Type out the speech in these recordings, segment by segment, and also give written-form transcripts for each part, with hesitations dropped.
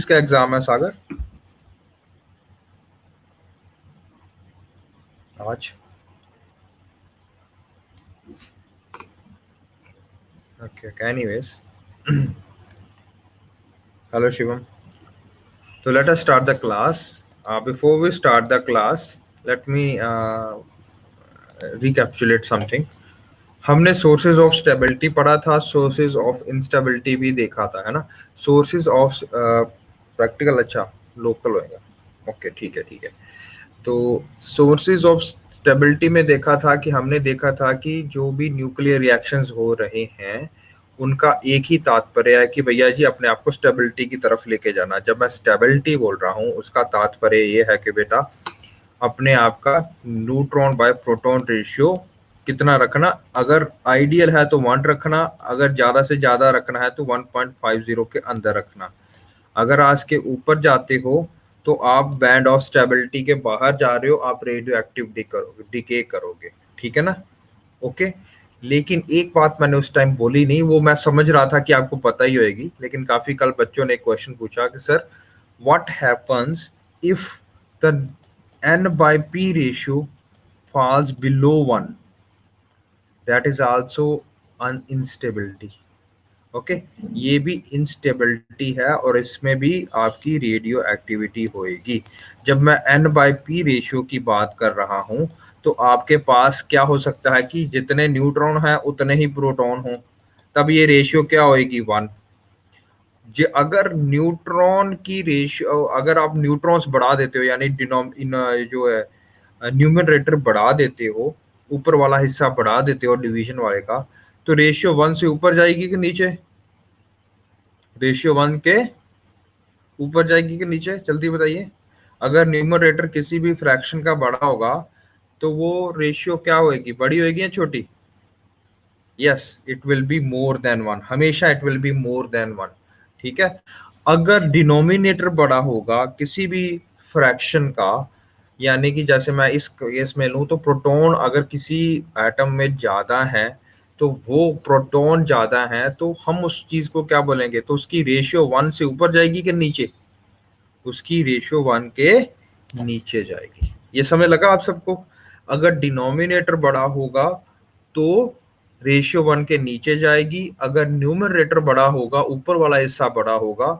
किसका एग्जाम है सागर आज? Okay, anyways, hello Shivam. So let us start the class. Before we start the class, let me recapitulate something. हमने sources of stability पढ़ा था, sources of instability भी देखा था, है ना. सोर्सेज ऑफ प्रैक्टिकल, अच्छा लोकल होएगा. ओके, ठीक है ठीक है. तो सोर्सेज ऑफ स्टेबिलिटी में देखा था कि हमने देखा था कि जो भी न्यूक्लियर रिएक्शंस हो रहे हैं उनका एक ही तात्पर्य है कि भैया जी अपने आप को स्टेबिलिटी की तरफ लेके जाना. जब मैं स्टेबिलिटी बोल रहा हूँ उसका तात्पर्य ये है कि बेटा अपने आप का न्यूट्रॉन बाय प्रोटॉन रेशियो कितना रखना. अगर आइडियल है तो 1 रखना, अगर ज्यादा से ज्यादा रखना है तो 1.50 के अंदर रखना. अगर आज के ऊपर जाते हो तो आप बैंड ऑफ स्टेबिलिटी के बाहर जा रहे हो, आप रेडियो एक्टिव डिके करोगे. ठीक है ना. ओके. लेकिन एक बात मैंने उस टाइम बोली नहीं, वो मैं समझ रहा था कि आपको पता ही होगी, लेकिन काफी कल बच्चों ने एक क्वेश्चन पूछा कि sir what happens if the N/P ratio falls below 1, that is also an instability. Okay, ये भी इंस्टेबिलिटी है और इसमें भी आपकी रेडियो एक्टिविटी होएगी. जब मैं N/P रेशियो की बात कर रहा हूं तो आपके पास क्या हो सकता है कि जितने न्यूट्रॉन हैं उतने ही प्रोटॉन हों, तब ये रेशियो क्या होएगी 1. अगर न्यूट्रॉन की रेशियो, अगर आप न्यूट्रॉन्स बढ़ा देते हो यानी जो है न्यूमरेटर बढ़ा देते हो, ऊपर वाला हिस्सा बढ़ा देते हो डिवीजन वाले का, तो रेशियो 1 से ऊपर जाएगी कि नीचे? रेशियो 1 के ऊपर जाएगी कि नीचे, जल्दी बताइए. अगर न्यूमरेटर किसी भी फ्रैक्शन का बड़ा होगा तो वो रेशियो क्या होगी, बड़ी होगी या छोटी? Yes, it will be more than 1, हमेशा it will be more than 1. ठीक है. अगर डिनोमिनेटर बड़ा होगा किसी भी फ्रैक्शन का, यानी कि जैसे मैं इस केस में लूं तो प्रोटॉन अगर किसी एटम में ज्यादा है तो वो प्रोटॉन ज्यादा है तो हम उस चीज को क्या बोलेंगे, तो उसकी रेशियो 1 से ऊपर जाएगी कि नीचे? उसकी रेशियो 1 के नीचे जाएगी. ये समझ लगा आप सबको? अगर डिनोमिनेटर बड़ा होगा तो रेशियो 1 के नीचे जाएगी, अगर न्यूमरेटर बड़ा होगा, ऊपर वाला हिस्सा बड़ा होगा,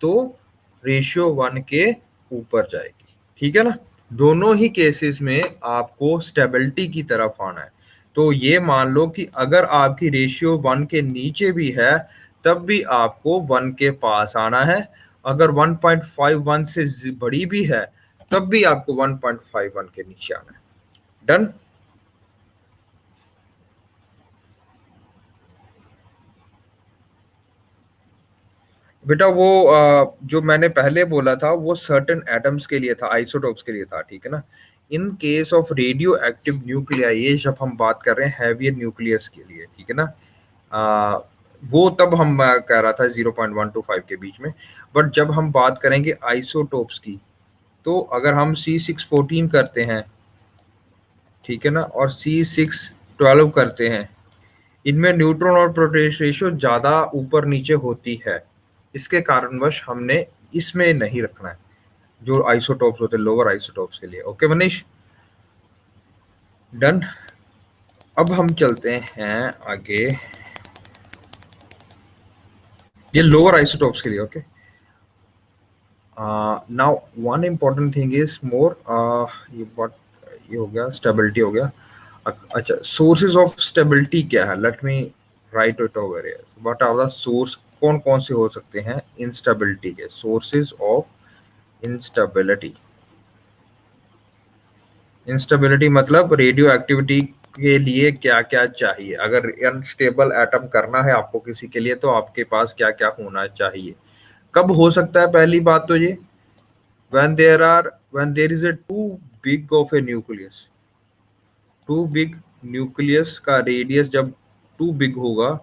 तो रेशियो 1 के ऊपर जाएगी. ठीक है ना. दोनों ही केसेस में आपको स्टेबिलिटी की तरफ आना है. तो ये मान लो कि अगर आपकी रेशियो 1 के नीचे भी है तब भी आपको 1 के पास आना है. अगर 1.51 से बड़ी भी है तब भी आपको 1.51 के नीचे आना है. डन. बेटा वो जो मैंने पहले बोला था वो सर्टेन एटम्स के लिए था, आइसोटोप्स के लिए था. ठीक है ना. In case of radio active nuclei जब हम बात कर रहे हैं हैवियर न्यूक्लियस के लिए, ठीक है ना, वो तब हम कह रहा था 0.1 to 5 के बीच में. बट जब हम बात करेंगे आइसोटोप्स की तो अगर हम C614 करते हैं, ठीक है ना, और C612 करते हैं, इनमें न्यूट्रॉन और प्रोटॉन रेशियो ज्यादा ऊपर नीचे होती है. इसके कारणवश हमने इसमें नहीं रखना है जो आइसोटोप्स होते हैं लोअर आइसोटोप्स के लिए. Okay Manish, done. अब हम चलते हैं आगे, ये लोअर आइसोटोप्स के लिए. Okay. Now one important thing is more, ये हो गया स्टेबिलिटी हो गया. अच्छा, सोर्सेज ऑफ स्टेबिलिटी क्या है? Let me write it over here. What are the source, कौन कौन से हो सकते हैं इंस्टेबिलिटी के? Sources of instability. इंस्टेबिलिटी मतलब रेडियो एक्टिविटी के लिए क्या क्या चाहिए. अगर अनस्टेबल एटम करना है आपको किसी के लिए तो आपके पास क्या क्या होना चाहिए. कब हो सकता है? पहली बात तो ये, when there is a too big of a nucleus, too big nucleus का रेडियस जब टू बिग होगा,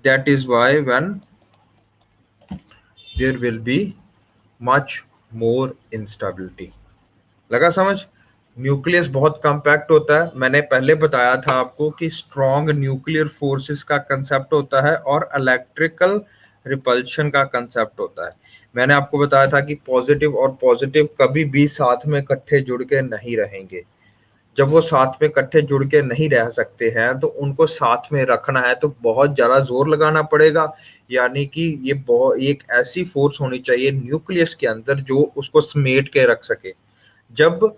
that is why when there will be much more instability. लगा समझ? न्यूक्लियस बहुत कॉम्पैक्ट होता है. मैंने पहले बताया था आपको कि स्ट्रॉन्ग न्यूक्लियर फोर्सेस का कंसेप्ट होता है और इलेक्ट्रिकल रिपल्शन का कंसेप्ट होता है। मैंने आपको बताया था कि पॉजिटिव और पॉजिटिव कभी भी साथ में इकट्ठे जुड़ के नहीं रहेंगे। जब वो साथ में इकट्ठे जुड़ के नहीं रह सकते हैं तो उनको साथ में रखना है तो बहुत ज्यादा जोर लगाना पड़ेगा। यानी कि ये बहुत एक ऐसी फोर्स होनी चाहिए न्यूक्लियस के अंदर जो उसको समेट के रख सके। जब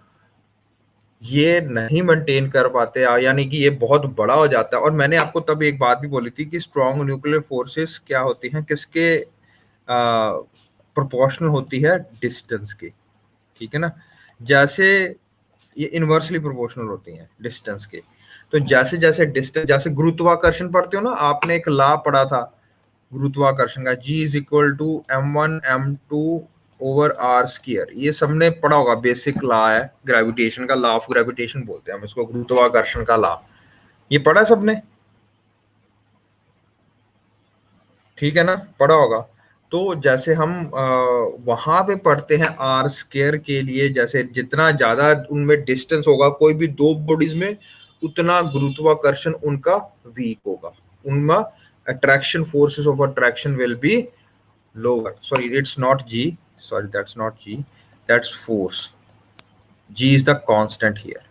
ये नहीं मेंटेन कर पाते यानी कि ये बहुत बड़ा हो जाता है। और मैंने आपको तब एक बात भी बोली थी कि स्ट्रॉन्ग न्यूक्लियर फोर्सेस क्या होती हैं, किसके प्रोपोर्शनल होती है, डिस्टेंस की। ठीक है ना। जैसे ये इनवर्सली प्रोपोर्शनल होती हैं डिस्टेंस के। तो जैसे जैसे डिस्टेंस, जैसे गुरुत्वाकर्षण पढ़ते हो ना, आपने एक लॉ पढ़ा था गुरुत्वाकर्षण का, G is equal to m1 m2 over R square. ये सबने पढ़ा होगा, बेसिक लॉ है ग्रेविटेशन का, लॉ ऑफ ग्रेविटेशन बोलते हैं हम इसको, गुरुत्वाकर्षण का लॉ। ये पढ़ा सबने, ठीक है ना, पढ़ा होगा। तो जैसे हम वहां पे पढ़ते हैं आर स्क्वायर के लिए, जैसे जितना ज्यादा उनमें डिस्टेंस होगा कोई भी दो बॉडीज में, उतना गुरुत्वाकर्षण उनका वीक होगा, उनमें attraction, forces of attraction will be lower. Sorry, it's not G. Sorry, that's not G. That's force. G is the constant here.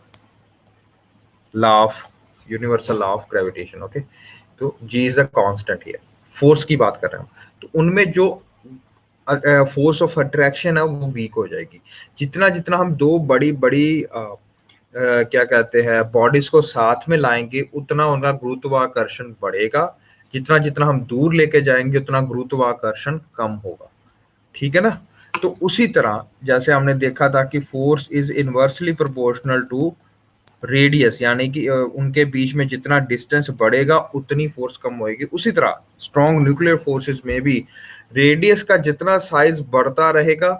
Law of universal law of gravitation. Okay. तो G is the constant here. Force की बात कर रहे हैं तो उनमें जो force of attraction है वो वीक हो जाएगी। जितना जितना हम दो बड़ी बड़ी क्या कहते हैं बॉडीज को साथ में लाएंगे उतना उनका गुरुत्वाकर्षण बढ़ेगा। जितना जितना हम दूर लेके जाएंगे उतना गुरुत्वाकर्षण कम होगा। ठीक है ना। तो उसी तरह जैसे हमने देखा था कि force is inversely proportional to radius, यानी कि उनके बीच में जितना डिस्टेंस बढ़ेगा उतनी फोर्स कम होगी। उसी तरह स्ट्रॉन्ग न्यूक्लियर फोर्सेस में भी रेडियस का जितना साइज बढ़ता रहेगा,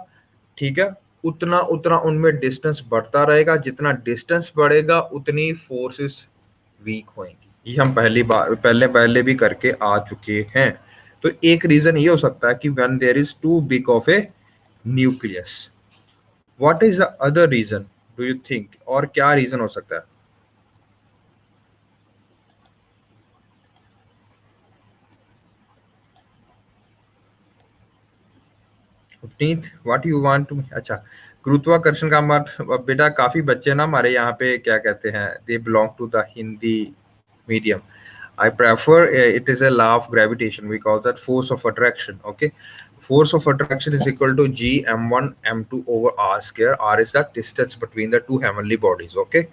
ठीक है, उतना उतना उनमें डिस्टेंस बढ़ता रहेगा। जितना डिस्टेंस बढ़ेगा उतनी फोर्सेस वीक होंगी। ये हम पहली बार पहले पहले भी करके आ चुके हैं। तो एक रीजन ये हो सकता है कि when there is too big of a nucleus. What is the other reason do you think, और क्या रीजन हो सकता है? व्हाट यू वांट टू, अच्छा, गुरुत्वाकर्षण का मतलब बेटा काफी बच्चे ना हमारे यहाँ पे क्या कहते हैं, they belong to the Hindi medium. I prefer it is a law of gravitation. We call that force of attraction. Okay, force of attraction is equal to G m1 m2 over r square. R is the distance between the two heavenly bodies. Okay,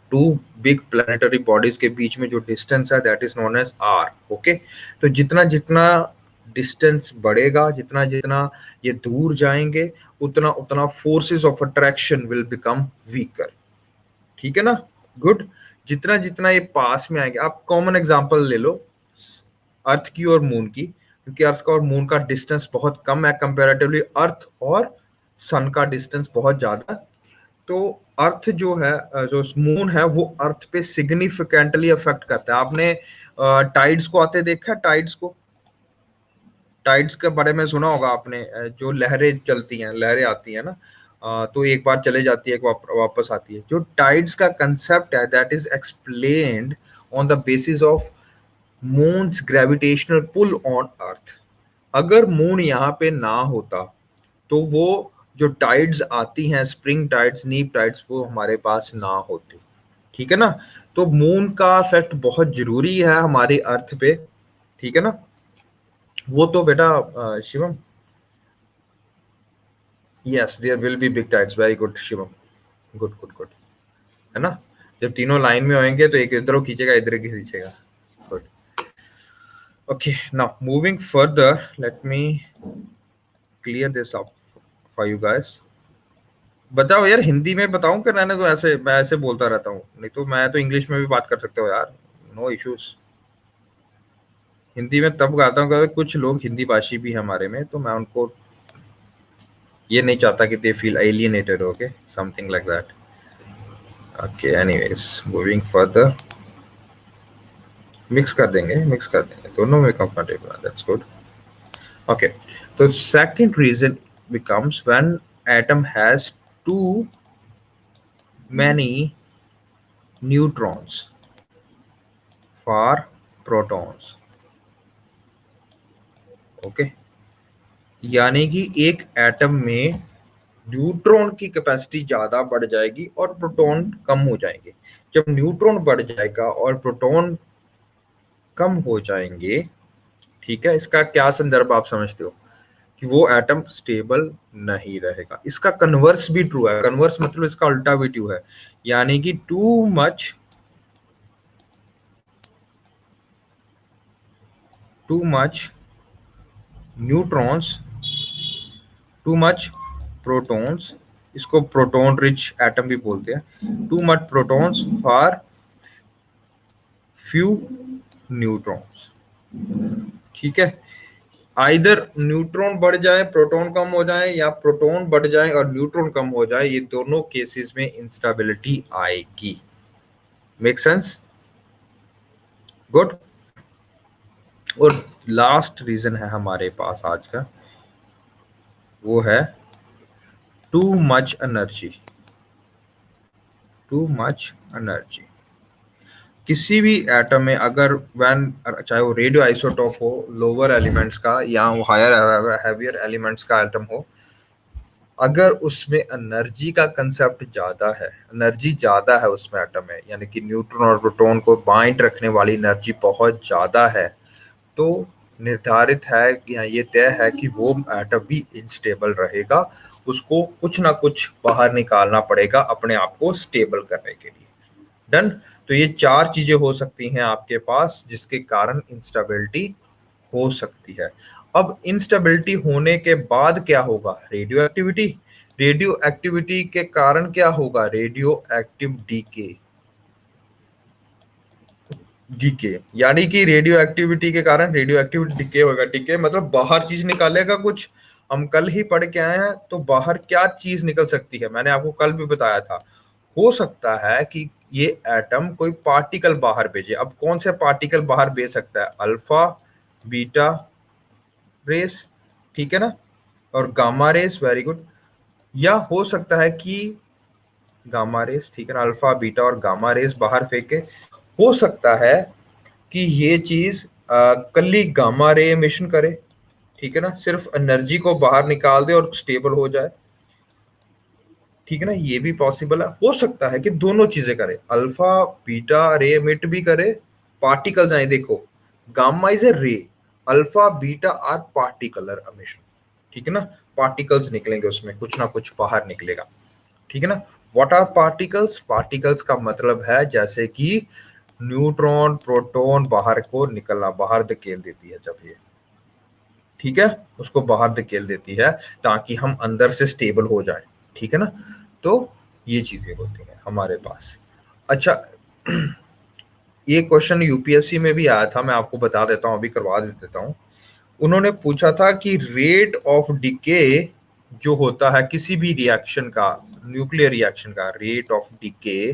two big planetary bodies के बीच में जो distance है that is known as r. Okay, तो जितना जितना distance बढ़ेगा, जितना जितना ये दूर जाएंगे उतना उतना forces of attraction will become weaker. ठीक है ना। गुड। जितना जितना ये पास में आएंगे, आप कॉमन एग्जांपल ले लो अर्थ की और मून की, क्योंकि अर्थ का और मून का डिस्टेंस बहुत कम है कंपैरेटिवली, अर्थ और सन का डिस्टेंस बहुत ज्यादा। तो अर्थ जो है, जो मून है, वो अर्थ पे सिग्निफिकेंटली अफेक्ट करता है। आपने टाइड्स को आते देखा है, टाइड्स को, टाइड्स के बारे में सुना होगा आपने, जो लहरें चलती हैं, लहरें आती हैं ना, तो एक बार चले जाती है, एक वापस आती है। जो टाइड्स का कंसेप्ट है that is explained on the basis of moon's gravitational pull on earth. अगर मून यहाँ पे ना होता तो वो जो टाइड्स आती हैं, स्प्रिंग टाइड्स, नीप टाइड्स, वो हमारे पास ना होती। ठीक है ना। तो मून का इफेक्ट बहुत जरूरी है हमारे अर्थ पे। ठीक है ना। वो तो बेटा Shivam, yes there will be big tides, very good Shivam, good good good, है ना। जब तीनों लाइन में होंगे तो एक इधर खींचेगा, इधर खींचेगा। Good. Okay, now moving further, let me clear this up for you guys. बताओ यार, हिंदी में बताऊं कि रहने दो, ऐसे मैं ऐसे बोलता रहता हूँ, नहीं तो मैं तो इंग्लिश में भी बात कर सकते हो यार, नो इश्यूज। हिंदी में तब गाता हूँ अगर कुछ लोग हिंदी भाषी भी हमारे में, तो मैं उनको ये नहीं चाहता कि they feel alienated, okay, something like that. Okay, anyways moving further, mix कर देंगे दोनों में कंफर्टेबल है, दैट्स गुड। ओके, तो second reason becomes when atom has too many neutrons for protons. Okay, यानी कि एक एटम में न्यूट्रॉन की कैपेसिटी ज्यादा बढ़ जाएगी और प्रोटॉन कम हो जाएंगे। जब न्यूट्रॉन बढ़ जाएगा और प्रोटॉन कम हो जाएंगे, ठीक है, इसका क्या संदर्भ आप समझते हो कि वो एटम स्टेबल नहीं रहेगा। इसका कन्वर्स भी ट्रू है। कन्वर्स मतलब इसका उल्टा भी ट्रू है, यानी कि too much neutrons, too much protons, इसको प्रोटॉन रिच एटम भी बोलते हैं, too much protons for few neutrons. ठीक है, आइदर न्यूट्रॉन बढ़ जाए प्रोटॉन कम हो जाए, या प्रोटॉन बढ़ जाए और न्यूट्रॉन कम हो जाए, ये दोनों केसेस में इंस्टेबिलिटी आएगी। Make sense? गुड। और लास्ट रीजन है हमारे पास आज का, वो है too much energy. Too much energy किसी भी एटम में अगर वैन, चाहे वो रेडियो आइसोटोप हो लोअर एलिमेंट्स का, या वो हायर हैवियर एलिमेंट्स का एटम हो, अगर उसमें एनर्जी का कंसेप्ट ज्यादा है, एनर्जी ज्यादा है उसमें एटम में, यानी कि न्यूट्रॉन और प्रोटॉन को बाइंड रखने वाली एनर्जी बहुत ज्यादा है, तो निर्धारित है या ये तय है कि वो एटम भी इनस्टेबल रहेगा। उसको कुछ ना कुछ बाहर निकालना पड़ेगा अपने आप को स्टेबल करने के लिए। डन। तो ये चार चीजें हो सकती हैं आपके पास जिसके कारण इंस्टेबिलिटी हो सकती है। अब इंस्टेबिलिटी होने के बाद क्या होगा? Radio activity. रेडियो एक्टिविटी के कारण क्या होगा? Radio active DK. डीके यानी कि रेडियो एक्टिविटी के कारण रेडियो एक्टिविटी डीके होगा। डीके मतलब बाहर चीज निकालेगा कुछ। हम कल ही पढ़ के आए हैं, तो बाहर क्या चीज निकल सकती है, मैंने आपको कल भी बताया था। हो सकता है कि ये एटम कोई पार्टिकल बाहर भेजे। अब कौन से पार्टिकल बाहर भेज सकता है? अल्फा, बीटा रेस, ठीक है ना, और गामा रेस। Very good. या हो सकता है कि गामा रेस, ठीक है ना, अल्फा बीटा और गामा रेस बाहर फेंके। हो सकता है कि ये चीज कल्ली गामा रे एमिशन करे, ठीक है ना, सिर्फ एनर्जी को बाहर निकाल दे और स्टेबल हो जाए, ठीक है ना, ये भी पॉसिबल है। हो सकता है कि दोनों चीजें करे, अल्फा बीटा रे एमिट भी करे, पार्टिकल्स आए। देखो, gamma is a ray, alpha beta are particular emission, ठीक है ना, पार्टिकल्स निकलेंगे उसमें, कुछ ना कुछ बाहर निकलेगा, ठीक है ना। What are particles? पार्टिकल्स का मतलब है जैसे कि न्यूट्रॉन प्रोटॉन बाहर को निकलना, बाहर धकेल देती है जब ये, ठीक है, उसको बाहर धकेल देती है ताकि हम अंदर से स्टेबल हो जाए, ठीक है ना। तो ये चीजें होती हैं हमारे पास। अच्छा, ये क्वेश्चन यूपीएससी में भी आया था, मैं आपको बता देता हूँ, अभी करवा देता हूँ। उन्होंने पूछा था कि रेट ऑफ डिके जो होता है किसी भी रिएक्शन का, न्यूक्लियर रिएक्शन का रेट ऑफ डिके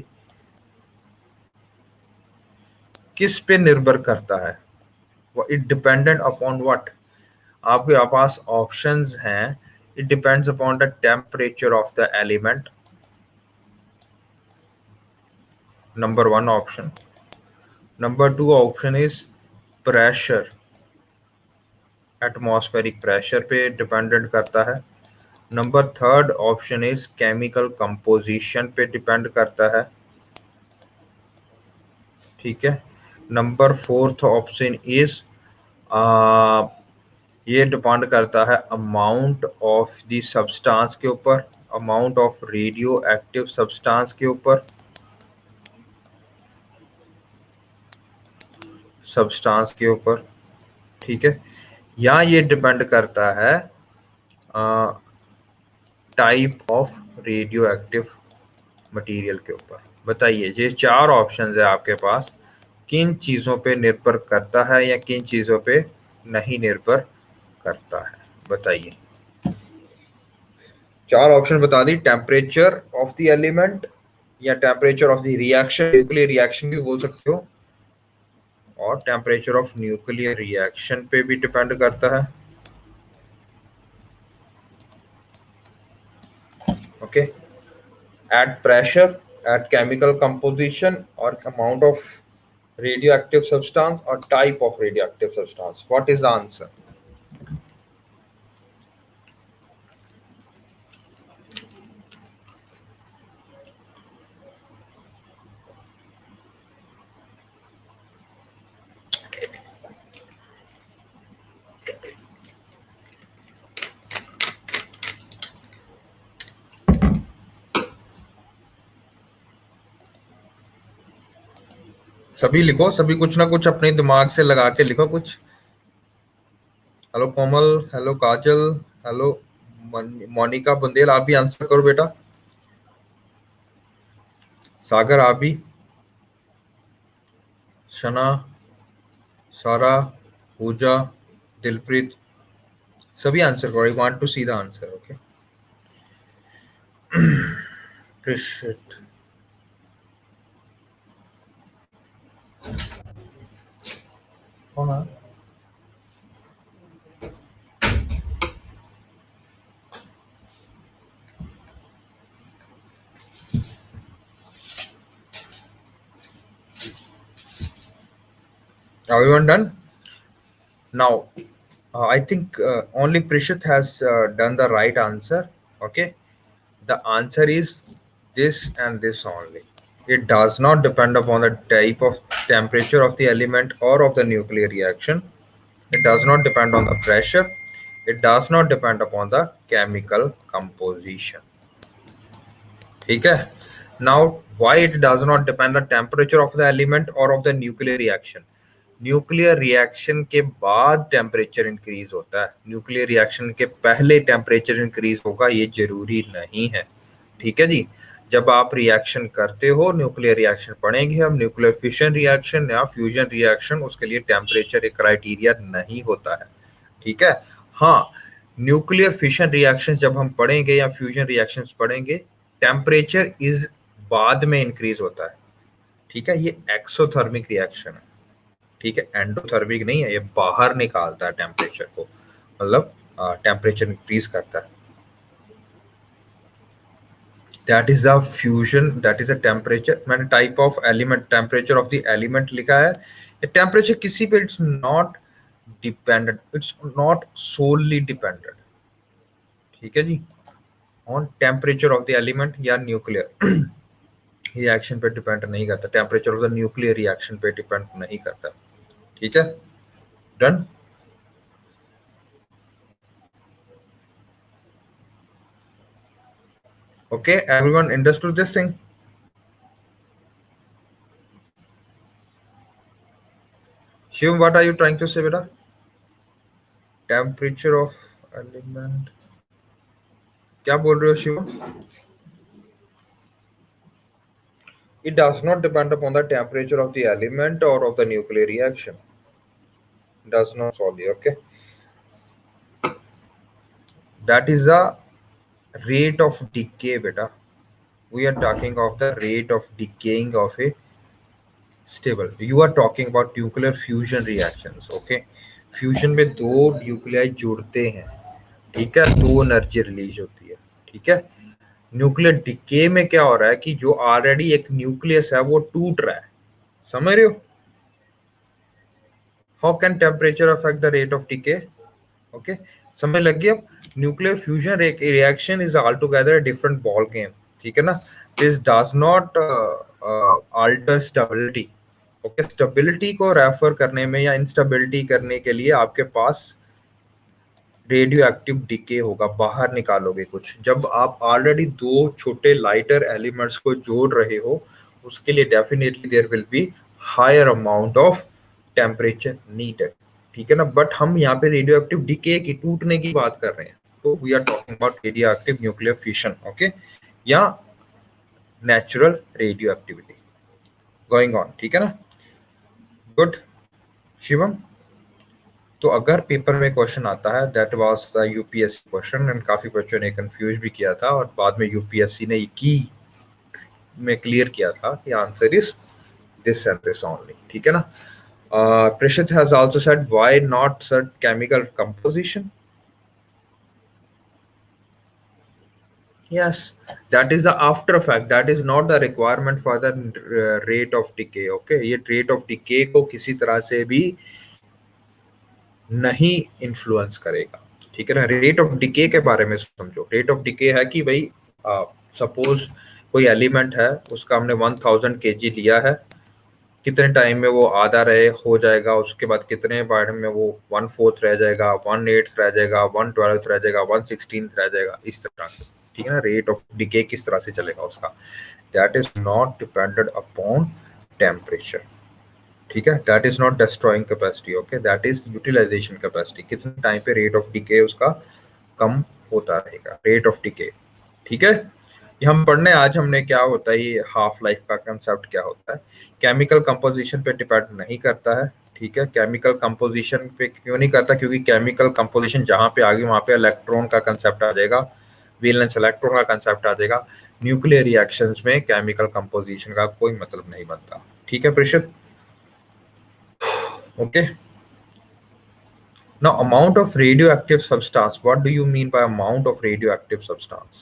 किस पे निर्भर करता है? It dependent upon what? आपके पास ऑप्शंस हैं। It depends upon the temperature of the element, number one option. Number two option is pressure, atmospheric pressure पे डिपेंडेंट करता है। Number third option is chemical composition पे डिपेंड करता है, ठीक है। नंबर फोर्थ ऑप्शन इज ये डिपेंड करता है अमाउंट ऑफ द सब्सटेंस के ऊपर, amount of radio active substance के ऊपर, सब्सटेंस के ऊपर, ठीक है। या ये डिपेंड करता है type of radio active material के ऊपर। बताइए, ये चार ऑप्शंस है आपके पास, किन चीज़ों पे निर्भर करता है या किन चीज़ों पे नहीं निर्भर करता है? बताइए। चार ऑप्शन बता दी, टेम्परेचर ऑफ द एलिमेंट, या temperature of the reaction, nuclear reaction भी बोल सकते हो, और टेम्परेचर ऑफ न्यूक्लियर रिएक्शन पे भी डिपेंड करता है, okay. At pressure, at chemical composition, और amount of radioactive substance, or type of radioactive substance. What is the answer? सभी लिखो, सभी कुछ ना कुछ अपने दिमाग से लगा के लिखो कुछ। हेलो कोमल, हेलो काजल, हेलो मोनिका बुंदेल, आप भी आंसर करो बेटा। सागर आप भी, शना, सारा, पूजा, दिलप्रीत, सभी आंसर करो। I want to see the answer. Okay, appreciate. कौन है? Everyone done? Now, I think only Prishit has done the right answer. Okay, the answer is this and this only. It does not depend upon the type of temperature of the element or of the nuclear reaction. It does not depend on the pressure. It does not depend upon the chemical composition. ठीक है? Now, why it does not depend the temperature of the element or of the nuclear reaction? Nuclear reaction के बाद temperature increase होता है, nuclear reaction के पहले temperature increase होगा ये जरूरी नहीं है। ठीक है जी, जब आप रिएक्शन करते हो, न्यूक्लियर रिएक्शन पढ़ेंगे हम, न्यूक्लियर फिशन रिएक्शन या फ्यूजन रिएक्शन, उसके लिए टेम्परेचर एक क्राइटेरिया नहीं होता है। ठीक है, हाँ, न्यूक्लियर फिशन रिएक्शन जब हम पढ़ेंगे या फ्यूजन रिएक्शंस पढ़ेंगे, टेम्परेचर इज बाद में इंक्रीज होता है। ठीक है, ये एक्सोथर्मिक रिएक्शन है। ठीक है, एंडोथर्मिक नहीं है, ये बाहर निकालता है टेम्परेचर को, मतलब टेम्परेचर इंक्रीज करता है। That is the fusion, that is a temperature. मैंने type of element, temperature of the element लिखा है। टेम्परेचर किसी पे it's not dependent, it's not solely dependent. ठीक है जी, on temperature of the element या न्यूक्लियर रिएक्शन पे डिपेंड नहीं करता, temperature of the nuclear reaction पे डिपेंड नहीं करता। ठीक है, done. Okay, everyone understood this thing? Shiv, what are you trying to say, beta? Temperature of element. क्या बोल रहे हो Shiv? It does not depend upon the temperature of the element or of the nuclear reaction. Does not solve it. Okay, that is the rate of decay, beta. We are talking of the rate of decaying of a stable. You are talking about nuclear fusion reactions. Okay, fusion में दो nuclei जुड़ते हैं, ठीक है, तो energy release होती है। ठीक है, न्यूक्लियर डिके में क्या हो रहा है कि जो ऑलरेडी एक न्यूक्लियस है वो टूट रहा है। समझ रहे हो? How can temperature affect the rate of decay? Okay, समझ लग गया? Nuclear fusion reaction is all together different ball game. ठीक है ना, this does not alter stability. Okay, stability को रेफर करने में या इंस्टेबिलिटी करने के लिए आपके पास रेडियो एक्टिव डिके होगा, बाहर निकालोगे कुछ। जब आप ऑलरेडी दो छोटे लाइटर एलिमेंट्स को जोड़ रहे हो, उसके लिए definitely there will be higher amount of temperature needed. ठीक है ना, बट हम यहाँ पे रेडियो एक्टिव डिके की, टूटने की बात कर रहे हैं, तो we are talking about radioactive nuclear fission. Okay, या natural radioactivity going on. ठीक है ना, गुड शिवम। तो अगर पेपर में क्वेश्चन आता है, that was the UPSC question, and काफी बच्चों ने कंफ्यूज भी किया था, और बाद में यूपीएससी ने की में क्लियर किया था कि answer is this and this only. ठीक है ना, Prashit has also said why not such chemical composition. Yes, that is the after effect, that is not the requirement for the rate of decay. Okay, ये rate of decay को किसी तरह से भी नहीं इन्फ्लुएंस करेगा। ठीक है ना, रेट ऑफ डिके के बारे में समझो। रेट ऑफ डिके है कि भाई सपोज कोई एलिमेंट है, उसका हमने 1000 केजी लिया है, कितने टाइम में वो आधा रहे हो जाएगा, उसके बाद कितने बार में वो 1/4 रह जाएगा, 1/8 रह जाएगा, 1/12 रह जाएगा, 1/16 रह जाएगा, इस तरह से। ठीक है ना, रेट ऑफ डिके किस तरह से चलेगा उसका, that is not dependent upon temperature. ठीक है, that is not destroying capacity, okay, that is utilization capacity. कितने टाइम पे रेट ऑफ डिके उसका कम होता रहेगा, रेट ऑफ डिके। ठीक है, ये हम पढ़ने आज हमने क्या होता है, ये हाफ लाइफ का कंसेप्ट क्या होता है। केमिकल कंपोजिशन पे डिपेंड नहीं करता है। ठीक है, केमिकल कंपोजिशन पे क्यों नहीं करता, क्योंकि केमिकल कंपोजिशन जहां पे आ गई वहां पे इलेक्ट्रॉन का कंसेप्ट आ जाएगा, वैलेंस इलेक्ट्रॉन का कंसेप्ट आ जाएगा। न्यूक्लियर रिएक्शंस में केमिकल कंपोजिशन का कोई मतलब नहीं बनता। ठीक है प्रेषित, okay. Now, amount of radioactive substance. What do you mean by amount of radioactive substance?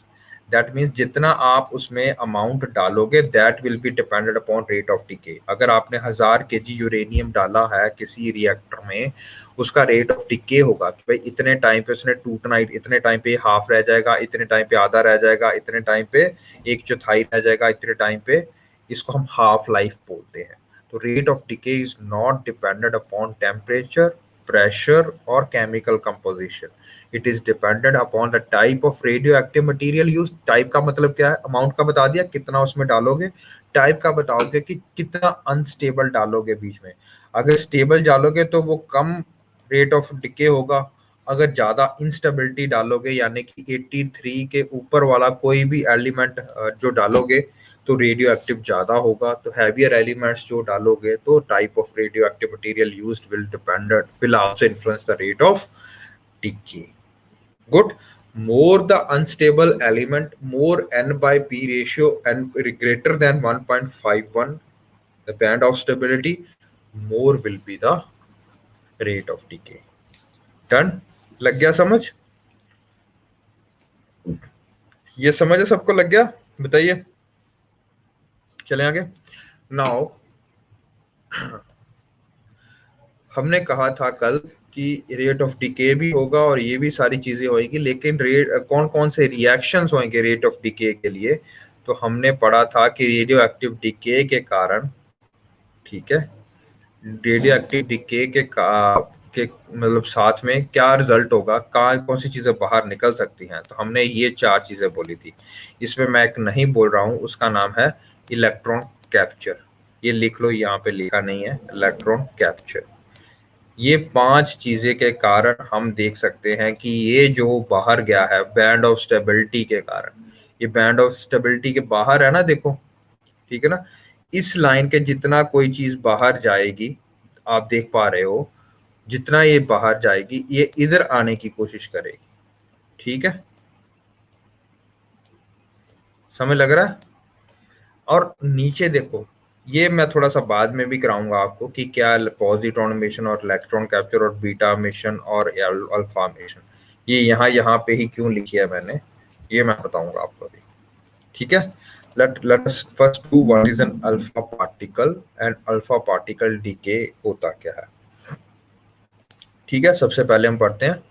That means जितना आप उसमें अमाउंट डालोगे that will be dependent upon rate of decay. अगर आपने 1000 kg यूरेनियम डाला है किसी रिएक्टर में, उसका रेट ऑफ डिके होगा कि भाई इतने टाइम पे उसने टूटना, इतने टाइम पे हाफ रह जाएगा, इतने टाइम पे आधा रह जाएगा, इतने टाइम पे एक चौथाई रह जाएगा, इतने टाइम पे, इसको हम हाफ लाइफ बोलते हैं। तो rate of decay is not dependent upon temperature, pressure or chemical composition. It is dependent upon the type of radioactive material used. Type का मतलब क्या है, अमाउंट का बता दिया कितना उसमें डालोगे, टाइप का बताओगे कि कितना अनस्टेबल डालोगे बीच में। अगर स्टेबल डालोगे तो वो कम रेट ऑफ डिके होगा, अगर ज्यादा इंस्टेबिलिटी डालोगे यानी कि 83 के ऊपर वाला कोई भी एलिमेंट जो डालोगे तो रेडियो एक्टिव ज्यादा होगा। तो हैवियर एलिमेंट्स जो डालोगे तो type of radio active material used will also influence the rate of decay. Good. More the unstable element, more N by P ratio and greater than 1.51, the band of stability, more will be the rate of decay. Done? लग गया समझ? ये समझ है सबको, लग गया? बताइए, चले आगे। नाउ हमने कहा था कल कि रेट ऑफ डिके भी होगा और ये भी सारी चीजें होगी, लेकिन रेट कौन कौन से रिएक्शंस होंगे रेट ऑफ डिके के लिए। तो हमने पढ़ा था कि रेडियो एक्टिव डिके के कारण, ठीक है, रेडियो एक्टिव डिके के मतलब साथ में क्या रिजल्ट होगा, कौन सी चीजें बाहर निकल सकती हैं। तो हमने ये 4 चीजें बोली थी। इसमें मैं एक नहीं बोल रहा हूँ, उसका नाम है इलेक्ट्रॉन कैप्चर। ये लिख लो, यहाँ पे लिखा नहीं है, इलेक्ट्रॉन कैप्चर। ये 5 चीजें के कारण हम देख सकते हैं कि ये जो बाहर गया है बैंड ऑफ स्टेबिलिटी के कारण, ये बैंड ऑफ स्टेबिलिटी के बाहर है ना, देखो, ठीक है ना, इस लाइन के जितना कोई चीज बाहर जाएगी, आप देख पा रहे हो, जितना ये बाहर जाएगी ये इधर आने की कोशिश करेगी। ठीक है, समझ लग रहा है? और नीचे देखो, ये मैं थोड़ा सा बाद में भी कराऊंगा आपको कि क्या पॉजिट्रॉन मिशन और इलेक्ट्रॉन कैप्चर और बीटा मिशन और अल्फा मिशन, ये यहाँ पे ही क्यों लिखी है मैंने, ये मैं बताऊंगा आपको अभी। ठीक है, let us first do what is an alpha particle and alpha particle decay होता क्या है। ठीक है, सबसे पहले हम पढ़ते हैं,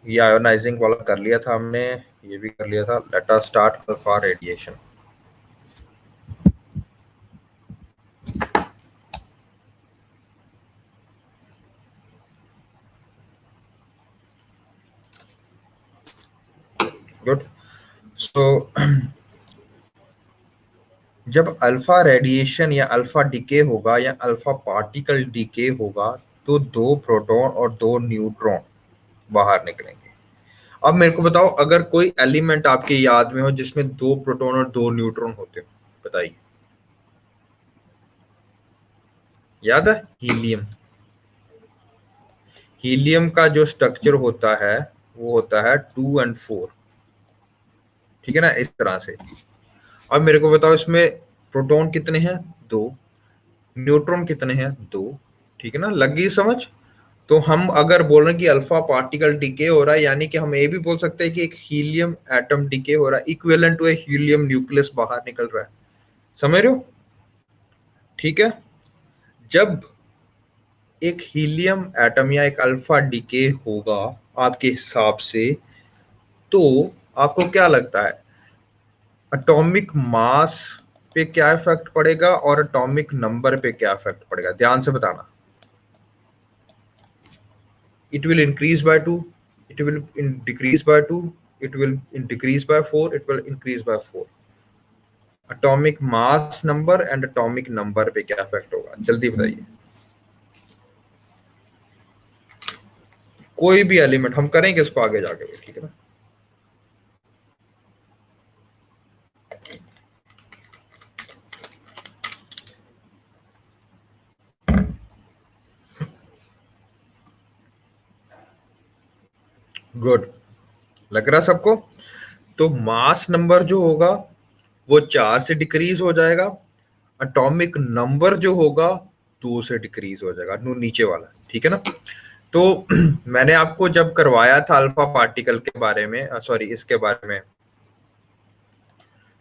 ये आयोनाइजिंग वाला कर लिया था हमने, ये भी कर लिया था। Let us start alpha radiation. Good. So जब अल्फा रेडिएशन या अल्फा डिके होगा या अल्फा पार्टिकल डिके होगा तो 2 प्रोटॉन और 2 न्यूट्रॉन बाहर निकलेंगे। अब मेरे को बताओ, अगर कोई एलिमेंट आपके याद में हो जिसमें 2 प्रोटॉन और 2 न्यूट्रॉन होते हो, बताइए। याद है? हीलियम। हीलियम का जो स्ट्रक्चर होता है वो होता है 2 and 4। ठीक है ना, इस तरह से। अब मेरे को बताओ, इसमें प्रोटॉन कितने हैं? 2। न्यूट्रॉन कितने हैं? 2। ठीक है ना, लग गई समझ? तो हम अगर बोल रहे हैं कि अल्फा पार्टिकल डिके हो रहा है, यानी कि हम ये भी बोल सकते हैं कि एक हीलियम एटम डिके हो रहा है, equivalent to a helium nucleus बाहर निकल रहा है। समझ रहे हो? ठीक है, जब एक हीलियम एटम या एक अल्फा डिके होगा आपके हिसाब से, तो आपको क्या लगता है एटॉमिक मास पे क्या इफेक्ट पड़ेगा और एटॉमिक नंबर पे क्या इफेक्ट पड़ेगा? ध्यान से बताना। It will increase by 2, it will decrease by 2, it will decrease by 4, it will increase by 4। Atomic mass number and atomic number पे क्या इफेक्ट होगा, जल्दी बताइए। कोई भी एलिमेंट हम करेंगे इसको आगे जाके भी, ठीक है ना। गुड, लग रहा सबको। तो मास नंबर जो होगा वो 4 से डिक्रीज हो जाएगा, एटॉमिक नंबर जो होगा 2 से डिक्रीज हो जाएगा, नीचे वाला, ठीक है ना। तो मैंने आपको जब करवाया था अल्फा पार्टिकल के बारे में, सॉरी इसके बारे में,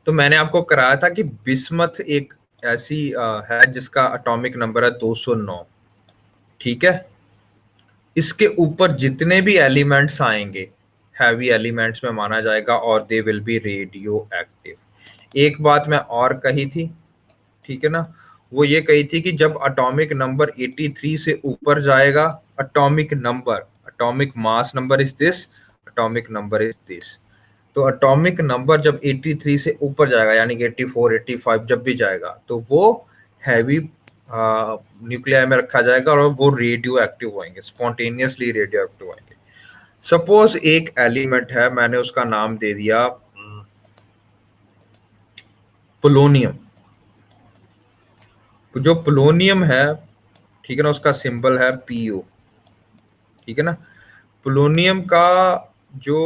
तो मैंने आपको कराया था कि बिस्मथ एक ऐसी है जिसका एटॉमिक नंबर है 209, ठीक है। इसके ऊपर जितने भी एलिमेंट्स आएंगे हैवी एलिमेंट्स में माना जाएगा और they will be radio active. एक बात मैं और कही थी, ठीक है ना, वो ये कही थी कि जब एटॉमिक नंबर 83 से ऊपर जाएगा, atomic mass number is this, atomic number is this. तो एटॉमिक नंबर जब 83 से ऊपर जाएगा यानी कि 84 85 जब भी जाएगा तो वो हैवी न्यूक्लियाई में रखा जाएगा और वो रेडियो एक्टिव होंगे, स्पॉन्टेनियसली रेडियो एक्टिव होंगे। सपोज एक एलिमेंट है, मैंने उसका नाम दे दिया पोलोनियम। तो जो पोलोनियम है, ठीक है ना, उसका सिंबल है पीओ, ठीक है ना। पोलोनियम का जो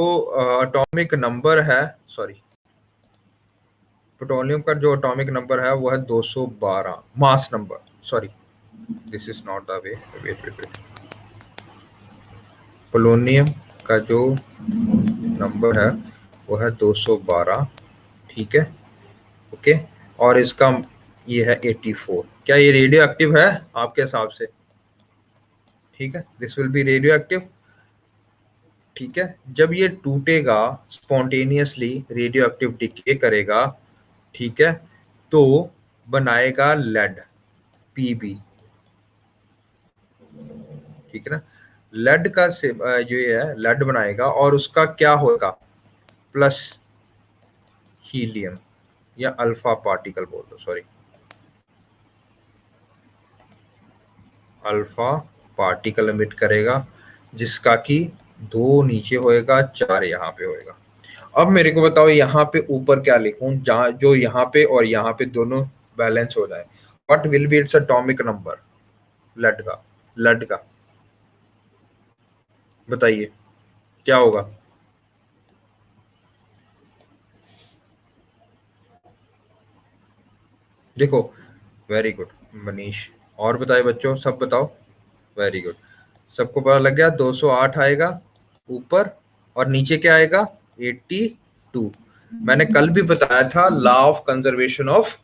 एटॉमिक नंबर है, सॉरी पोलोनियम का जो एटॉमिक नंबर है वो है 212 mass number, sorry this is not the way, wait wait wait. Polonium का जो नंबर है वो है 212, ठीक है, ओके। और इसका ये है 84। क्या ये रेडियो एक्टिव है आपके हिसाब से? ठीक है, this will be radio active, ठीक है। जब ये टूटेगा स्पॉन्टेनियसली रेडियो एक्टिव डिके करेगा, ठीक है, तो बनाएगा लेड, पीबी, ठीक है ना। लेड का से जो ये है लेड बनाएगा और उसका क्या होगा, प्लस हीलियम या अल्फा पार्टिकल बोल दो, सॉरी अल्फा पार्टिकल एमिट करेगा जिसका कि 2 नीचे होएगा, 4 यहाँ पे होएगा। अब मेरे को बताओ यहाँ पे ऊपर क्या लिखूं जहां जो यहाँ पे और यहाँ पे दोनों बैलेंस हो जाए। What will be its atomic number lead का बताइए क्या होगा। देखो, वेरी गुड मनीष, और बताए बच्चों, सब बताओ, वेरी गुड। सबको पता लग गया, 208 आएगा ऊपर और नीचे क्या आएगा, 82। मैंने कल भी बताया था law of conservation of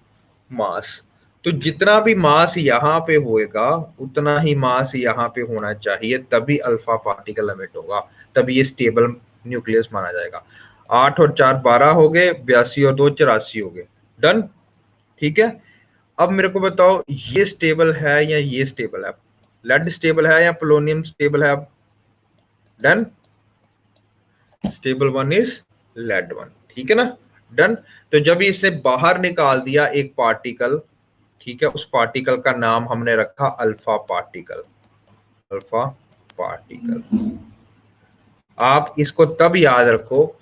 mass. तो जितना भी मास यहाँ पे होएगा उतना ही मास यहाँ पे होना चाहिए, तभी अल्फा पार्टिकल एमिट होगा, तभी ये स्टेबल न्यूक्लियस माना जाएगा। 8 और 4 12 हो गए, 82 और 2 84 हो गए, डन, ठीक है। अब मेरे को बताओ ये स्टेबल है या ये स्टेबल है, लेड स्टेबल है या पोलोनियम स्टेबल है? Done, stable one is lead one, ठीक है ना, डन। तो जब इसने बाहर निकाल दिया एक पार्टिकल, ठीक है, उस पार्टिकल का नाम हमने रखा अल्फा पार्टिकल, अल्फा पार्टिकल। आप इसको तब याद रखो,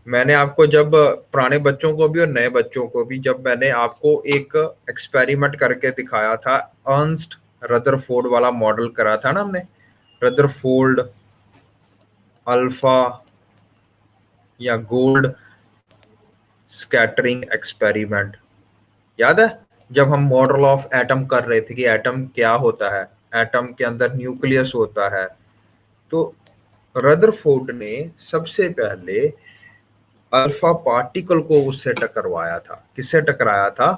मैंने आपको जब पुराने बच्चों को भी और नए बच्चों को भी जब मैंने आपको एक एक्सपेरिमेंट करके दिखाया था, अर्नस्ट रदरफोर्ड वाला मॉडल करा था ना हमने, रदरफोर्ड अल्फा या गोल्ड स्कैटरिंग एक्सपेरिमेंट, याद है जब हम मॉडल ऑफ एटम कर रहे थे कि एटम क्या होता है, एटम के अंदर न्यूक्लियस होता है। तो रदरफोर्ड ने सबसे पहले अल्फा पार्टिकल को उससे टकरवाया था, किससे टकराया था,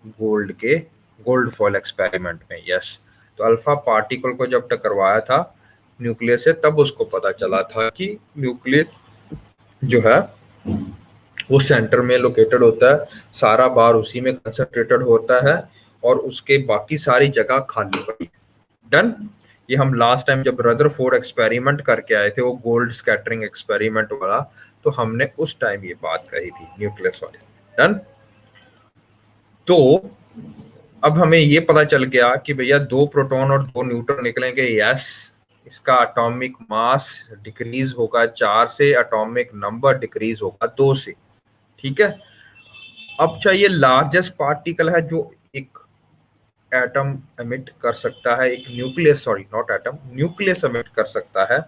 गोल्ड के गोल्ड फॉल एक्सपेरिमेंट में, यस। तो अल्फा पार्टिकल को जब टकरवाया था न्यूक्लियस से, तब उसको पता चला था कि न्यूक्लियस जो है वो सेंटर में लोकेटेड होता है, सारा बार उसी में कंसंट्रेटेड होता है और उसके बाकी सारी जगह खाली पड़ी है, डन। ये हम लास्ट टाइम जब रदरफोर्ड एक्सपेरिमेंट करके आए थे वो गोल्ड स्कैटरिंग एक्सपेरिमेंट वाला, तो हमने उस टाइम ये बात कही थी न्यूक्लियस वाली, डन। तो अब हमें ये पता चल गया कि भैया 2 प्रोटॉन और 2 न्यूट्रॉन निकलेंगे, यस। इसका एटॉमिक मास डिक्रीज होगा 4 से, एटॉमिक नंबर डिक्रीज होगा 2 से, ठीक है। अब चाहिए लार्जेस्ट पार्टिकल है जो एक एटम एमिट कर सकता है, एक nucleus, sorry not atom, nucleus emit कर सकता है,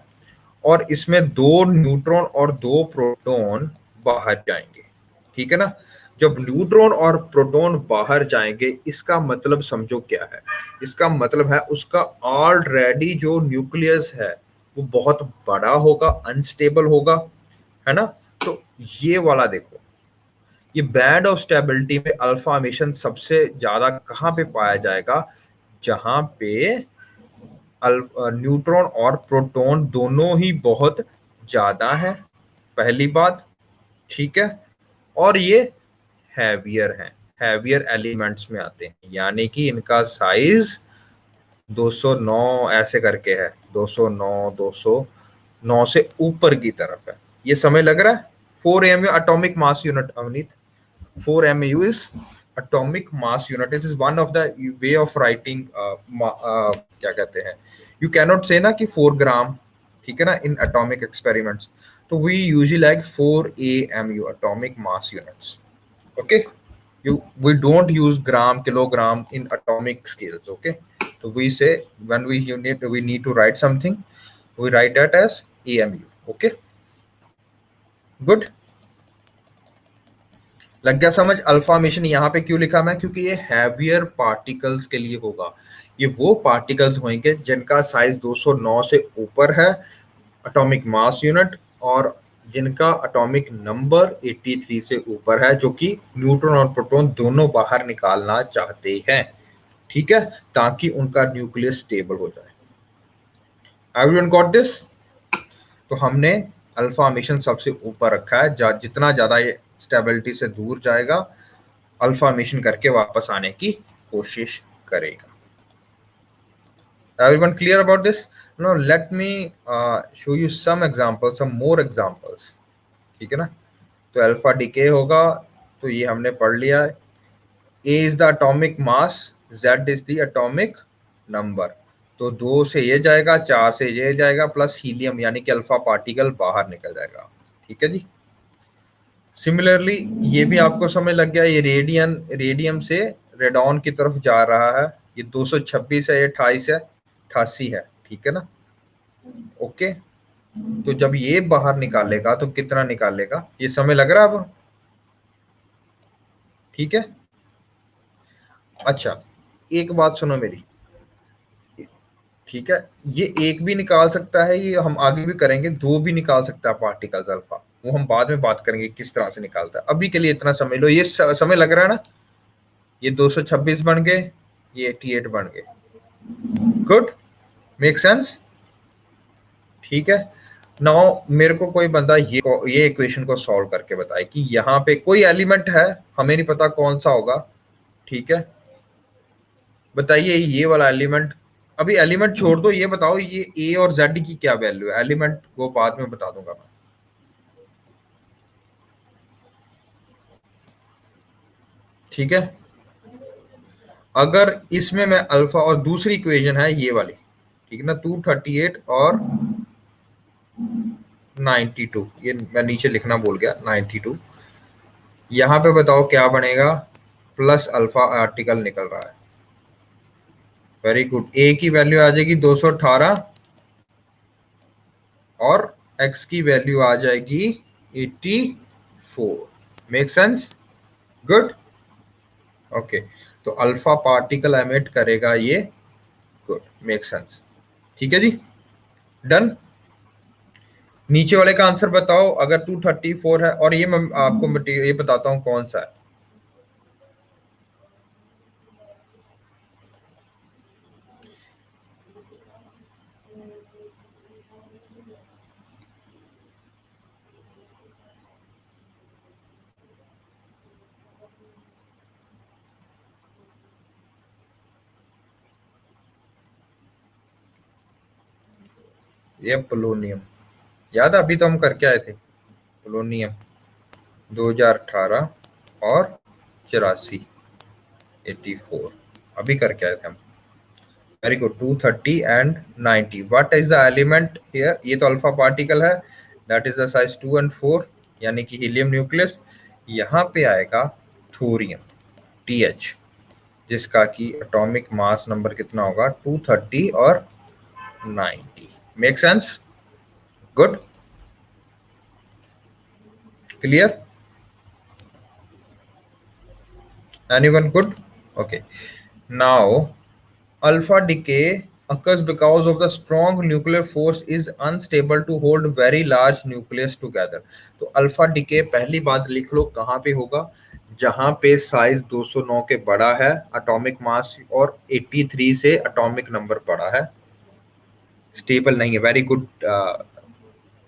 और इसमें 2 न्यूट्रॉन और 2 प्रोटॉन बाहर जाएंगे, ठीक है ना। जब न्यूट्रॉन और प्रोटॉन बाहर जाएंगे, इसका मतलब समझो क्या है। इसका मतलब है उसका ऑलरेडी जो न्यूक्लियस है वो बहुत बड़ा होगा, अनस्टेबल होगा, है ना। तो ये वाला देखो, ये बैंड ऑफ स्टेबिलिटी में अल्फा एमिशन सबसे ज्यादा कहाँ पे पाया जाएगा, जहां पे न्यूट्रॉन और प्रोटॉन दोनों ही बहुत ज्यादा है, पहली बात, ठीक है। और ये हैवियर हैं, हैवियर एलिमेंट्स में आते हैं, यानी कि इनका साइज 209 ऐसे करके है, 209 से ऊपर की तरफ है। ये समय लग रहा है। 4 mu atomic mass unit, Avneet, 4 mu is atomic mass unit. It is one of the way of writing क्या कहते हैं, you cannot say ना कि 4 ग्राम, ठीक है ना, in atomic experiments. तो we usually like 4 AMU atomic mass units. Okay, we don't use gram, kilogram in atomic scales. Okay, so we say when we need to write something, we write that as AMU. Okay, good. लग गया समझ। Alpha mission यहाँ पे क्यों लिखा मैं, क्योंकि ये हैवियर पार्टिकल्स के लिए होगा। ये वो पार्टिकल्स होंगे जिनका साइज 209 से ऊपर है एटॉमिक मास यूनिट, और जिनका एटॉमिक नंबर 83 से ऊपर है, जो कि न्यूट्रॉन और प्रोटॉन दोनों बाहर निकालना चाहते हैं, ठीक है, ताकि उनका न्यूक्लियस स्टेबल हो जाए। Everyone got this? तो हमने अल्फा मिशन सबसे ऊपर रखा है, जितना ज्यादा ये स्टेबिलिटी से दूर जाएगा, अल्फा मिशन करके वापस आने की कोशिश करेगा। Everyone clear about this? Now let me show you some examples, some more examples, ठीक है ना। तो अल्फा डिके होगा, तो ये हमने पढ़ लिया है। A is the atomic mass, Z is the atomic number। तो 2 से ये जाएगा, 4 से ये जाएगा, प्लस हीलियम, यानी कि अल्फा पार्टिकल बाहर निकल जाएगा, ठीक है जी। सिमिलरली ये भी आपको समझ लग गया, ये रेडियम से रेडॉन की तरफ जा रहा है, ये 226 है, ये 28 है, 88 है, ठीक है ना। ओके, तो जब ये बाहर निकालेगा तो कितना निकालेगा, ये समय लग रहा है अब, ठीक है। अच्छा, एक बात सुनो मेरी, ठीक है, ये एक भी निकाल सकता है, ये हम आगे भी करेंगे, 2 भी निकाल सकता है पार्टिकल्स अल्फा, वो हम बाद में बात करेंगे किस तरह से निकालता है। अभी के लिए इतना समझ लो, ये समय लग रहा है ना, ये 226 बन गए, ये 88 बन गए। गुड, मेक सेंस, ठीक है। नाउ मेरे को कोई बंदा ये इक्वेशन को सॉल्व करके बताए कि यहाँ पे कोई एलिमेंट है, हमें नहीं पता कौन सा होगा, ठीक है। बताइए ये वाला एलिमेंट, अभी एलिमेंट छोड़ दो, ये बताओ ये ए और जेड की क्या वैल्यू है, एलिमेंट वो बाद में बता दूंगा मैं, ठीक है। अगर इसमें मैं अल्फा, और दूसरी इक्वेशन है ये वाली, ठीक है ना, 238 और 92, ये मैं नीचे लिखना भूल गया, 92, यहाँ पे बताओ क्या बनेगा, प्लस अल्फा आर्टिकल निकल रहा है, वेरी गुड। ए की वैल्यू आ जाएगी 218 और एक्स की वैल्यू आ जाएगी 84, मेक सेंस, गुड, ओके। तो अल्फा पार्टिकल एमिट करेगा ये, गुड, मेक सेंस, ठीक है जी, डन। नीचे वाले का आंसर बताओ, अगर 234 है, और ये मैं आपको मटेरियल ये बताता हूँ कौन सा है। ये पोलोनियम, याद है, अभी तो हम करके आए थे पोलोनियम, 2018 और 84, 84 अभी करके आए थे हम। Very good, 230 and 90। What is the element here? ये तो अल्फा पार्टिकल है, that is the size 2 and 4, यानी कि हीलियम न्यूक्लियस। यहाँ पे आएगा थोरियम, TH, जिसका कि एटॉमिक मास नंबर कितना होगा? 230 और 90। Make sense? Good, clear? Anyone good? Okay, now alpha decay occurs because of the strong nuclear force is unstable to hold very large nucleus together। तो alpha decay पहली बात लिख लो कहाँ पे होगा? जहां पे साइज 209 के बड़ा है, एटॉमिक मास और 83 से एटॉमिक नंबर बड़ा है, स्टेबल नहीं है। Very good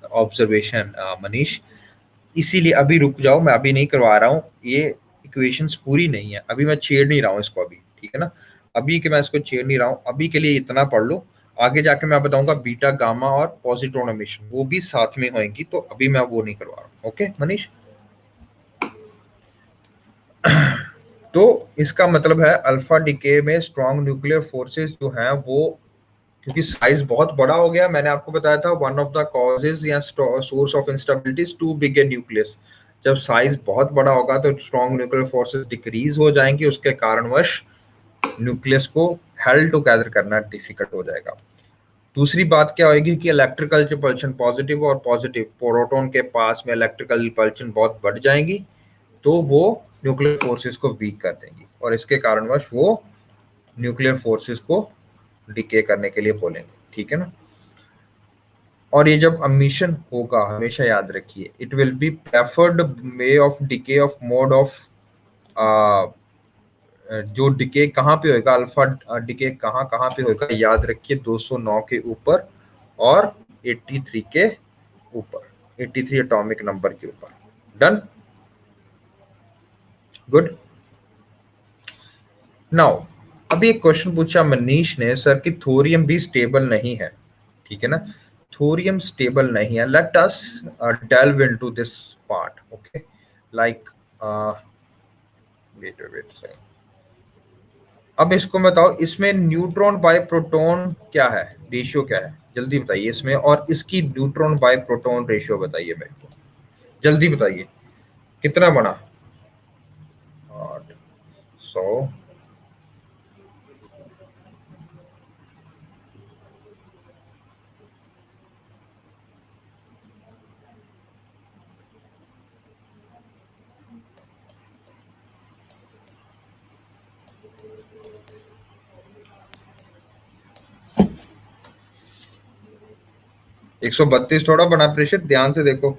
observation Manish. इसीलिए अभी रुक जाओ, मैं अभी नहीं करवा रहा हूँ, ये इक्वेशंस पूरी नहीं है, अभी मैं छेड़ नहीं रहा हूँ इसको अभी, ठीक है ना? अभी के मैं इसको छेड़ नहीं रहा हूँ, अभी के लिए इतना पढ़ लो। आगे जाके मैं बताऊंगा बीटा गामा और पॉजिट्रॉन एमिशन, वो भी साथ में होंगी, तो अभी मैं वो नहीं करवा रहा हूँ। ओके मनीष? तो इसका मतलब है अल्फा डिके में स्ट्रॉन्ग न्यूक्लियर फोर्सेस जो हैं वो, क्योंकि साइज बहुत बड़ा हो गया, मैंने आपको बताया था वन ऑफ द कॉजेज या source of instability is too big a nucleus. जब साइज बहुत बड़ा होगा तो स्ट्रॉन्ग न्यूक्लियर फोर्सेस डिक्रीज हो जाएंगी, उसके कारणवश न्यूक्लियस को हेल्ड टुगेदर करना डिफिकल्ट हो जाएगा। दूसरी बात क्या होगी कि इलेक्ट्रिकल रिपल्शन, पॉजिटिव और पॉजिटिव प्रोटॉन के पास में इलेक्ट्रिकल रिपल्शन बहुत बढ़ जाएंगी, तो वो न्यूक्लियर फोर्सेस को वीक कर देंगी और इसके कारणवश वो न्यूक्लियर फोर्सेस को डिके करने के लिए बोलेंगे, ठीक है ना? और ये जब अमिशन होगा हमेशा याद रखिए, it will be preferred way of decay of mode of, जो डिके कहाँ पे होगा, अल्फा डिके कहाँ कहाँ पे होगा, याद रखिए 209 के ऊपर और 83 के ऊपर, 83 एटॉमिक नंबर के ऊपर। Done, good. नाउ अभी एक क्वेश्चन पूछा मनीष ने, सर कि थोरियम भी स्टेबल नहीं है, ठीक है ना? थोरियम स्टेबल नहीं है, let us delve into this part, okay? like wait wait, अब इसको बताओ, इसमें न्यूट्रॉन बाय प्रोटॉन क्या है, रेशियो क्या है, जल्दी बताइए इसमें, और इसकी न्यूट्रॉन बाय प्रोटॉन रेशियो बताइए मेरे को, जल्दी बताइए कितना बना? 800। 132 थोड़ा बना प्रेषित, ध्यान से देखो।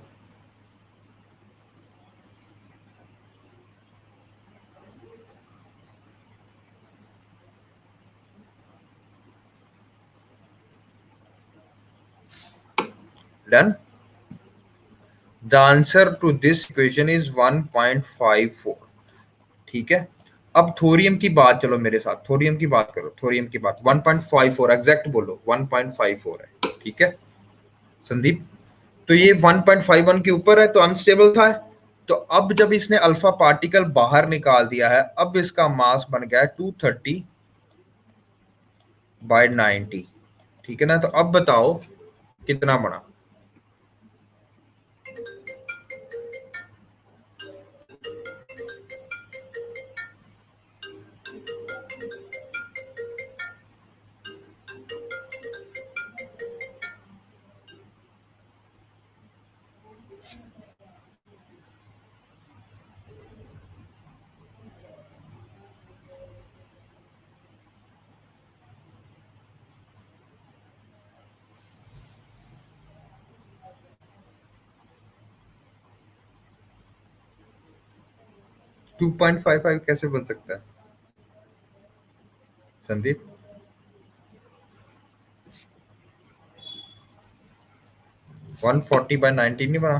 Done, the answer to this equation is 1.54, ठीक है? अब थोरियम की बात, चलो मेरे साथ थोरियम की बात करो, थोरियम की बात 1.54 एग्जैक्ट बोलो, 1.54 है, ठीक है संदीप? तो ये 1.51 के ऊपर है तो अनस्टेबल था। तो अब जब इसने अल्फा पार्टिकल बाहर निकाल दिया है, अब इसका मास बन गया है 230/90, ठीक है ना? तो अब बताओ कितना बना? 2.55 कैसे बन सकता है संदीप? 140/19 नहीं बना,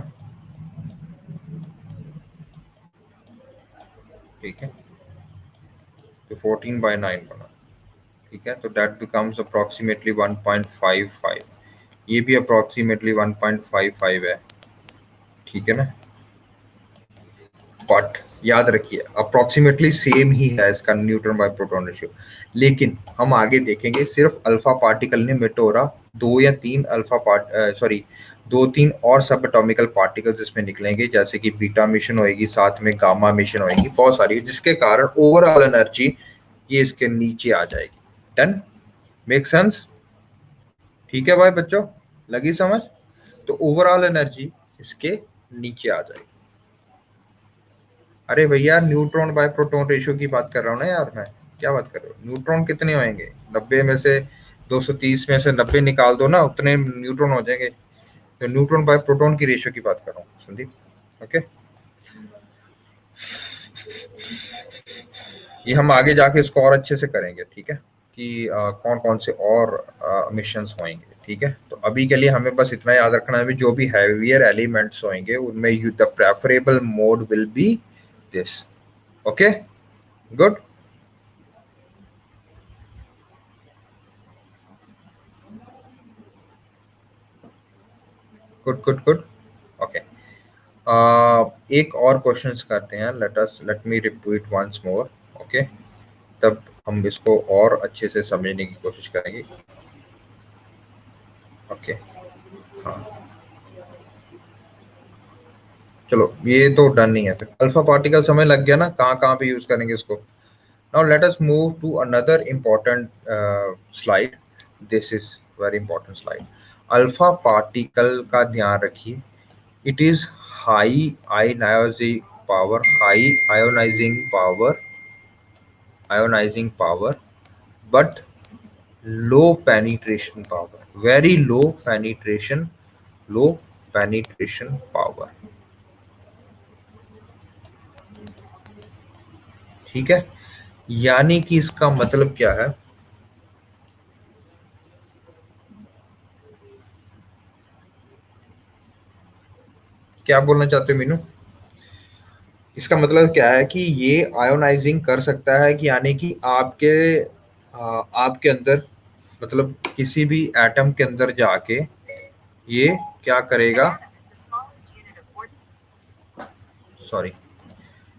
ठीक है? तो 14/9 बना, ठीक है? तो दैट बिकम्स अप्रोक्सीमेटली 1.55, ये भी अप्रोक्सीमेटली 1.55 है, ठीक है ना? बट याद रखिए अप्रोक्सीमेटली सेम ही है इसका न्यूट्रॉन बाय प्रोटॉन रेशियो। लेकिन हम आगे देखेंगे सिर्फ अल्फा पार्टिकल ने मेटोरा दो या तीन अल्फा पार्ट सॉरी दो तीन और सब एटॉमिकल पार्टिकल्स इसमें निकलेंगे, जैसे कि बीटा मिशन होएगी, साथ में गामा मिशन होएगी, बहुत सारी, जिसके कारण ओवरऑल एनर्जी ये इसके नीचे आ जाएगी। Done, make sense? ठीक है भाई बच्चों, लगी समझ? तो ओवरऑल एनर्जी इसके नीचे आ जाएगी। अरे भैया न्यूट्रॉन बाय प्रोटॉन रेशियो की बात कर रहा हूँ ना यार, मैं क्या बात कर रहा हूँ? न्यूट्रॉन कितने होंगे? 90 में से 230 में से 90 निकाल दो ना, उतने न्यूट्रॉन हो जाएंगे। तो न्यूट्रॉन बाय प्रोटॉन की रेशियो की बात कर रहा हूँ संदीप। ओके, ये हम आगे जाके इसको और अच्छे से करेंगे, ठीक है, कि कौन कौन से और मिशंस होंगे। ठीक है, तो अभी के लिए हमें बस इतना याद रखना है, जो भी हैवियर एलिमेंट्स होंगे उनमें the preferable mode will be this. Okay, good. Good good good. Okay, एक और क्वेश्चंस करते हैं। Let me repeat once more. Okay, तब हम इसको और अच्छे से समझने की कोशिश करेंगे। ओके, हाँ चलो, ये तो डन नहीं है। फिर अल्फा पार्टिकल समय लग गया ना, कहाँ कहाँ पे यूज करेंगे इसको। Now let us move to another important slide. This is very important slide. Alpha particle का ध्यान रखिए, it is high ionizing power, high ionizing power, but low penetration power, very low penetration power। ठीक है, यानी कि इसका मतलब क्या है? क्या बोलना चाहते हो मीनू? इसका मतलब क्या है कि ये आयोनाइजिंग कर सकता है, कि यानी कि आपके अंदर, मतलब किसी भी एटम के अंदर जाके ये क्या करेगा, सॉरी,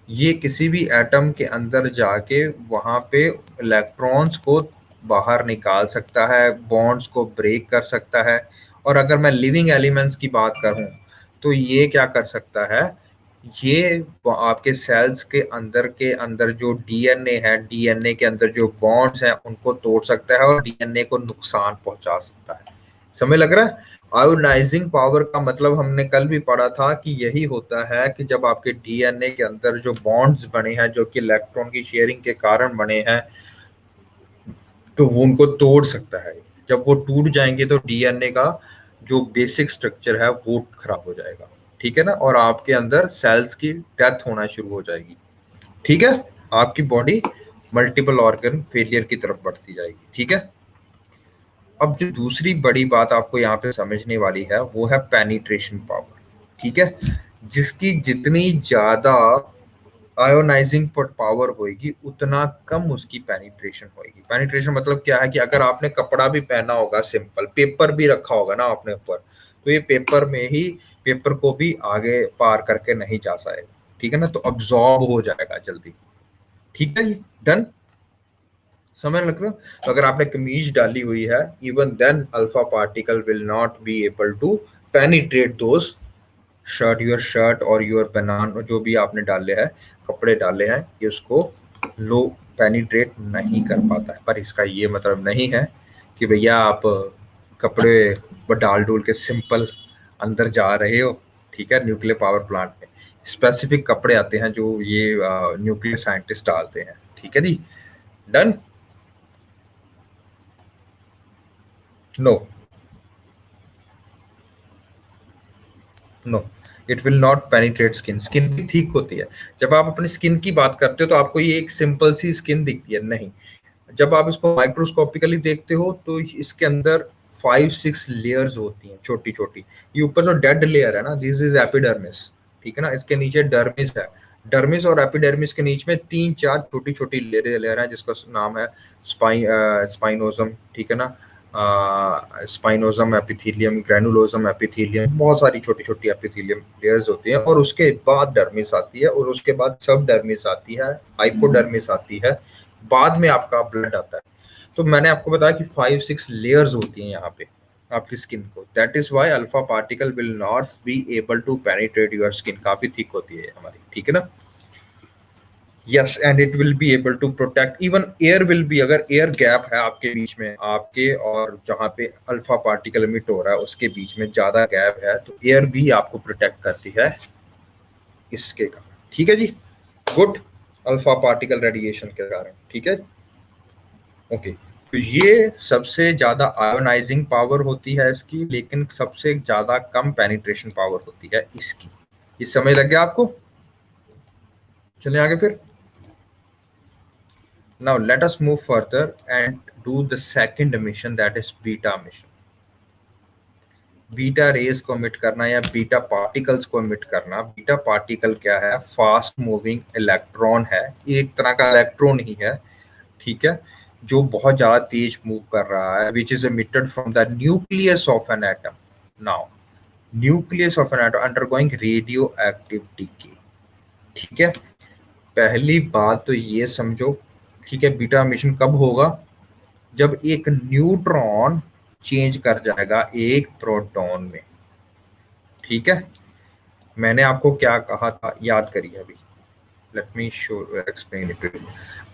ये किसी भी एटम के अंदर जाके वहां पे इलेक्ट्रॉन्स को बाहर निकाल सकता है, बॉन्ड्स को ब्रेक कर सकता है। और अगर मैं लिविंग एलिमेंट्स की बात करूं तो ये क्या कर सकता है, ये आपके सेल्स के अंदर जो डीएनए है, डीएनए के अंदर जो बॉन्ड्स हैं उनको तोड़ सकता है और डीएनए को नुकसान पहुंचा सकता है। समय लग रहा है? आयोनाइजिंग पावर का मतलब हमने कल भी पढ़ा था कि यही होता है कि जब आपके डीएनए के अंदर जो बॉन्ड्स बने हैं, जो कि इलेक्ट्रॉन की शेयरिंग के कारण बने हैं, तो वो उनको तोड़ सकता है। जब वो टूट जाएंगे तो डीएनए का जो बेसिक स्ट्रक्चर है वो खराब हो जाएगा। ठीक है ना, और आपके अंदर सेल्स की डेथ होना शुरू हो जाएगी। ठीक है, आपकी बॉडी मल्टीपल ऑर्गन फेलियर की तरफ बढ़ती जाएगी। ठीक है, अब जो दूसरी बड़ी बात आपको यहाँ पे समझने वाली है वो है पेनिट्रेशन पावर। ठीक है, जिसकी जितनी ज्यादा आयोनाइजिंग पावर होगी उतना कम उसकी पेनिट्रेशन होगी। पेनिट्रेशन मतलब क्या है कि अगर आपने कपड़ा भी पहना होगा, सिंपल पेपर भी रखा होगा ना आपने ऊपर, तो ये पेपर में ही, पेपर को भी आगे पार करके नहीं जा पाएगा। ठीक है ना, तो अब्जॉर्ब हो जाएगा जल्दी। ठीक है, डन, समझ लग रहा है? तो अगर आपने कमीज डाली हुई है, even then alpha particle will not be able to penetrate those shirt, your shirt और योर बनान, जो भी आपने डाले हैं, कपड़े डाले हैं, ये उसको लो पेनिट्रेट नहीं कर पाता है। पर इसका ये मतलब नहीं है कि भैया आप कपड़े डाल डूल के सिंपल अंदर जा रहे हो। ठीक है, न्यूक्लियर पावर प्लांट में स्पेसिफिक कपड़े आते हैं जो ये न्यूक्लियर साइंटिस्ट डालते हैं। ठीक है जी, done. No, no, it will not penetrate skin. Skin भी ठीक होती है। जब आप अपनी स्किन की बात करते हो तो आपको ये एक सिंपल सी स्किन दिखती है, नहीं। जब आप इसको माइक्रोस्कोपिकली देखते हो तो इसके अंदर 5-6 लेयर्स होती हैं, छोटी छोटी। ये ऊपर जो डेड लेयर है ना, दिस इज एपिडर्मिस। ठीक है ना, इसके नीचे डर्मिस है। डर्मिस और एपिडर्मिस के नीचे में 3-4 छोटी छोटी लेयर है, जिसका नाम है स्पाइनोजम। ठीक है ना, स्पाइनोजम एपिथेलियम, ग्रेनुलोजम एपिथेलियम, बहुत सारी छोटी छोटी एपिथेलियम लेयर्स होती हैं, और उसके बाद डर्मिस आती है, और उसके बाद सब डर्मिस आती है, हाइपोडर्मिस आती है, बाद में आपका ब्लड आता है। तो मैंने आपको बताया कि 5-6 लेयर्स होती हैं यहाँ पे आपकी स्किन को। That is why alpha particle will not be able to penetrate your skin. काफी थिक होती है हमारी, ठीक है ना। Yes, and it will be able to protect even air will be, अगर एयर गैप है आपके बीच में, आपके और जहां पे अल्फा पार्टिकल एमिट हो रहा है उसके बीच में ज्यादा गैप है, तो एयर भी आपको प्रोटेक्ट करती है इसके कारण, ठीक है जी। गुड, अल्फा पार्टिकल रेडिएशन के कारण, ठीक है। ओके, तो ये सबसे ज्यादा आयोनाइजिंग पावर होती है इसकी, लेकिन सबसे ज्यादा कम पेनिट्रेशन पावर होती है इसकी। ये समझ लग गया आपको? चलिए आगे फिर। Now let us move further and do the second mission, that is beta mission. Beta raise को एमिट करना या बीटा पार्टिकल्स को एमिट करना। बीटा पार्टिकल क्या है? फास्ट मूविंग इलेक्ट्रॉन है, एक तरह का इलेक्ट्रॉन ही है, ठीक है, जो बहुत ज्यादा तेज मूव कर रहा है, which is emitted from the nucleus of an atom. Now nucleus of an atom undergoing radioactive decay, ठीक है। पहली बात तो ये समझो, ठीक है, बीटा मिशन कब होगा? जब एक न्यूट्रॉन चेंज कर जाएगा एक प्रोटॉन में, ठीक है। मैंने आपको क्या कहा था, याद करिए अभी, let me show explain it.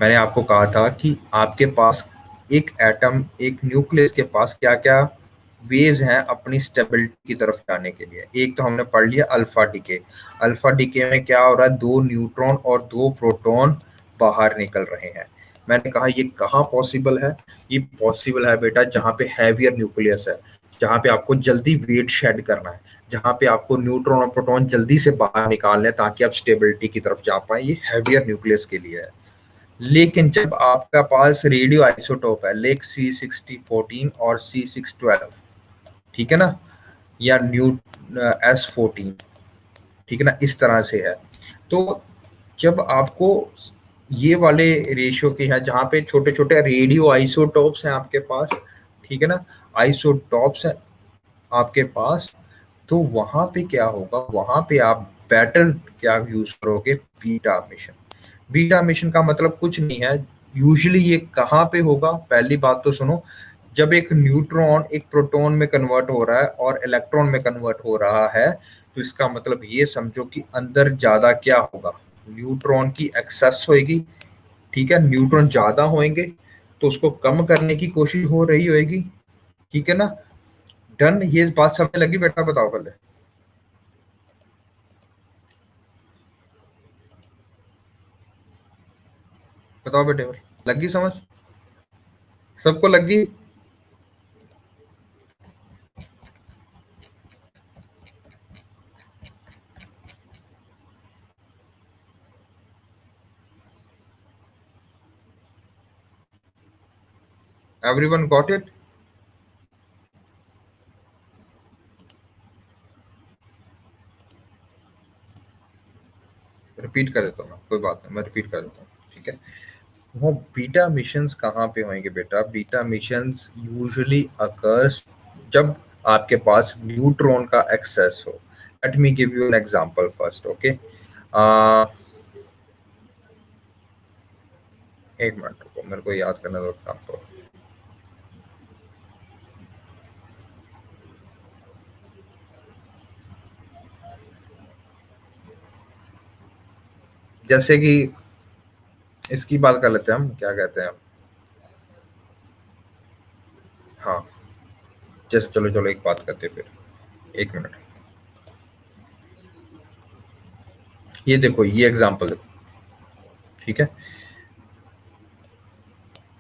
मैंने आपको कहा था कि आपके पास एक एटम, एक न्यूक्लियस के पास क्या क्या वेज हैं अपनी स्टेबिलिटी की तरफ जाने के लिए। एक तो हमने पढ़ लिया अल्फा डीके। अल्फा डीके में क्या हो रहा है? दो न्यूट्रॉन और दो प्रोटॉन बाहर निकल रहे हैं। मैंने कहा ये कहाँ पॉसिबल है? ये पॉसिबल है बेटा जहाँ पे हैवियर न्यूक्लियस है, जहाँ पे आपको जल्दी वेट शेड करना है, जहाँ पे आपको न्यूट्रॉन और प्रोटॉन जल्दी से बाहर निकालना है ताकि आप स्टेबिलिटी की तरफ जा पाए, ये हैवियर न्यूक्लियस के लिए है। लेकिन जब आपका पास रेडियो आइसोटोप है, लेक C6014 और C612, ठीक है ना, या S14, ठीक है ना, इस तरह से है। तो जब आपको ये वाले रेशियो के है जहाँ पे छोटे छोटे रेडियो आइसोटोप्स हैं आपके पास, ठीक है ना, आइसोटोप्स हैं आपके पास, तो वहां पे क्या होगा? वहां पे आप बेटर क्या यूज करोगे? Beta mission. बीटा मिशन का मतलब कुछ नहीं है। यूजुअली ये कहाँ पे होगा? पहली बात तो सुनो, जब एक न्यूट्रॉन एक प्रोटॉन में कन्वर्ट हो रहा है और इलेक्ट्रॉन में कन्वर्ट हो रहा है, तो इसका मतलब ये समझो कि अंदर ज्यादा क्या होगा? न्यूट्रॉन की एक्सेस होगी, ठीक है, न्यूट्रॉन ज्यादा होंगे, तो उसको कम करने की कोशिश हो रही होगी, ठीक है ना। डन, ये बात समझ लगी बेटा? बताओ पहले, बताओ बेटे, लगी समझ? सबको लगी? Everyone got it? रिपीट कर देता हूँ मैं, कोई बात नहीं, मैं रिपीट कर देता हूँ, ठीक है। वो बीटा मिशंस कहाँ पे होंगे बेटा? बीटा मिशंस यूजुअली अकर्स जब आपके पास न्यूट्रॉन का एक्सेस हो। Let me give you an example first, okay. एक मिनट रुको, मेरे को याद करने दो एग्जांपल। जैसे कि इसकी बात कर लेते हैं हम, क्या कहते हैं, हाँ, जैसे चलो चलो एक बात करते हैं फिर, एक मिनट। ये देखो, ये एग्जांपल देखो, ठीक है।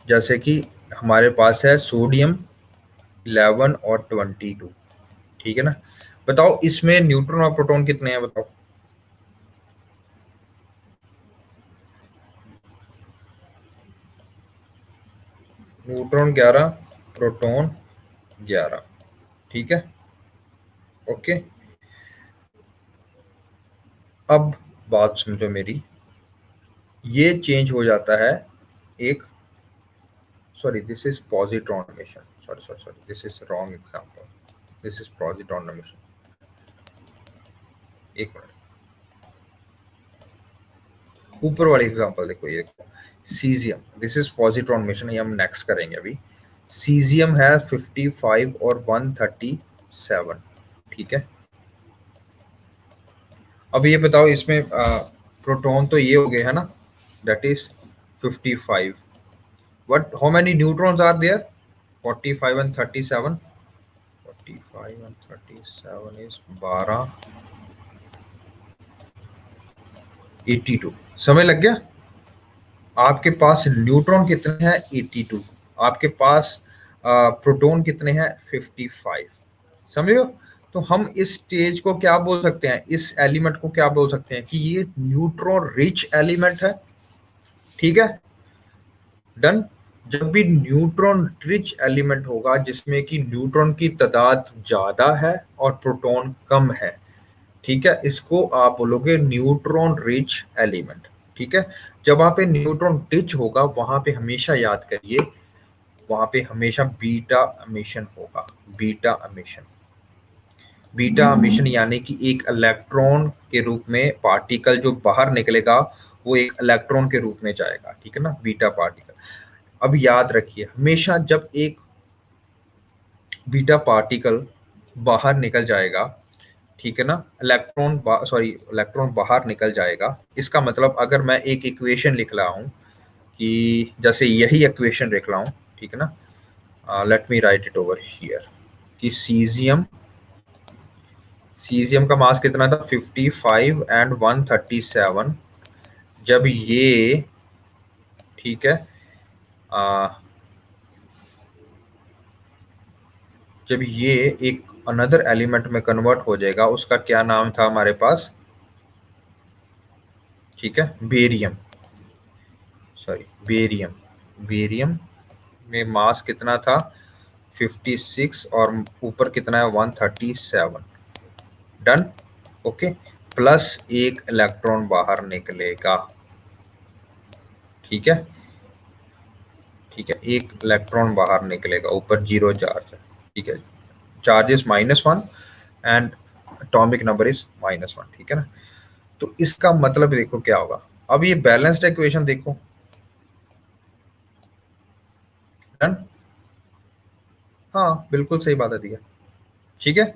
जैसे कि हमारे पास है सोडियम 11 और 22, ठीक है ना। बताओ इसमें न्यूट्रॉन और प्रोटॉन कितने हैं? बताओ। न्यूट्रॉन 11, प्रोटॉन 11, ठीक है, ओके। अब बात समझो मेरी, ये चेंज हो जाता है एक, sorry this is positron mission, sorry, this is wrong example. This is positron emission. एक मिनट, ऊपर वाली एग्जांपल देखो, ये caesium, this is positron mission, ये हम नेक्स्ट करेंगे अभी। सीजियम है 55 और 137, ठीक है। अब ये बताओ इसमें प्रोटॉन तो ये हो गए है ना, that is 55, but how many neutrons are there? 45 and 37, 45 and 37 is 12, 82। समय लग गया। आपके पास न्यूट्रॉन कितने हैं? 82। आपके पास प्रोटॉन कितने हैं? 55। समझो? तो हम इस स्टेज को क्या बोल सकते हैं, इस एलिमेंट को क्या बोल सकते हैं कि ये न्यूट्रॉन रिच एलिमेंट है, ठीक है। डन। जब भी न्यूट्रॉन रिच एलिमेंट होगा जिसमें कि न्यूट्रॉन की तादाद ज्यादा है और प्रोटॉन कम है, ठीक है, इसको आप बोलोगे न्यूट्रॉन रिच एलिमेंट, ठीक है। जब वहां पे न्यूट्रॉन रिच होगा वहां पे हमेशा याद करिए, वहां पे हमेशा बीटा एमिशन होगा। बीटा एमिशन, बीटा एमिशन यानी कि एक इलेक्ट्रॉन के रूप में पार्टिकल जो बाहर निकलेगा वो एक इलेक्ट्रॉन के रूप में जाएगा, ठीक है ना, बीटा पार्टिकल। अब याद रखिए हमेशा जब एक बीटा पार्टिकल बाहर निकल जाएगा, ठीक है ना, इलेक्ट्रॉन बाहर निकल जाएगा, इसका मतलब अगर मैं एक इक्वेशन लिख रहा हूं कि जैसे यही इक्वेशन लिख रहा हूं, ठीक है ना, let me write it over here कि सीजियम का मास कितना था? 55 एंड 137। जब ये, ठीक है, जब ये एक अनदर एलिमेंट में कन्वर्ट हो जाएगा, उसका क्या नाम था हमारे पास? ठीक है, बेरियम, सॉरी बेरियम। बेरियम में मास कितना था? 56 और ऊपर कितना है? 137। डन। ओके, प्लस एक इलेक्ट्रॉन बाहर निकलेगा, ठीक है, ठीक है, एक इलेक्ट्रॉन बाहर निकलेगा, ऊपर 0 चार्ज है, ठीक है, charge is -1 and atomic number is -1, ठीक है ना। तो इसका मतलब देखो क्या होगा। अब ये बैलेंस्ड इक्वेशन देखो, डन। हाँ बिल्कुल सही बात है दिया, ठीक है,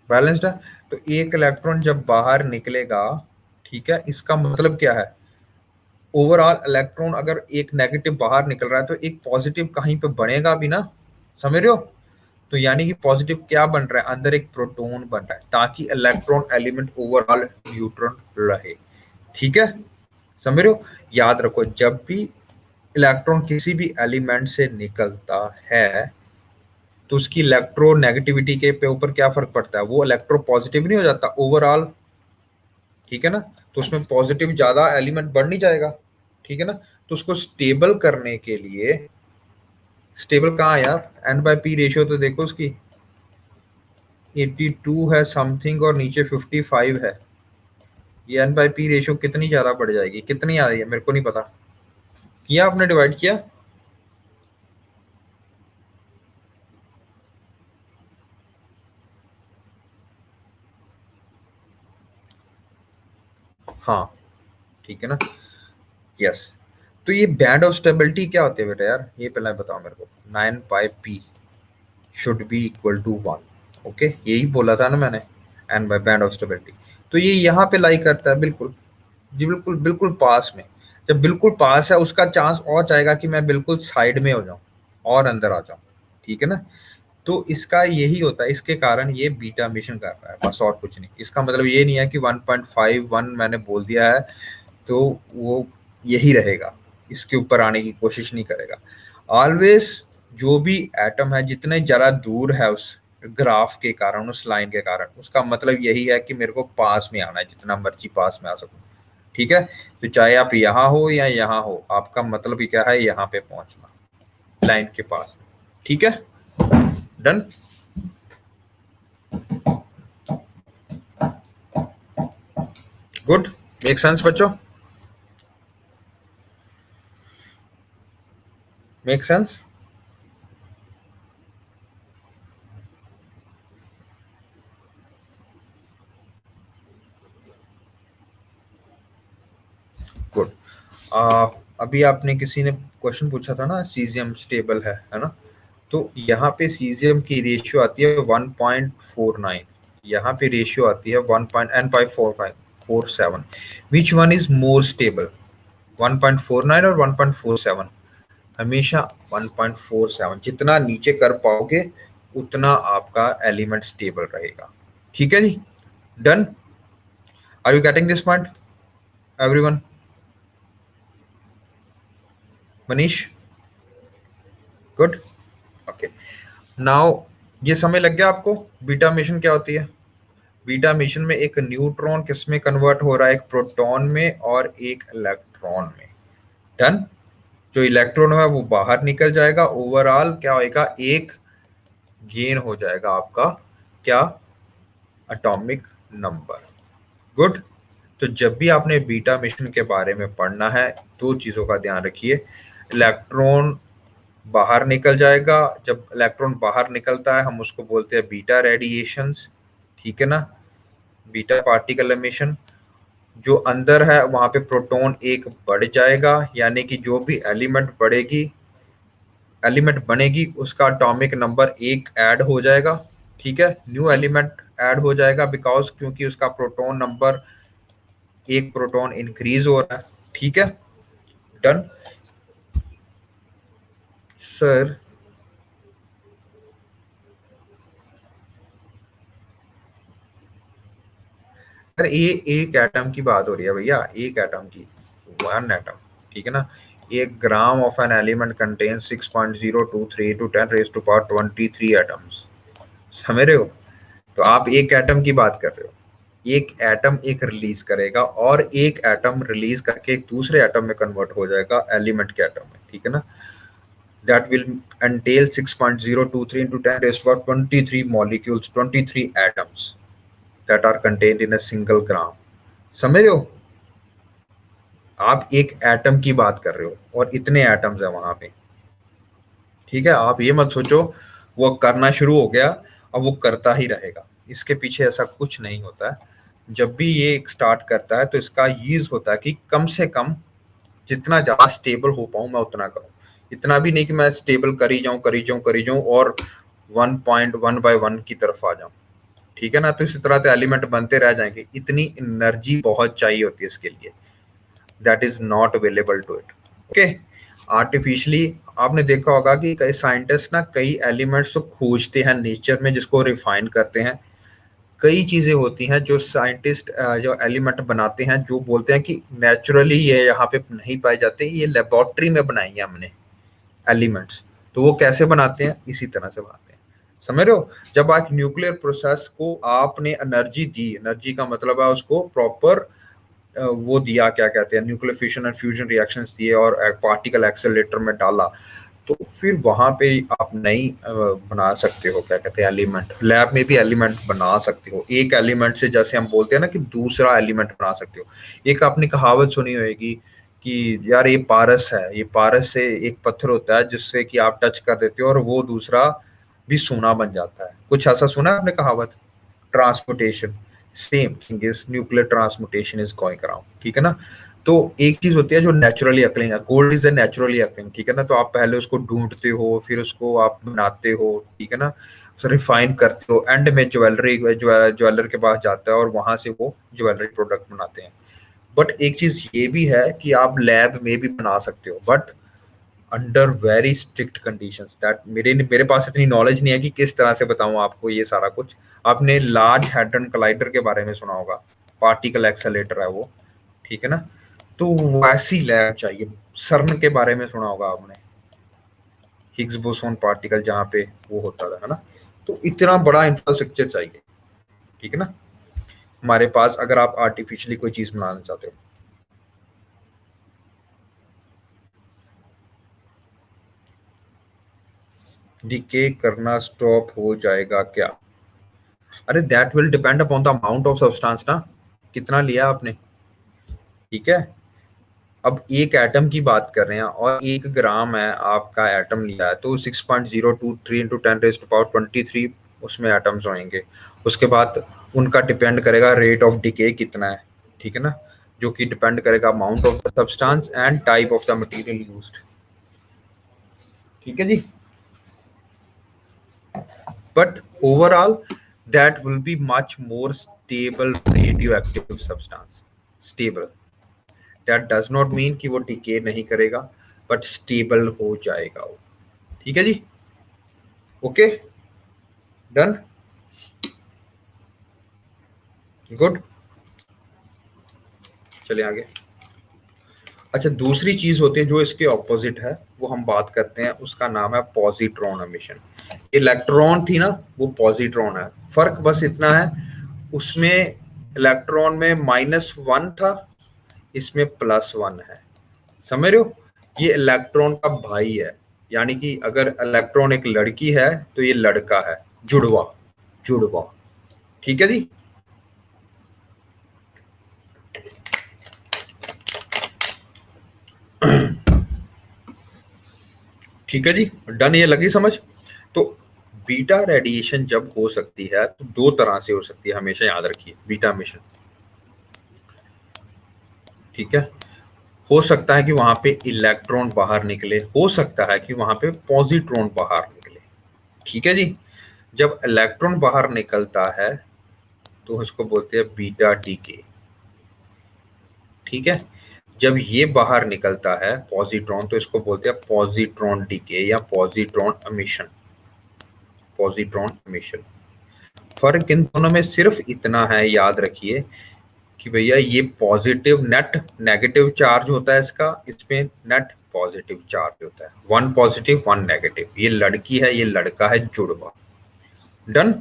बैलेंस्ड है। तो एक इलेक्ट्रॉन जब बाहर निकलेगा, ठीक है, इसका मतलब क्या है? ओवरऑल इलेक्ट्रॉन अगर एक नेगेटिव बाहर निकल रहा है तो एक पॉजिटिव कहीं पे बनेगा भी ना, समझ रहे हो? तो यानी कि पॉजिटिव क्या बन रहा है? अंदर एक प्रोटॉन बन रहा है ताकि इलेक्ट्रॉन एलिमेंट ओवरऑल न्यूट्रॉन रहे, ठीक है, समझ रहे हो? याद रखो जब भी इलेक्ट्रॉन किसी भी एलिमेंट से निकलता है तो उसकी इलेक्ट्रोनेगेटिविटी के पे ऊपर क्या फर्क पड़ता है? वो इलेक्ट्रो पॉजिटिव नहीं हो जाता ओवरऑल, ठीक है ना। तो उसमें पॉजिटिव ज्यादा एलिमेंट बढ़ नहीं जाएगा, ठीक है ना। तो उसको स्टेबल करने के लिए, स्टेबल कहाँ है यार? N/P रेशियो तो देखो उसकी 82 है समथिंग और नीचे 55 है। ये N/P रेशियो कितनी ज्यादा बढ़ जाएगी? कितनी आ रही है मेरे को नहीं पता, किया आपने डिवाइड किया? हाँ ठीक है ना, यस। तो ये बैंड ऑफ स्टेबिलिटी क्या होते हैं बेटा यार, ये पहले बताओ मेरे को। 9πp should be equal to 1, okay, यही बोला था ना मैंने, and by band of stability. तो ये यहाँ पे लाई करता है बिल्कुल जी, बिल्कुल बिल्कुल पास में। जब बिल्कुल पास है उसका चांस और चाहेगा कि मैं बिल्कुल साइड में हो जाऊं और अंदर आ जाऊं, ठीक है ना। तो इसका यही होता है, इसके कारण ये बीटा एमिशन कर रहा है, बस और कुछ नहीं। इसका मतलब ये नहीं है कि 1.51 मैंने बोल दिया है तो वो यही रहेगा, इसके ऊपर आने की कोशिश नहीं करेगा। ऑलवेज जो भी एटम है जितने जरा दूर है उस ग्राफ के कारण, उस लाइन के कारण, उसका मतलब यही है कि मेरे को पास में आना है, जितना मर्जी पास में आ सकूं, ठीक है। तो चाहे आप यहाँ हो या यहाँ हो, आपका मतलब ही क्या है? यहाँ पे पहुंचना, लाइन के पास, ठीक है, डन। गुड, मेक सेंस बच्चों? Make sense? आ, अभी आपने किसी ने क्वेश्चन पूछा था ना, सीजियम स्टेबल है ना? तो यहाँ पे सीजियम की रेशियो आती है 1.49, यहाँ पे रेशियो आती है 1.n/47। Which one is more stable, 1.49 और 1.47? हमेशा 1.47, जितना नीचे कर पाओगे उतना आपका एलिमेंट स्टेबल रहेगा। ठीक है जी, done. Are you getting this point everyone? Manish, good, okay. Now ये समय लग गया आपको, बीटा मिशन क्या होती है? बीटा मिशन में एक न्यूट्रॉन किस में कन्वर्ट हो रहा है? एक प्रोटॉन में और एक इलेक्ट्रॉन में। डन। जो इलेक्ट्रॉन है वो बाहर निकल जाएगा, ओवरऑल क्या होएगा, एक गेन हो जाएगा आपका, क्या? Atomic number. गुड। तो जब भी आपने बीटा मिशन के बारे में पढ़ना है, दो चीजों का ध्यान रखिए। इलेक्ट्रॉन बाहर निकल जाएगा, जब इलेक्ट्रॉन बाहर निकलता है हम उसको बोलते हैं बीटा रेडिएशंस, ठीक है ना? Beta particle emission. जो अंदर है वहां पे प्रोटॉन एक बढ़ जाएगा, यानी कि जो भी एलिमेंट बनेगी उसका एटॉमिक नंबर एक ऐड हो जाएगा। ठीक है, न्यू एलिमेंट ऐड हो जाएगा, बिकॉज क्योंकि उसका प्रोटॉन नंबर, एक प्रोटॉन इंक्रीज हो रहा है। ठीक है, डन सर। अरे ये एक एटम की बात हो रही है भैया, एक एटम की, वन एटम। ठीक है ना? एक gram of an element contain 6.023 to 10 raise to power 23 atoms. समझ रहे हो? तो आप एक एटम की बात कर रहे हो, एक एटम एक रिलीज करेगा और एक एटम रिलीज करके एक दूसरे एटम में कन्वर्ट हो जाएगा एलिमेंट के एटम में। ठीक है ना? that will entail 6.023 into 10 raised to power 23 molecules, 23 atoms that are contained in a single gram। समझ रहे हो? आप एक एटम की बात कर रहे हो और इतने एटम्स है वहां पे। ठीक है, आप ये मत सोचो वो करना शुरू हो गया अब वो करता ही रहेगा, इसके पीछे ऐसा कुछ नहीं होता है। जब भी ये स्टार्ट करता है तो इसका यूज होता है कि कम से कम जितना ज्यादा स्टेबल हो पाऊं मैं उतना करूं। इतना भी नहीं कि मैं स्टेबल करी जाऊं और 1.1/1 की तरफ आ जाऊं। ठीक है ना? तो इसी तरह से एलिमेंट बनते रह जाएंगे, इतनी एनर्जी बहुत चाहिए होती है इसके लिए, that is not available to it. Okay, artificially आपने देखा होगा कि कई साइंटिस्ट ना कई एलिमेंट्स तो खोजते हैं नेचर में जिसको रिफाइन करते हैं। कई चीजें होती हैं जो साइंटिस्ट जो एलिमेंट बनाते हैं, जो बोलते हैं कि नेचुरली ये यहाँ पे नहीं पाए जाते, ये लेबोरेटरी में बनाई है हमने एलिमेंट्स। तो वो कैसे बनाते हैं? इसी तरह से बनाते हैं। समझ रहे हो? जब आप न्यूक्लियर प्रोसेस को आपने एनर्जी दी, एनर्जी का मतलब है उसको प्रॉपर वो दिया, क्या कहते हैं, nuclear fission and fusion reactions दिए और पार्टिकल एक्सेलरेटर में डाला, तो फिर वहां पे आप नई बना सकते हो, क्या कहते हैं, एलिमेंट। लैब में भी एलिमेंट बना सकते हो एक एलिमेंट से, जैसे हम बोलते हैं ना कि दूसरा एलिमेंट बना सकते हो। एक आपने कहावत सुनी होगी कि यार ये पारस है, ये पारस से एक पत्थर होता है जिससे कि आप टच कर देते हो और वो दूसरा भी सोना बन जाता है। कुछ ऐसा सुना है आपने कहावत? Transportation, same thing is nuclear transportation is going around. ठीक है ना? तो एक चीज होती है जो नेचुरली अकरिंग है, gold is a naturally occurring. ठीक है ना? तो आप पहले उसको ढूंढते हो, फिर उसको आप बनाते हो, ठीक है ना, उसे रिफाइन करते हो, एंड में ज्वेलर के पास जाता है और वहां से वो ज्वेलरी प्रोडक्ट बनाते हैं। बट एक चीज ये भी है कि आप लैब में भी बना सकते हो, but under very strict conditions. That मेरे पास इतनी नॉलेज नहीं है कि किस तरह से बताऊं आपको ये सारा कुछ। आपने लार्ज हैड्रन कलाइडर के बारे में सुना होगा, पार्टिकल एक्सेलेरेटर है वो। ठीक है ना? तो वैसी लैब चाहिए। सर्न के बारे में सुना होगा आपने, हिग्स बोसोन पार्टिकल जहाँ पे वो होता था, है ना? तो इतना बड़ा इंफ्रास्ट्रक्चर चाहिए। ठीक है ना? हमारे पास, अगर आप आर्टिफिशियली कोई चीज बनाना चाहते हो। डीके करना स्टॉप हो जाएगा क्या? अरे that will depend upon the amount of substance ना, कितना लिया आपने। ठीक है, अब एक एटम की बात कर रहे हैं और 1 ग्राम है आपका एटम लिया है, तो 6.023 इंटू 10⁻23 उसमें एटम्स होंगे। उसके बाद उनका डिपेंड करेगा रेट ऑफ डिके कितना है। ठीक है ना? जो कि डिपेंड करेगा amount of the substance and type of the material used. ठीक है जी। But overall that will be much more stable radioactive substance. Stable that does not mean कि वो डिके नहीं करेगा, बट स्टेबल हो जाएगा वो। ठीक है जी। ओके, डन, गुड, चलिए आगे। अच्छा, दूसरी चीज होती है जो इसके ऑपोजिट है, वो हम बात करते हैं, उसका नाम है पॉजिट्रॉन एमिशन। इलेक्ट्रॉन थी ना, वो पॉजिट्रॉन है। फर्क बस इतना है, उसमें इलेक्ट्रॉन में -1 था, इसमें +1 है। समझ रहे हो? ये इलेक्ट्रॉन का भाई है, यानी कि अगर इलेक्ट्रॉन एक लड़की है तो ये लड़का है, जुड़वा। जुड़वा। ठीक है जी। ठीक है जी, डन, ये लगी समझ? तो बीटा रेडिएशन जब हो सकती है तो दो तरह से हो सकती है, हमेशा याद रखिए, बीटा मिशन। ठीक है, हो सकता है कि वहां पे इलेक्ट्रॉन बाहर निकले, हो सकता है कि वहां पे पॉजिट्रॉन बाहर निकले। ठीक है जी। जब इलेक्ट्रॉन बाहर निकलता है तो इसको बोलते हैं बीटा डीके। ठीक है, जब ये बाहर निकलता है पॉजिट्रॉन तो इसको बोलते हैं पॉजिट्रॉन डीके या पॉजिट्रॉन एमिशन। Positron emission. फर्क इन दोनों में सिर्फ इतना है, याद रखिए कि भैया ये पॉजिटिव नेट नेगेटिव चार्ज होता है इसका, इसमें नेट पॉजिटिव चार्ज होता है, 1 पॉजिटिव 1 नेगेटिव। ये लड़की है, ये लड़का है, जुड़वा। डन।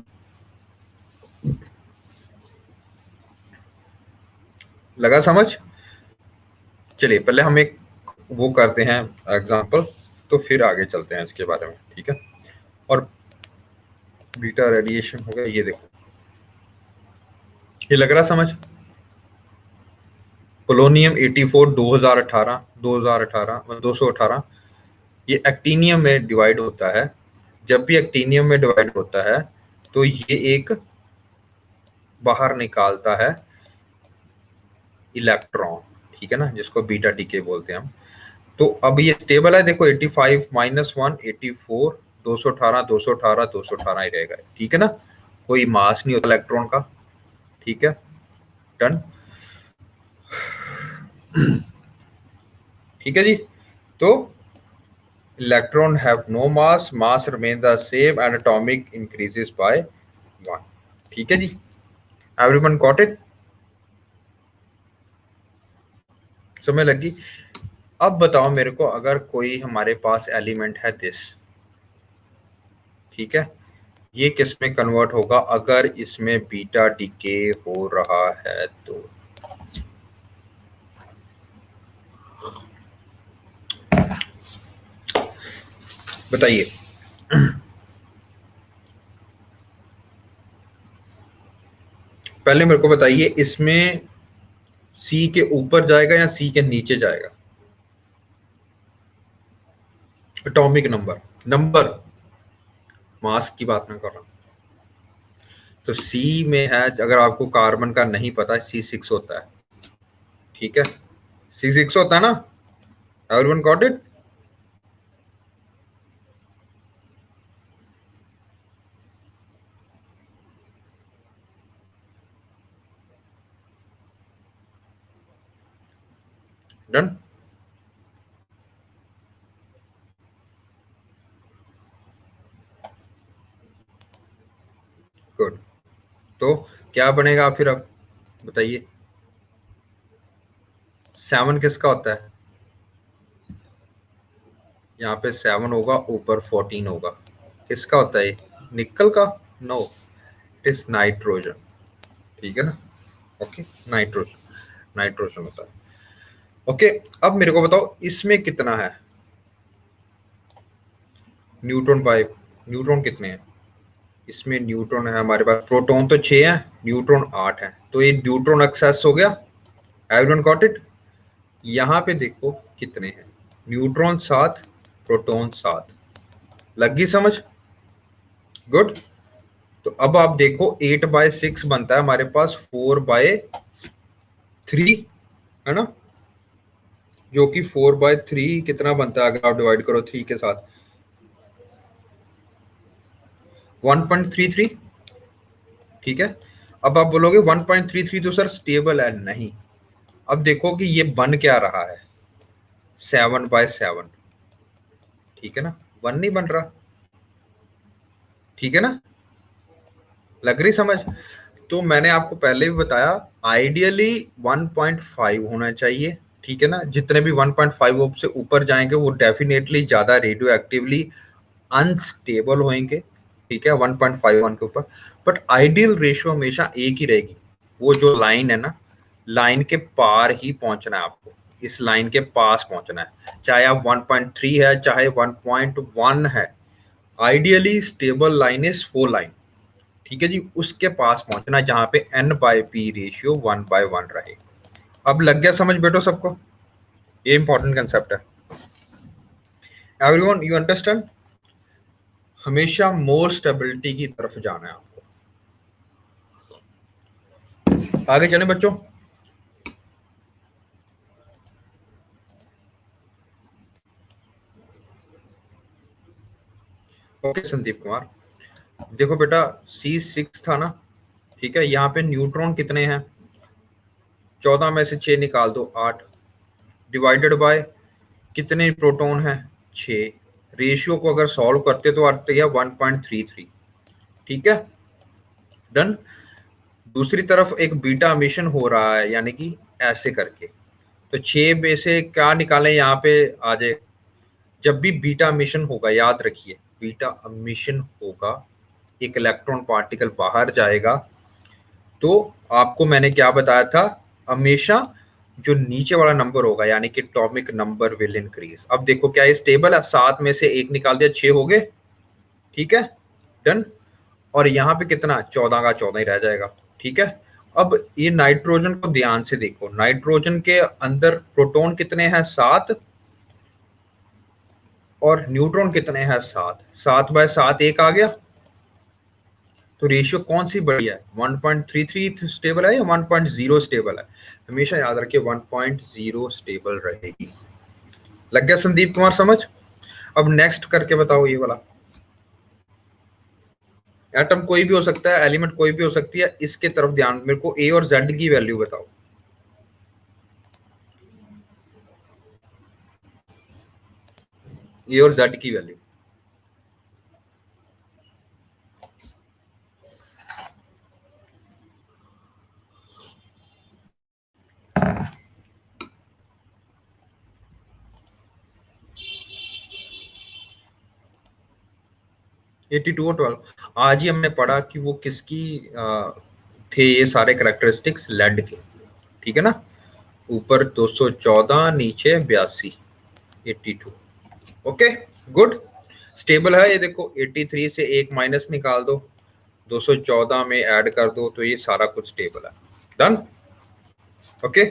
लगा समझ? चलिए पहले हम एक वो करते हैं एग्जांपल, तो फिर आगे चलते हैं इसके बारे में। ठीक है, और बीटा रेडिएशन हो गया, ये देखो, ये लग रहा समझ? पोलोनियम 84 2018 218, ये एक्टीनियम में डिवाइड होता है। जब भी एक्टीनियम में डिवाइड होता है तो ये एक बाहर निकालता है इलेक्ट्रॉन। ठीक है ना, जिसको बीटा डीके बोलते हैं हम। तो अब ये स्टेबल है, देखो 85 -1 84 218 218 218 ही रहेगा। ठीक है ना, कोई मास नहीं होता इलेक्ट्रॉन का। ठीक है, डन। ठीक है जी। तो electron have no mass remain the same and atomic increases by 1। ठीक है जी, everyone got it? समझ लगी? अब बताओ मेरे को, अगर कोई हमारे पास एलिमेंट है दिस, ठीक है, ये किस में कन्वर्ट होगा अगर इसमें बीटा डीके हो रहा है तो? बताइए। पहले मेरे को बताइए, इसमें सी के ऊपर जाएगा या सी के नीचे जाएगा? एटॉमिक नंबर, नंबर, मास की बात मैं कर रहा हूं। तो सी में है, अगर आपको कार्बन का नहीं पता, C6 होता है। ठीक है, C6 होता है ना, everyone got it? Done. Good. तो क्या बनेगा फिर, अब बताइए। 7 किसका होता है? यहाँ पे 7 होगा, ऊपर 14 होगा। किसका होता है? निकल का? No, it is nitrogen. ठीक है ना? ओके, नाइट्रोजन, नाइट्रोजन होता है। ओके, अब मेरे को बताओ इसमें कितना है न्यूट्रॉन बाय, न्यूट्रॉन कितने हैं इसमें? न्यूट्रॉन है हमारे पास, प्रोटॉन तो 6 है, न्यूट्रॉन 8 है, तो ये न्यूट्रॉन एक्सेस हो गया। Everyone got it? यहाँ पे देखो कितने हैं, न्यूट्रॉन 7, प्रोटॉन 7। लग गई समझ? गुड। तो अब आप देखो 8/6 बनता है हमारे पास 4/3, है ना, जो कि 4/3 कितना बनता है अगर आप डिवाइड करो 3 के साथ, 1.33। ठीक है, अब आप बोलोगे 1.33 तो सर स्टेबल है, नहीं। अब देखो कि ये बन क्या रहा है, 7/7। ठीक है ना, 1 नहीं बन रहा। ठीक है ना, लग रही समझ। तो मैंने आपको पहले भी बताया, आइडियली 1.5 होना चाहिए। ठीक है ना, जितने भी 1.5 से ऊपर जाएंगे वो डेफिनेटली ज्यादा रेडियो एक्टिवली अनस्टेबल होंगे। ठीक है, 1.51 के ऊपर। बट आइडियल रेशियो हमेशा एक ही रहेगी, वो जो लाइन है ना, लाइन के पार ही पहुंचना है आपको, इस लाइन के पास पहुंचना है, चाहे आप 1.3 है चाहे 1.1 है। Ideally stable line is 4 line. ठीक है जी, उसके पास पहुंचना जहां पे n/p रेशियो 1/1 रहे। अब लग गया समझ बेटो सबको, ये इंपॉर्टेंट कंसेप्ट है। Everyone, you understand. हमेशा मोर स्टेबिलिटी की तरफ जाना है आपको। आगे चले बच्चों। ओके संदीप कुमार, देखो बेटा C6 था ना। ठीक है, यहाँ पे न्यूट्रॉन कितने हैं, 14 में से 6 निकाल दो, 8, डिवाइडेड बाय कितने प्रोटॉन हैं, 6। रेशियो को अगर सॉल्व करते तो आता है 1.33। ठीक है, डन। दूसरी तरफ एक बीटा मिशन हो रहा है, यानी कि ऐसे करके, तो 6 में से क्या निकालें यहाँ पे आ जाए। जब भी बीटा मिशन होगा, याद रखिए बीटा मिशन होगा, एक इलेक्ट्रॉन पार्टिकल बाहर जाएगा, तो आपको मैंने क्या बताया था, हमेशा जो नीचे वाला नंबर होगा यानी कि एटॉमिक नंबर विल इंक्रीज। अब देखो क्या ये स्टेबल है, 7 में से एक निकाल दिया, 6 हो गए। ठीक है, डन। और यहाँ पे कितना, 14 का 14 ही रह जाएगा। ठीक है, अब ये नाइट्रोजन को ध्यान से देखो, नाइट्रोजन के अंदर प्रोटॉन कितने हैं, 7, और न्यूट्रॉन कितने हैं, 7। 7/7 एक आ गया। तो रेशियो कौन सी बढ़िया है, 1.33 स्टेबल है या 1.0 स्टेबल है। हमेशा याद रखिए 1.0 स्टेबल रहेगी। लग गया संदीप कुमार समझ। अब नेक्स्ट करके बताओ ये वाला। एटम कोई भी हो सकता है, एलिमेंट कोई भी हो सकती है, इसके तरफ ध्यान, मेरे को ए और जेड की वैल्यू बताओ। ए और जेड की वैल्यू। एटी टू और 12 आज ही हमने पढ़ा कि वो किसकी थे ये सारे करेक्टरिस्टिक्स, लेड के। ठीक है ना, ऊपर 214, नीचे 82, 82। Okay, good. स्टेबल है ये, देखो 83 से एक माइनस निकाल दो, 214 में ऐड कर दो, तो ये सारा कुछ स्टेबल है। डन। ओके,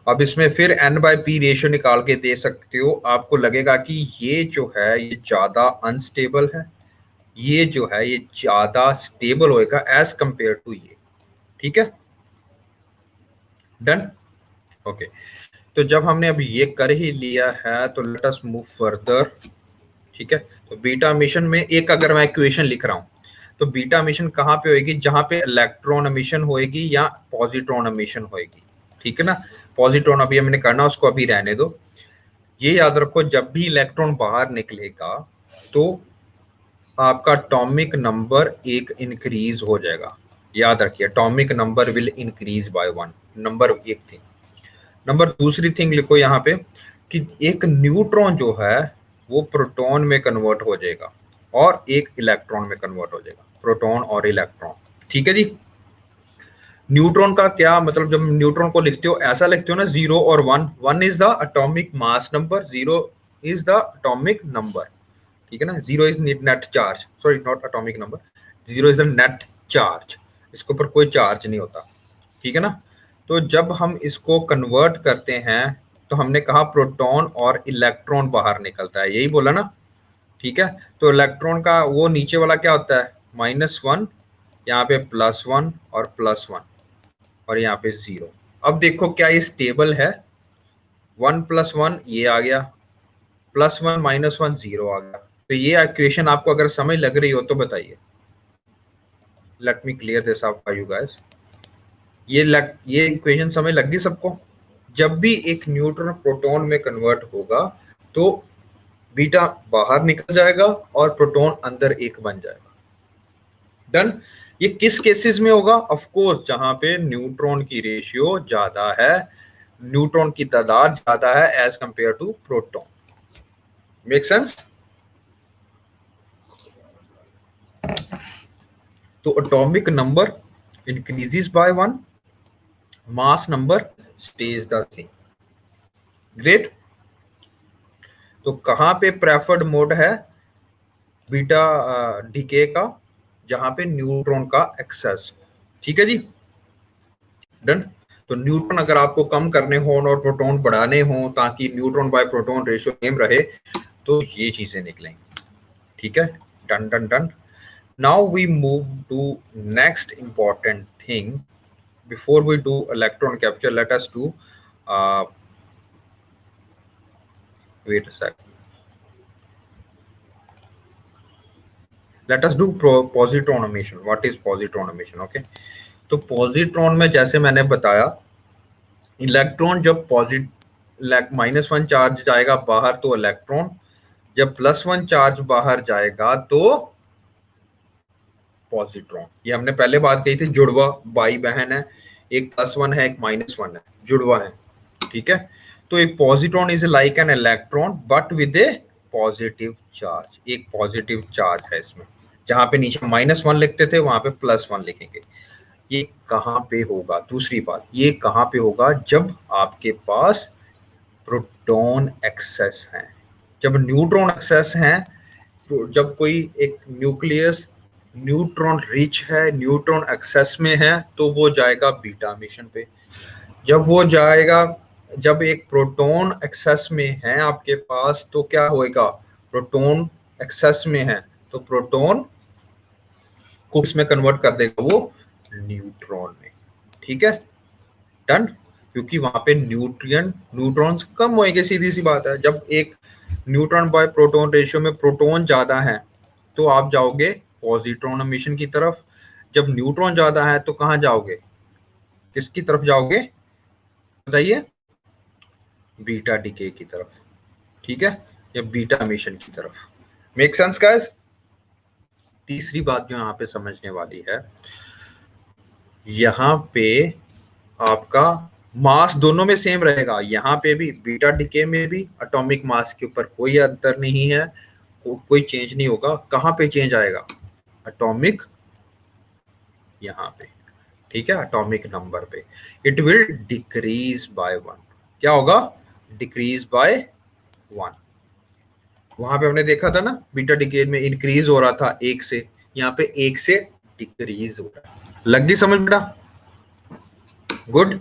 अब इसमें फिर n/p रेशियो निकाल के दे सकते हो, आपको लगेगा कि ये जो है ये ज्यादा अनस्टेबल है, ये जो है ये ज्यादा स्टेबल होएगा एज कंपेयर टू ये। ठीक है, डन। ओके, तो जब हमने अभी ये कर ही लिया है तो लेट अस मूव फर्दर। ठीक है, तो बीटा मिशन में एक अगर मैं इक्वेशन लिख रहा हूं, तो बीटा मिशन कहाँ पे होएगी, जहां पे इलेक्ट्रॉन एमिशन होएगी या पॉजिट्रॉन एमिशन होएगी। ठीक है ना, पॉजिट्रॉन अभी हमने करना, उसको अभी रहने दो। ये याद रखो, जब भी इलेक्ट्रॉन बाहर निकलेगा तो आपका एटॉमिक नंबर एक इंक्रीज हो जाएगा। याद रखिए, atomic number will increase by 1। Number एक थिंग। नंबर दूसरी थिंग लिखो यहाँ पे कि एक न्यूट्रॉन जो है वो प्रोटॉन में कन्वर्ट हो जाएगा और एक इलेक्ट्रॉन में कन्वर्ट हो जाएगा, प्रोटॉन और इलेक्ट्रॉन। ठीक है जी। न्यूट्रॉन का क्या मतलब, जब न्यूट्रॉन को लिखते हो ऐसा लिखते हो ना, 0 और 1। 1 is the atomic mass number, 0 is the atomic number. ठीक है ना, 0 is net charge, sorry not atomic number, 0 is the net charge, इसके ऊपर कोई चार्ज नहीं होता। ठीक है ना, तो जब हम इसको कन्वर्ट करते हैं तो हमने कहा प्रोटॉन और इलेक्ट्रॉन बाहर निकलता है, यही बोला ना। ठीक है, तो इलेक्ट्रॉन का वो नीचे वाला क्या होता है, -1, यहाँ पे +1 और +1, और यहाँ पे 0। अब देखो क्या ये स्टेबल है, 1+1 ये आ गया, +1 -1 0 आ गया। तो ये इक्वेशन आपको अगर समझ लग रही हो तो बताइए। Let me clear this out for you guys. ये इक्वेशन समझ लग गई सबको? जब भी एक न्यूट्रॉन प्रोटॉन में कन्वर्ट होगा तो बीटा बाहर निकल जाएगा और प्रोटॉन अंदर एक बन जाएगा। डन। ये किस केसेस में होगा? ऑफ कोर्स जहां पे न्यूट्रॉन की रेशियो ज्यादा है, न्यूट्रॉन की तादाद ज्यादा है as compared to proton. Make sense? तो atomic number increases by 1, mass number stays the same. Great. तो कहां पे प्रेफर्ड मोड है बीटा डीके का? जहां पे न्यूट्रॉन का एक्सेस। ठीक है जी, डन। तो न्यूट्रॉन अगर आपको कम करने हो और प्रोटॉन बढ़ाने हो ताकि neutron by proton ratio same रहे, तो ये चीजें निकलेंगी। ठीक है, done done done. Now we move to next important thing before we do electron capture. Let us do wait a sec, let us do positron emission. What is positron emission? Okay, तो positron में जैसे मैंने बताया, electron जब -1 charge जाएगा बाहर तो electron, जब +1 चार्ज बाहर जाएगा तो पॉजिट्रॉन। ये हमने पहले बात कही थी, जुड़वा भाई बहन है, एक +1 है एक -1 है, जुड़वा है। ठीक है, तो एक positron is like an electron but with A positive charge. एक पॉजिटिव चार्ज है इसमें, जहां पे नीचे -1 लिखते थे वहां पे +1 लिखेंगे। ये कहां पे होगा? दूसरी बात, ये कहां पे होगा? जब आपके पास प्रोटॉन एक्सेस है। जब न्यूट्रॉन एक्सेस है, तो जब कोई एक न्यूक्लियस न्यूट्रॉन रिच है, न्यूट्रॉन एक्सेस में है, तो वो जाएगा बीटा मिशन पे। जब वो जाएगा, जब एक प्रोटॉन एक्सेस में है आपके पास, तो क्या होएगा? प्रोटॉन एक्सेस में है तो प्रोटॉन को इसमें कन्वर्ट कर देगा वो न्यूट्रॉन में। ठीक है, डन। क्योंकि वहां पे न्यूट्रॉन्स कम होएंगे, सीधी सी बात है। जब एक न्यूट्रॉन बाय प्रोटॉन रेशियो में प्रोटॉन ज्यादा है तो आप जाओगे पॉजिट्रॉन एमिशन की तरफ। जब न्यूट्रॉन ज्यादा है तो कहां जाओगे? किसकी तरफ जाओगे बताइए? बीटा डीके की तरफ। ठीक है, या बीटा एमिशन की तरफ। Make sense guys? तीसरी बात जो यहाँ पे समझने वाली है, यहाँ पे आपका मास दोनों में सेम रहेगा। यहाँ पे भी बीटा डीके में भी एटॉमिक मास के ऊपर कोई अंतर नहीं है, कोई चेंज नहीं होगा। कहाँ पे चेंज आएगा? एटॉमिक, यहाँ पे। ठीक है, एटॉमिक नंबर पे इट विल डिक्रीज बाय 1। क्या होगा? Decrease by 1। वहां पे हमने देखा था ना, बीटा डीके में इंक्रीज हो रहा था 1 से, यहाँ पे 1 से डिक्रीज हो रहा है। लग गई समझ बेटा? गुड।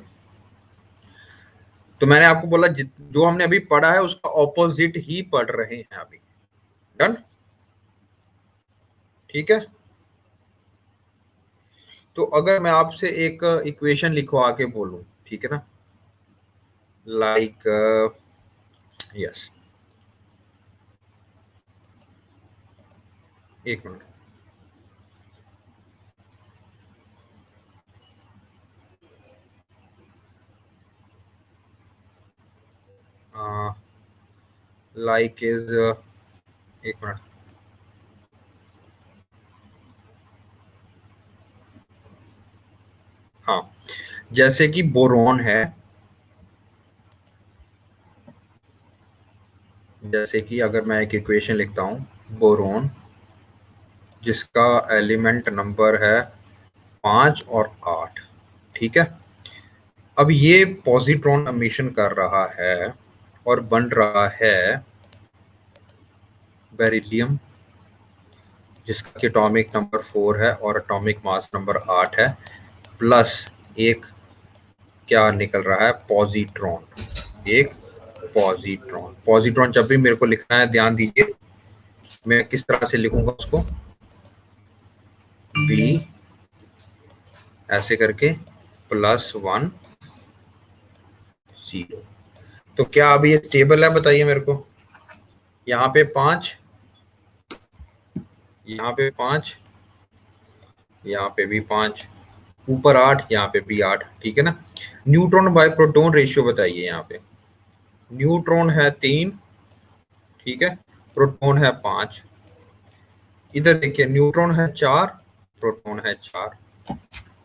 तो मैंने आपको बोला जो हमने अभी पढ़ा है उसका ऑपोजिट ही पढ़ रहे हैं अभी। डन। ठीक है, तो अगर मैं आपसे एक इक्वेशन लिखवा के बोलूं, ठीक है ना, लाइक यस, एक मिनट। लाइक इज, एक मिनट। हाँ, जैसे कि बोरॉन है, जैसे कि अगर मैं एक इक्वेशन लिखता हूं बोरॉन, जिसका एलिमेंट नंबर है 5 और 8। ठीक है, अब ये पॉजिट्रॉन एमिशन कर रहा है और बन रहा है बेरिलियम, जिसका एटॉमिक नंबर 4 है और एटॉमिक मास नंबर 8 है, प्लस एक क्या निकल रहा है? पॉजिट्रॉन। एक पॉजिट्रॉन। पॉजिट्रॉन जब भी मेरे को लिखना है, ध्यान दीजिए मैं किस तरह से लिखूंगा उसको, बी ऐसे करके +1 0। तो क्या अभी ये स्टेबल है, बताइए मेरे को। यहाँ पे 5, यहाँ पे 5, यहाँ पे भी 5, ऊपर 8, यहाँ पे भी 8, ठीक है ना। न्यूट्रॉन बाय प्रोटॉन रेशियो बताइए। यहाँ पे न्यूट्रॉन है 3, ठीक है, प्रोटॉन है 5। इधर देखिए न्यूट्रॉन है 4, प्रोटॉन है 4।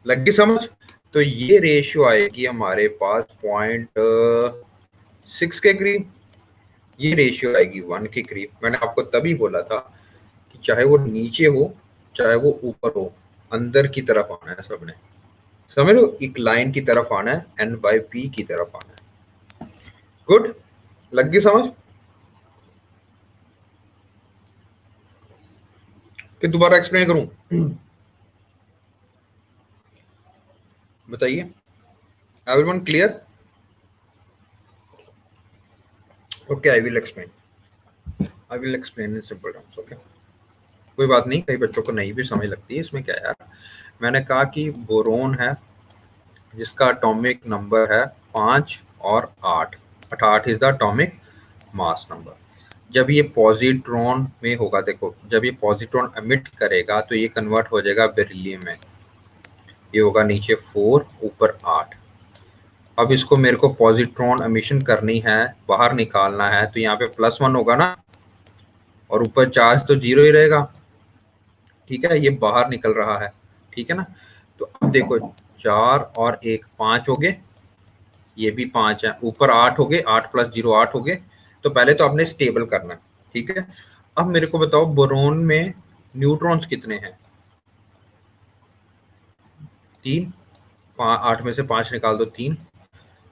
लगी समझ? तो ये रेशियो आएगी हमारे पास 0.6 के करीब, ये रेशियो आएगी 1 के करीब। मैंने आपको तभी बोला था कि चाहे वो नीचे हो चाहे वो ऊपर हो, अंदर की तरफ आना है सबने, समझ लो, एक लाइन की तरफ आना है, N/P की तरफ आना है। गुड, लग गई समझ कि दोबारा एक्सप्लेन करूं? बताइए, everyone clear? Okay, I will explain in simple terms. Okay, कोई बात नहीं, कई बच्चों को नहीं भी समझ लगती है, इसमें क्या है यार। मैंने कहा कि बोरोन है जिसका एटॉमिक नंबर है 5 और 8, 8 is the atomic mass number. जब ये पॉजिट्रॉन में होगा, देखो जब ये पॉजिट्रॉन एमिट करेगा तो ये कन्वर्ट हो जाएगा बेरिलियम में, ये होगा नीचे 4 ऊपर 8। अब इसको मेरे को पॉजिट्रॉन एमिशन करनी है, बाहर निकालना है, तो यहाँ पे +1 होगा ना, और ऊपर चार्ज तो 0 ही रहेगा, ठीक है, ये बाहर निकल रहा है, ठीक है ना। तो अब देखो 4 और 1 5 हो गए, ये भी 5 है, ऊपर 8 हो गए, 8 + 0 8 हो गए। तो पहले तो आपने स्टेबल करना है, ठीक है। अब मेरे को बताओ बोरोन में न्यूट्रॉन्स कितने हैं? 3, 8 में से 5 निकाल दो 3,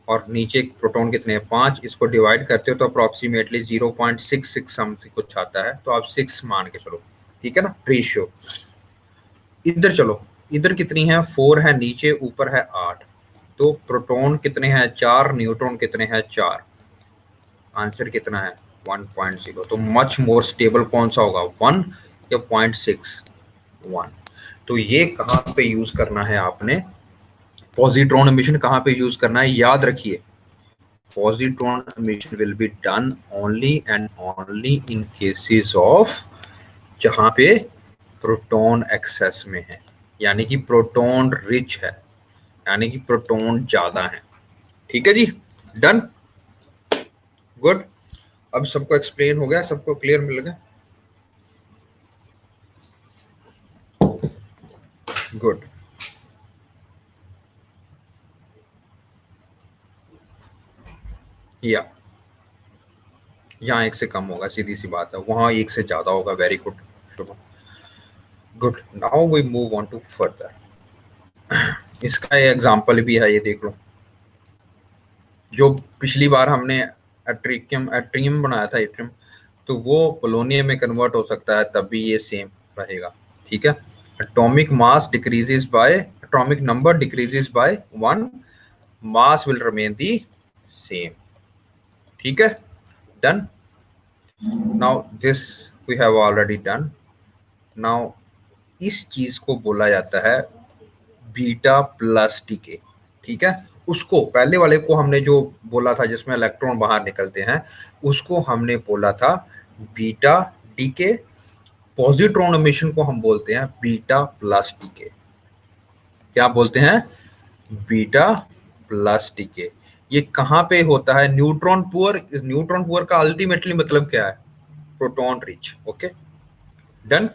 और नीचे प्रोटॉन कितने हैं? 5। इसको डिवाइड करते हो तो अप्रोक्सीमेटली 0.66 समथिंग कुछ आता है, तो आप 6 मान के चलो, ठीक है ना रेशियो। इधर चलो, इधर कितनी है? 4 है नीचे, ऊपर है 8, तो प्रोटॉन कितने हैं? 4, न्यूट्रॉन कितने हैं? 4। आंसर कितना है? 1.0। तो मच मोर स्टेबल कौन सा होगा, 1 या 0.61? तो ये कहाँ पे यूज करना है आपने? पॉजिट्रॉन एमिशन कहाँ पे यूज करना है, याद रखिए। Positron emission will be done only and only in cases of जहां पे प्रोटॉन एक्सेस में है, यानी कि प्रोटॉन रिच है, यानी कि प्रोटॉन ज्यादा है, ठीक है जी, डन, गुड। अब सबको एक्सप्लेन हो गया, सबको क्लियर मिल गया, गुड। या यहाँ 1 से कम होगा, सीधी सी बात है, वहां 1 से ज्यादा होगा। Very good Shubh, good. Now we move on to further. इसका ये एग्जांपल भी है, ये देख लो। जो पिछली बार हमने एट्रियम बनाया था, एट्रियम, तो वो पोलोनियम में कन्वर्ट हो सकता है, तब भी ये सेम रहेगा, ठीक है। Atomic mass decreases by, atomic number decreases by 1, mass will remain the same, ठीक है, done. Now this we have already done. Now इस चीज को बोला जाता है बीटा प्लस डीके, ठीक है। उसको पहले वाले को हमने जो बोला था जिसमें इलेक्ट्रॉन बाहर निकलते हैं, उसको हमने बोला था बीटा डीके। पॉजिट्रॉन एमिशन को हम बोलते हैं बीटा प्लस डीके। क्या बोलते हैं? Beta plus decay. ये कहां पे होता है? Neutron poor. न्यूट्रॉन पुअर का अल्टीमेटली मतलब क्या है? Proton rich, okay, done.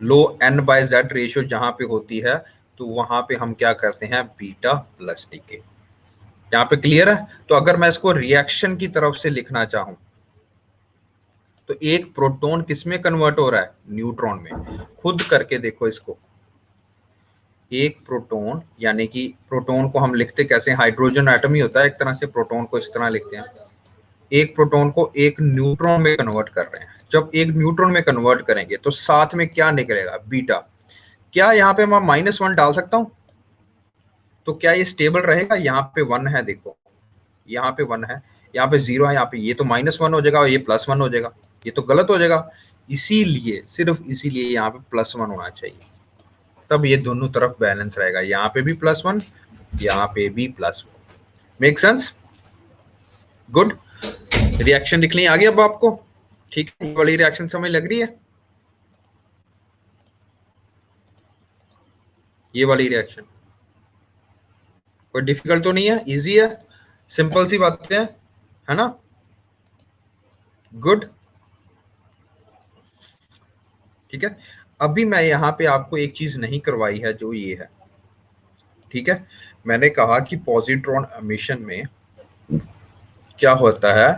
Low N/Z ratio जहां पे होती है, तो वहां पे हम क्या करते हैं? Beta plus decay. यहाँ पे क्लियर है? तो अगर मैं इसको रिएक्शन की तरफ से लिखना चाहूं, तो एक प्रोटॉन किस में कन्वर्ट हो रहा है? न्यूट्रॉन में। खुद करके देखो इसको। एक प्रोटॉन, यानी कि प्रोटॉन को हम लिखते कैसे? हाइड्रोजन एटम ही होता है एक तरह से, प्रोटॉन को इस तरह लिखते हैं। एक प्रोटॉन को एक न्यूट्रॉन में कन्वर्ट कर रहे हैं। जब एक न्यूट्रॉन में कन्वर्ट करेंगे तो साथ में क्या निकलेगा? बीटा। क्या यहाँ पे मैं -1 डाल सकता हूं? तो क्या ये स्टेबल रहेगा? यहाँ पे 1 है, देखो यहाँ पे 1 है, यहाँ पे 0 है, यहाँ पे ये तो -1 हो जाएगा और ये +1 हो जाएगा, ये तो गलत हो जाएगा। इसीलिए, सिर्फ इसीलिए यहाँ पे +1 होना चाहिए, तब ये दोनों तरफ बैलेंस रहेगा। यहाँ पे भी +1, यहाँ पे भी plus. Make sense? Good. Reaction लिखनी आ गई अब आपको? ठीक है, ये वाली रिएक्शन समझ लग रही है? ये वाली रिएक्शन कोई डिफिकल्ट तो नहीं है, इजी है, सिंपल सी बातें हैं, है ना? गुड। ठीक है, अभी मैं यहाँ पे आपको एक चीज नहीं करवाई है, जो ये है। ठीक है, मैंने कहा कि पॉजिट्रॉन एमिशन में क्या होता है,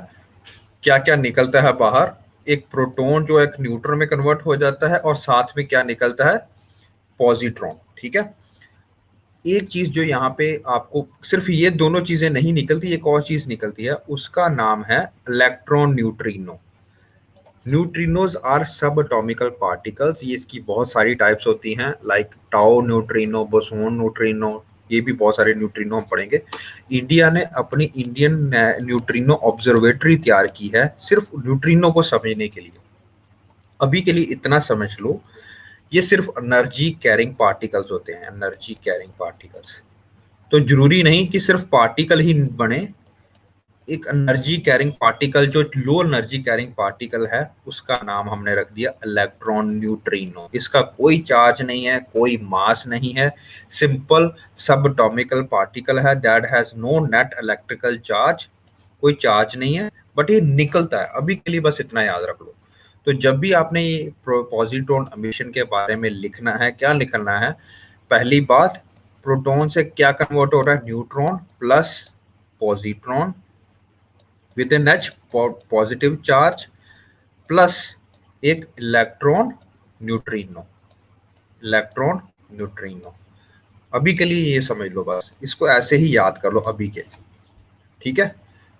क्या क्या निकलता है बाहर। एक प्रोटॉन जो एक न्यूट्रॉन में कन्वर्ट हो जाता है, और साथ में क्या निकलता है, पॉजिट्रॉन। ठीक है, एक चीज जो यहाँ पे आपको, सिर्फ ये दोनों चीजें नहीं निकलती, एक और चीज निकलती है, उसका नाम है इलेक्ट्रॉन न्यूट्रिनो। न्यूट्रिनोज आर सब एटॉमिकल पार्टिकल्स। ये इसकी बहुत सारी टाइप्स होती हैं, like tau neutrino, boson neutrino, ये भी बहुत सारे न्यूट्रिनो हम पढ़ेंगे। इंडिया ने अपनी इंडियन न्यूट्रिनो ऑब्जर्वेटरी तैयार की है सिर्फ न्यूट्रिनो को समझने के लिए। अभी के लिए इतना समझ लो, ये सिर्फ एनर्जी कैरिंग पार्टिकल्स होते हैं, एनर्जी कैरिंग पार्टिकल्स। तो जरूरी नहीं कि सिर्फ पार्टिकल ही बने। एक एनर्जी कैरिंग पार्टिकल, जो लो एनर्जी कैरिंग पार्टिकल है, उसका नाम हमने रख दिया इलेक्ट्रॉन न्यूट्रिनो। इसका कोई चार्ज नहीं है, कोई मास नहीं है, सिंपल सब एटॉमिकल पार्टिकल है, that has no net electrical charge. कोई चार्ज नहीं है, बट ये निकलता है। अभी के लिए बस इतना याद रख लो। तो जब भी आपने ये पॉजिट्रॉन एमिशन के बारे में लिखना है, क्या लिखना है? पहली बात, प्रोटॉन से क्या कन्वर्ट हो रहा है, neutron plus positron with an H positive charge, plus एक इलेक्ट्रॉन न्यूट्रिनो। इलेक्ट्रॉन न्यूट्रिनो, अभी के लिए ये समझ लो, बस इसको ऐसे ही याद कर लो अभी के। ठीक है,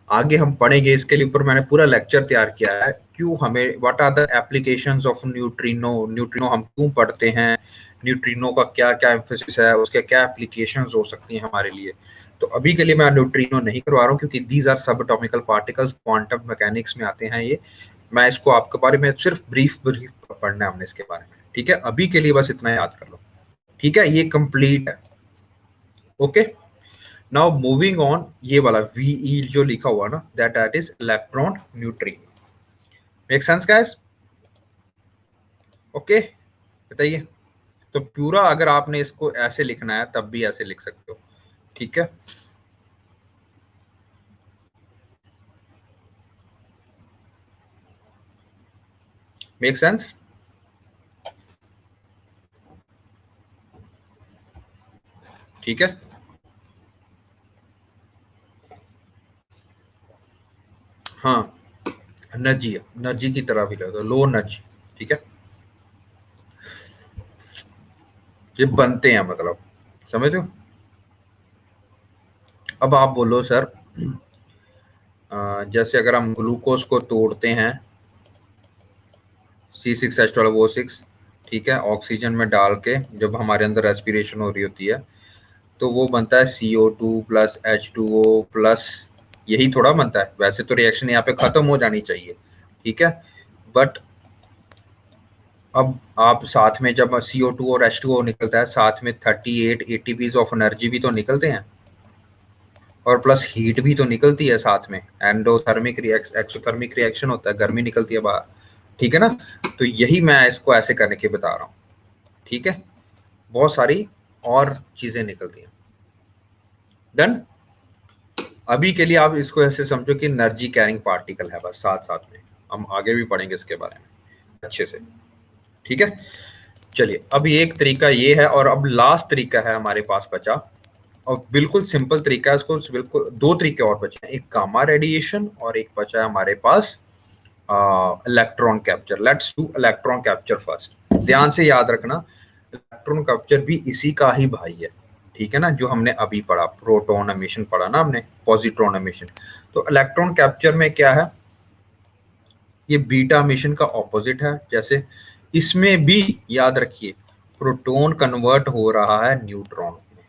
आगे हम पढ़ेंगे, इसके लिए ऊपर मैंने पूरा लेक्चर तैयार किया है, क्यों हमें, what are the applications of neutrino, neutrino हम क्यों पढ़ते हैं, न्यूट्रिनो का क्या क्या एम्फेसिस है, उसके क्या एप्लीकेशंस हो सकती हैं हमारे लिए। तो अभी के लिए मैं न्यूट्रिनो नहीं करवा रहा हूँ, क्योंकि दीज आर सब एटॉमिकल पार्टिकल्स, क्वांटम मैकेनिक्स में आते हैं ये। मैं इसको आपके बारे में सिर्फ ब्रीफ ब्रीफ पढ़ना है हमने इसके बारे में। ठीक है, अभी के लिए बस इतना याद कर लो। ठीक है, ये कंप्लीट है। ओके, नाउ मूविंग ऑन, ये वाला वीई जो लिखा हुआ ना, that is electron neutrino. Make sense guys? Okay, बताइए। तो पूरा अगर आपने इसको ऐसे लिखना है, तब भी ऐसे लिख सकते हो। ठीक है, मेक सेंस? ठीक है, हाँ, एनर्जी, एनर्जी की तरह भी लगता है, लो एनर्जी। ठीक है, ये बनते हैं, मतलब समझ हो? अब आप बोलो सर, जैसे अगर हम ग्लूकोज को तोड़ते हैं, C6H12O6, ठीक है, ऑक्सीजन में डाल के, जब हमारे अंदर रेस्पिरेशन हो रही होती है, तो वो बनता है CO2 प्लस H2O प्लस, यही थोड़ा बनता है। वैसे तो रिएक्शन यहाँ पे खत्म हो जानी चाहिए, ठीक है, बट अब आप साथ में जब CO2 और H2O निकलता है, साथ में 38 ATPs ऑफ एनर्जी भी तो निकलते हैं, और प्लस हीट भी तो निकलती है साथ में। एंडोथर्मिक एक्सोथर्मिक रिएक्शन होता है, गर्मी निकलती है बाहर। ठीक है ना? तो यही मैं इसको ऐसे करने के बता रहा हूँ। ठीक है, बहुत सारी और चीजें निकलती हैं। डन? अभी के लिए आप इसको ऐसे समझो कि एनर्जी कैरिंग पार्टिकल है, बस साथ साथ में हम आगे भी पढ़ेंगे इसके बारे में अच्छे से। ठीक है, चलिए, अब एक तरीका ये है, और अब लास्ट तरीका है हमारे पास बचा, और बिल्कुल सिंपल तरीका है इसको, बिल्कुल दो तरीके और बचे हैं, एक गामा रेडिएशन और एक बचा है हमारे पास electron capture. Let's do electron capture first. ध्यान से याद रखना, इलेक्ट्रॉन कैप्चर भी इसी का ही भाई है। ठीक है ना, जो हमने अभी पढ़ा, प्रोटॉन एमिशन पढ़ा ना हमने, पॉजिट्रॉन एमिशन। तो इलेक्ट्रॉन कैप्चर में क्या है, ये बीटा एमिशन का ऑपोजिट है। जैसे इसमें भी याद रखिए, प्रोटॉन कन्वर्ट हो रहा है न्यूट्रॉन में।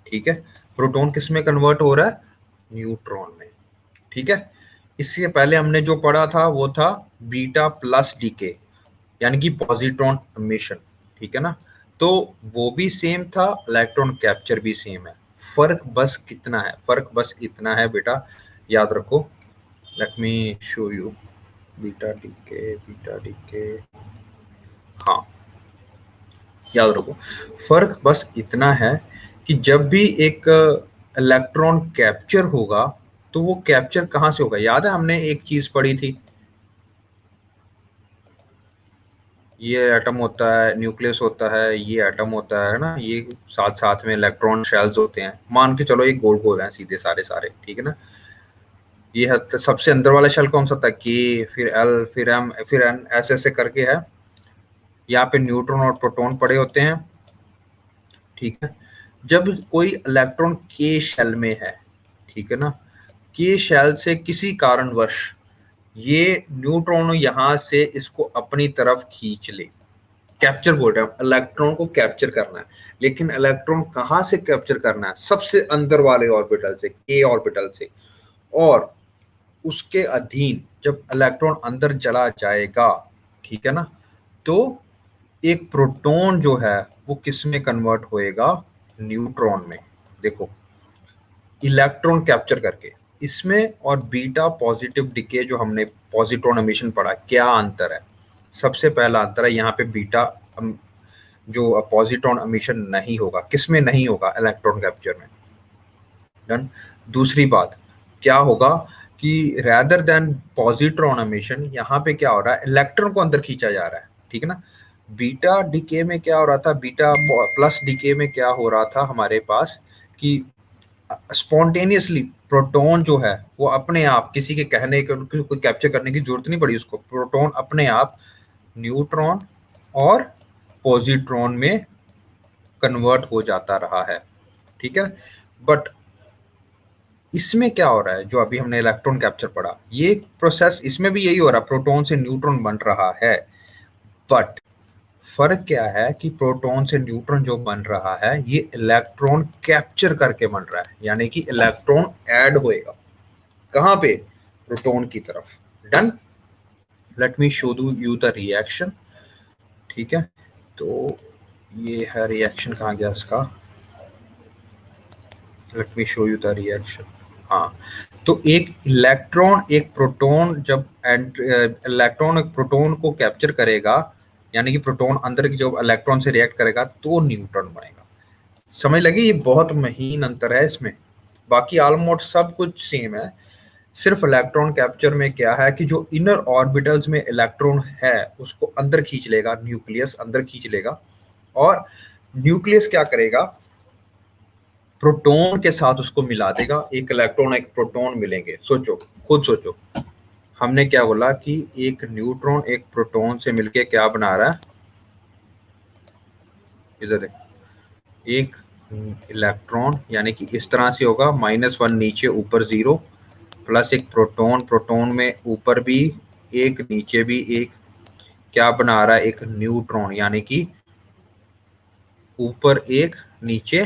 ठीक है, प्रोटॉन किस में कन्वर्ट हो रहा है, न्यूट्रॉन में। ठीक है, इससे पहले हमने जो पढ़ा था वो था बीटा प्लस डीके, यानी कि पॉजिट्रॉन एमिशन। ठीक है ना, तो वो भी सेम था, इलेक्ट्रॉन कैप्चर भी सेम है। फर्क बस कितना है, फर्क बस इतना है बेटा, याद रखो। Let me show you beta decay, हाँ याद रखो, फर्क बस इतना है कि जब भी एक इलेक्ट्रॉन कैप्चर होगा तो वो कैप्चर कहां से होगा। याद है हमने एक चीज पढ़ी थी, ये एटम होता है, न्यूक्लियस होता है, ये एटम होता है ना, ये साथ साथ में इलेक्ट्रॉन शेल्स होते हैं, मान के चलो ये गोल गोल हैं सीधे सारे सारे, ठीक है ना। ये है तो सबसे अंदर वाला शेल कौन सा था, के, फिर एल, फिर एम, फिर एन, ऐसे ऐसे करके है। यहाँ पे न्यूट्रॉन और प्रोटॉन पड़े होते हैं, ठीक है। जब कोई इलेक्ट्रॉन के शेल में है, ठीक है ना, के शेल से किसी कारणवश ये न्यूट्रॉन यहां से इसको अपनी तरफ खींच ले, कैप्चर बोल रहे हैं, इलेक्ट्रॉन को कैप्चर करना है। लेकिन इलेक्ट्रॉन कहां से कैप्चर करना है, सबसे अंदर वाले ऑर्बिटल से, के ऑर्बिटल से। और उसके अधीन जब इलेक्ट्रॉन अंदर चला जाएगा, ठीक है ना, तो एक प्रोटॉन जो है वो किस में कन्वर्ट होएगा, न्यूट्रॉन में। देखो इलेक्ट्रॉन कैप्चर करके, इसमें और बीटा पॉजिटिव डिके जो हमने पॉजिट्रॉन एमिशन पढ़ा, क्या अंतर है। सबसे पहला अंतर है यहाँ पे बीटा जो पॉजिट्रॉन एमिशन नहीं होगा, किसमें नहीं होगा, इलेक्ट्रॉन कैप्चर में। डन। दूसरी बात क्या होगा कि रैदर देन पॉजिट्रॉन एमिशन, यहाँ पे क्या हो रहा है, इलेक्ट्रॉन को अंदर खींचा जा रहा है, ठीक है ना। बीटा डीके में क्या हो रहा था, बीटा प्लस डीके में क्या हो रहा था हमारे पास कि स्पॉन्टेनियसली प्रोटॉन जो है वो अपने आप, किसी के कहने के, कोई कैप्चर करने की जरूरत नहीं पड़ी उसको, प्रोटॉन अपने आप न्यूट्रॉन और पॉजिट्रॉन में कन्वर्ट हो जाता रहा है, ठीक है। बट इसमें क्या हो रहा है, जो अभी हमने इलेक्ट्रॉन कैप्चर पढ़ा, ये प्रोसेस इसमें भी यही हो रहा है, प्रोटॉन से न्यूट्रॉन बन रहा है। बट फर्क क्या है कि प्रोटॉन से न्यूट्रॉन जो बन रहा है ये इलेक्ट्रॉन कैप्चर करके बन रहा है, यानी कि इलेक्ट्रॉन ऐड होएगा कहां पे, प्रोटॉन की तरफ। Done. Let me show you the reaction, ठीक है। तो ये है रिएक्शन, कहाँ गया इसका, let me show you the reaction. हाँ, तो एक इलेक्ट्रॉन एक प्रोटॉन जब इलेक्ट्रॉन एक प्रोटॉन को कैप्चर करेगा, यानी कि प्रोटॉन अंदर की जो इलेक्ट्रॉन से रिएक्ट करेगा तो न्यूट्रॉन बनेगा। समझ लगी, ये बहुत महीन अंतर है इसमें, बाकी ऑलमोस्ट सब कुछ सेम है। सिर्फ इलेक्ट्रॉन कैप्चर में क्या है कि जो इनर ऑर्बिटल्स में इलेक्ट्रॉन है उसको अंदर खींच लेगा, न्यूक्लियस अंदर खींच लेगा, और न्यूक्लियस क्या करेगा, प्रोटॉन के साथ उसको मिला देगा, एक इलेक्ट्रॉन एक प्रोटॉन मिलेंगे। सोचो, खुद सोचो, हमने क्या बोला कि एक न्यूट्रॉन एक प्रोटॉन से मिलके क्या बना रहा है, इधर एक इलेक्ट्रॉन, यानी कि इस तरह से होगा, -1 नीचे ऊपर 0, प्लस एक प्रोटॉन, प्रोटॉन में ऊपर भी एक नीचे भी एक, क्या बना रहा है, एक न्यूट्रॉन, यानी कि ऊपर एक नीचे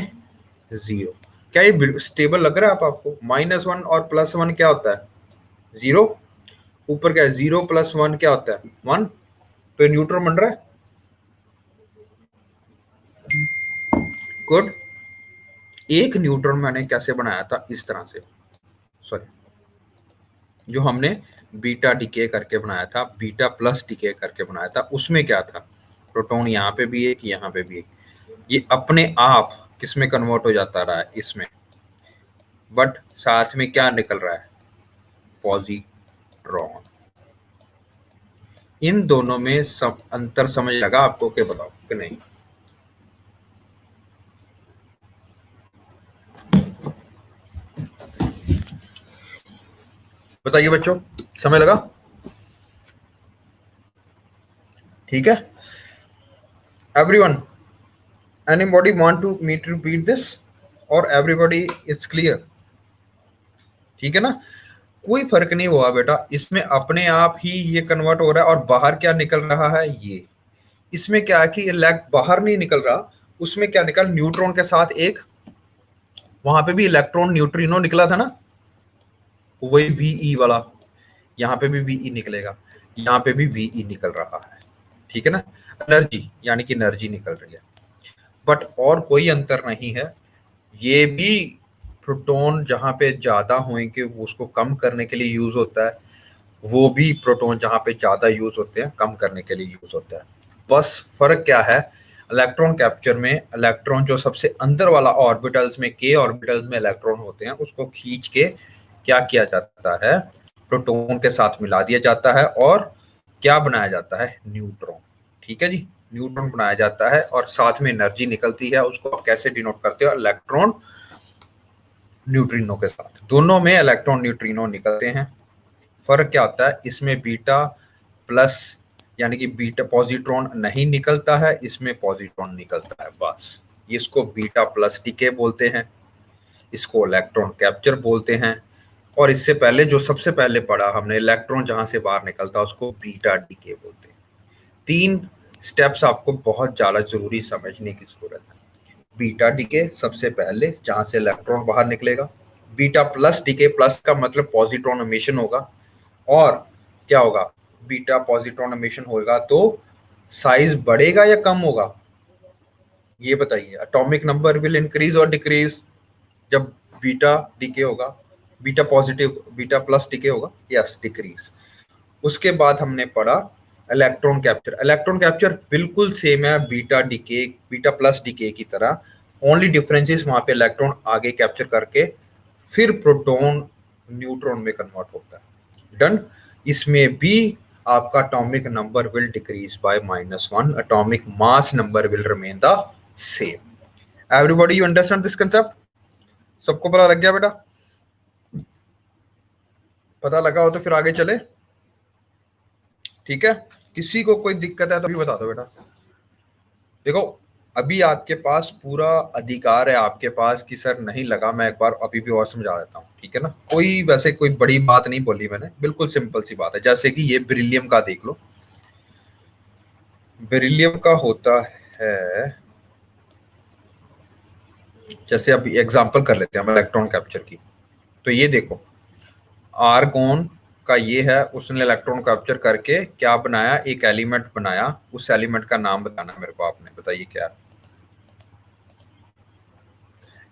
0। क्या ये स्टेबल लग रहा है आपको, -1 और +1 क्या होता है, 0, ऊपर क्या है 0 + 1 क्या होता है 1, तो न्यूट्रॉन बन रहा है। गुड। एक न्यूट्रॉन मैंने कैसे बनाया था, इस तरह से, सॉरी, जो हमने बीटा डीके करके बनाया था, बीटा प्लस डीके करके बनाया था, उसमें क्या था, प्रोटॉन यहाँ पे भी एक, यहाँ पे भी एक, ये अपने आप किसमें कन्वर्ट हो जाता रहा है, इसमें। बट साथ में क्या निकल रहा है, पॉजिट्रॉन। इन दोनों में सब अंतर समझ लगा आपको, के बताओ कि नहीं। बताइए बच्चों, समझ लगा, ठीक है। Everyone, anybody want to me to repeat this, और everybody it's clear, ठीक है ना। कोई फर्क नहीं हुआ बेटा, इसमें अपने आप ही ये कन्वर्ट हो रहा है, और बाहर क्या निकल रहा है, ये। इसमें क्या है कि इलेक्ट बाहर नहीं निकल रहा, उसमें क्या निकल, न्यूट्रॉन के साथ एक, वहां पे भी इलेक्ट्रॉन न्यूट्रिनो निकला था ना, वही वीई वाला, यहाँ पे भी वीई निकलेगा, यहाँ पे भी वीई निकल रहा है, ठीक है ना। एनर्जी, यानी कि एनर्जी निकल रही है, बट और कोई अंतर नहीं है। ये भी प्रोटॉन जहाँ पे ज्यादा होंगे वो उसको कम करने के लिए यूज होता है, वो भी प्रोटॉन जहाँ पे ज्यादा यूज होते हैं कम करने के लिए यूज होता है। बस फर्क क्या है, इलेक्ट्रॉन कैप्चर में इलेक्ट्रॉन जो सबसे अंदर वाला ऑर्बिटल्स में के ऑर्बिटल्स में इलेक्ट्रॉन होते हैं उसको खींच के क्या किया जाता है, प्रोटॉन के साथ मिला दिया जाता है और क्या बनाया जाता है, न्यूट्रॉन। ठीक है जी, न्यूट्रॉन बनाया जाता है और साथ में एनर्जी निकलती है, उसको आप कैसे डिनोट करते हो, इलेक्ट्रॉन न्यूट्रिनो के साथ। दोनों में इलेक्ट्रॉन न्यूट्रिनो निकलते हैं। फर्क क्या होता है, इसमें बीटा प्लस यानी कि बीटा पॉजिट्रॉन नहीं निकलता है, इसमें पॉजिट्रॉन निकलता है बस। इसको बीटा प्लस डीके बोलते हैं, इसको इलेक्ट्रॉन कैप्चर बोलते हैं। और इससे पहले जो सबसे पहले पढ़ा हमने, इलेक्ट्रॉन जहां से बाहर निकलता है उसको बीटा डीके बोलते हैं। 3 स्टेप्स आपको बहुत ज्यादा जरूरी समझने की जरूरत है। बीटा डीके सबसे पहले जहां से इलेक्ट्रॉन बाहर निकलेगा, बीटा प्लस डीके, प्लस का मतलब पॉजिट्रॉन एमिशन होगा, और क्या होगा, बीटा पॉजिट्रॉन एमिशन होगा तो साइज बढ़ेगा या कम होगा, ये बताइए। एटॉमिक नंबर विल इंक्रीज और डिक्रीज जब बीटा डीके होगा, beta positive beta plus decay होगा, यस डिक्रीज। उसके बाद हमने पढ़ा इलेक्ट्रॉन कैप्चर। इलेक्ट्रॉन कैप्चर बिल्कुल सेम है beta decay, beta plus decay की तरह, ओनली डिफरेंसेस वहां पे इलेक्ट्रॉन आगे कैप्चर करके फिर प्रोटॉन न्यूट्रॉन में कन्वर्ट होता है। डन। इसमें भी आपका atomic number will decrease by -1, atomic mass number will remain the same. Everybody you understand this concept? सबको पता लग गया बेटा? पता लगा हो तो फिर आगे चले। ठीक है, किसी को कोई दिक्कत है तो भी बता दो बेटा। देखो, अभी आपके पास पूरा अधिकार है आपके पास कि सर नहीं लगा, मैं एक बार अभी भी और समझा देता हूँ, ठीक है ना। कोई वैसे कोई बड़ी बात नहीं बोली मैंने, बिल्कुल सिंपल सी बात है। जैसे कि ये बेरिलियम का देख लो, बेरिलियम का होता है, जैसे अभी एग्जांपल कर लेते हैं हम इलेक्ट्रॉन कैप्चर की। तो ये देखो, आर्गोन का ये है, उसने इलेक्ट्रॉन कैप्चर करके क्या बनाया, एक एलिमेंट बनाया। उस एलिमेंट का नाम बताना मेरे को आपने, बताइए क्या है।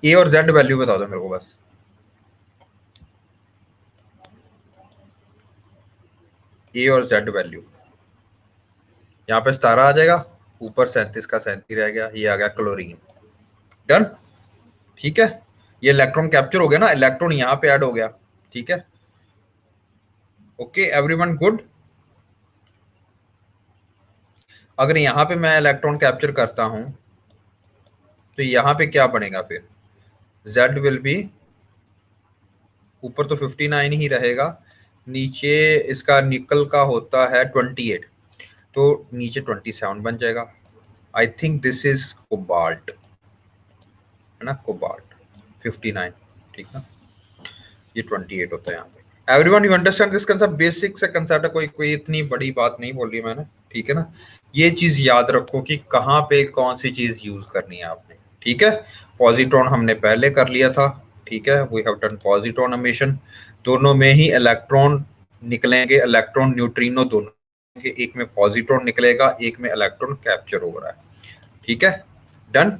ए और जेड वैल्यू बता दो मेरे को बस। ए और जेड वैल्यू, यहाँ पे 17 आ जाएगा, ऊपर 37 का 37 रह गया, ये आ गया क्लोरीन। डन। ठीक है, ये इलेक्ट्रॉन कैप्चर हो गया ना, इलेक्ट्रॉन यहाँ पे ऐड हो गया। ठीक है, ओके एवरीवन गुड। अगर यहाँ पे मैं इलेक्ट्रॉन कैप्चर करता हूं तो यहाँ पे क्या बनेगा फिर, Z विल बी, ऊपर तो 59 ही रहेगा, नीचे इसका निकल का होता है 28, तो नीचे 27 बन जाएगा। I think this is cobalt, है ना, कोबाल्ट 59। ठीक है, ये 28 होता है यहाँ पे। Everyone you understand this concept? Basic से कंसेप्ट है, कोई कोई इतनी बड़ी बात नहीं बोल रही मैंने, ठीक है ना। ये चीज याद रखो कि कहाँ पे कौन सी चीज यूज करनी है आपने। ठीक है, पॉजिट्रॉन हमने पहले कर लिया था। ठीक है, we have done positron emission. दोनों में ही इलेक्ट्रॉन निकलेंगे, इलेक्ट्रॉन न्यूट्रिनो दोनों के, एक में पॉजिट्रॉन निकलेगा, एक में इलेक्ट्रॉन कैप्चर हो रहा है। ठीक है, डन।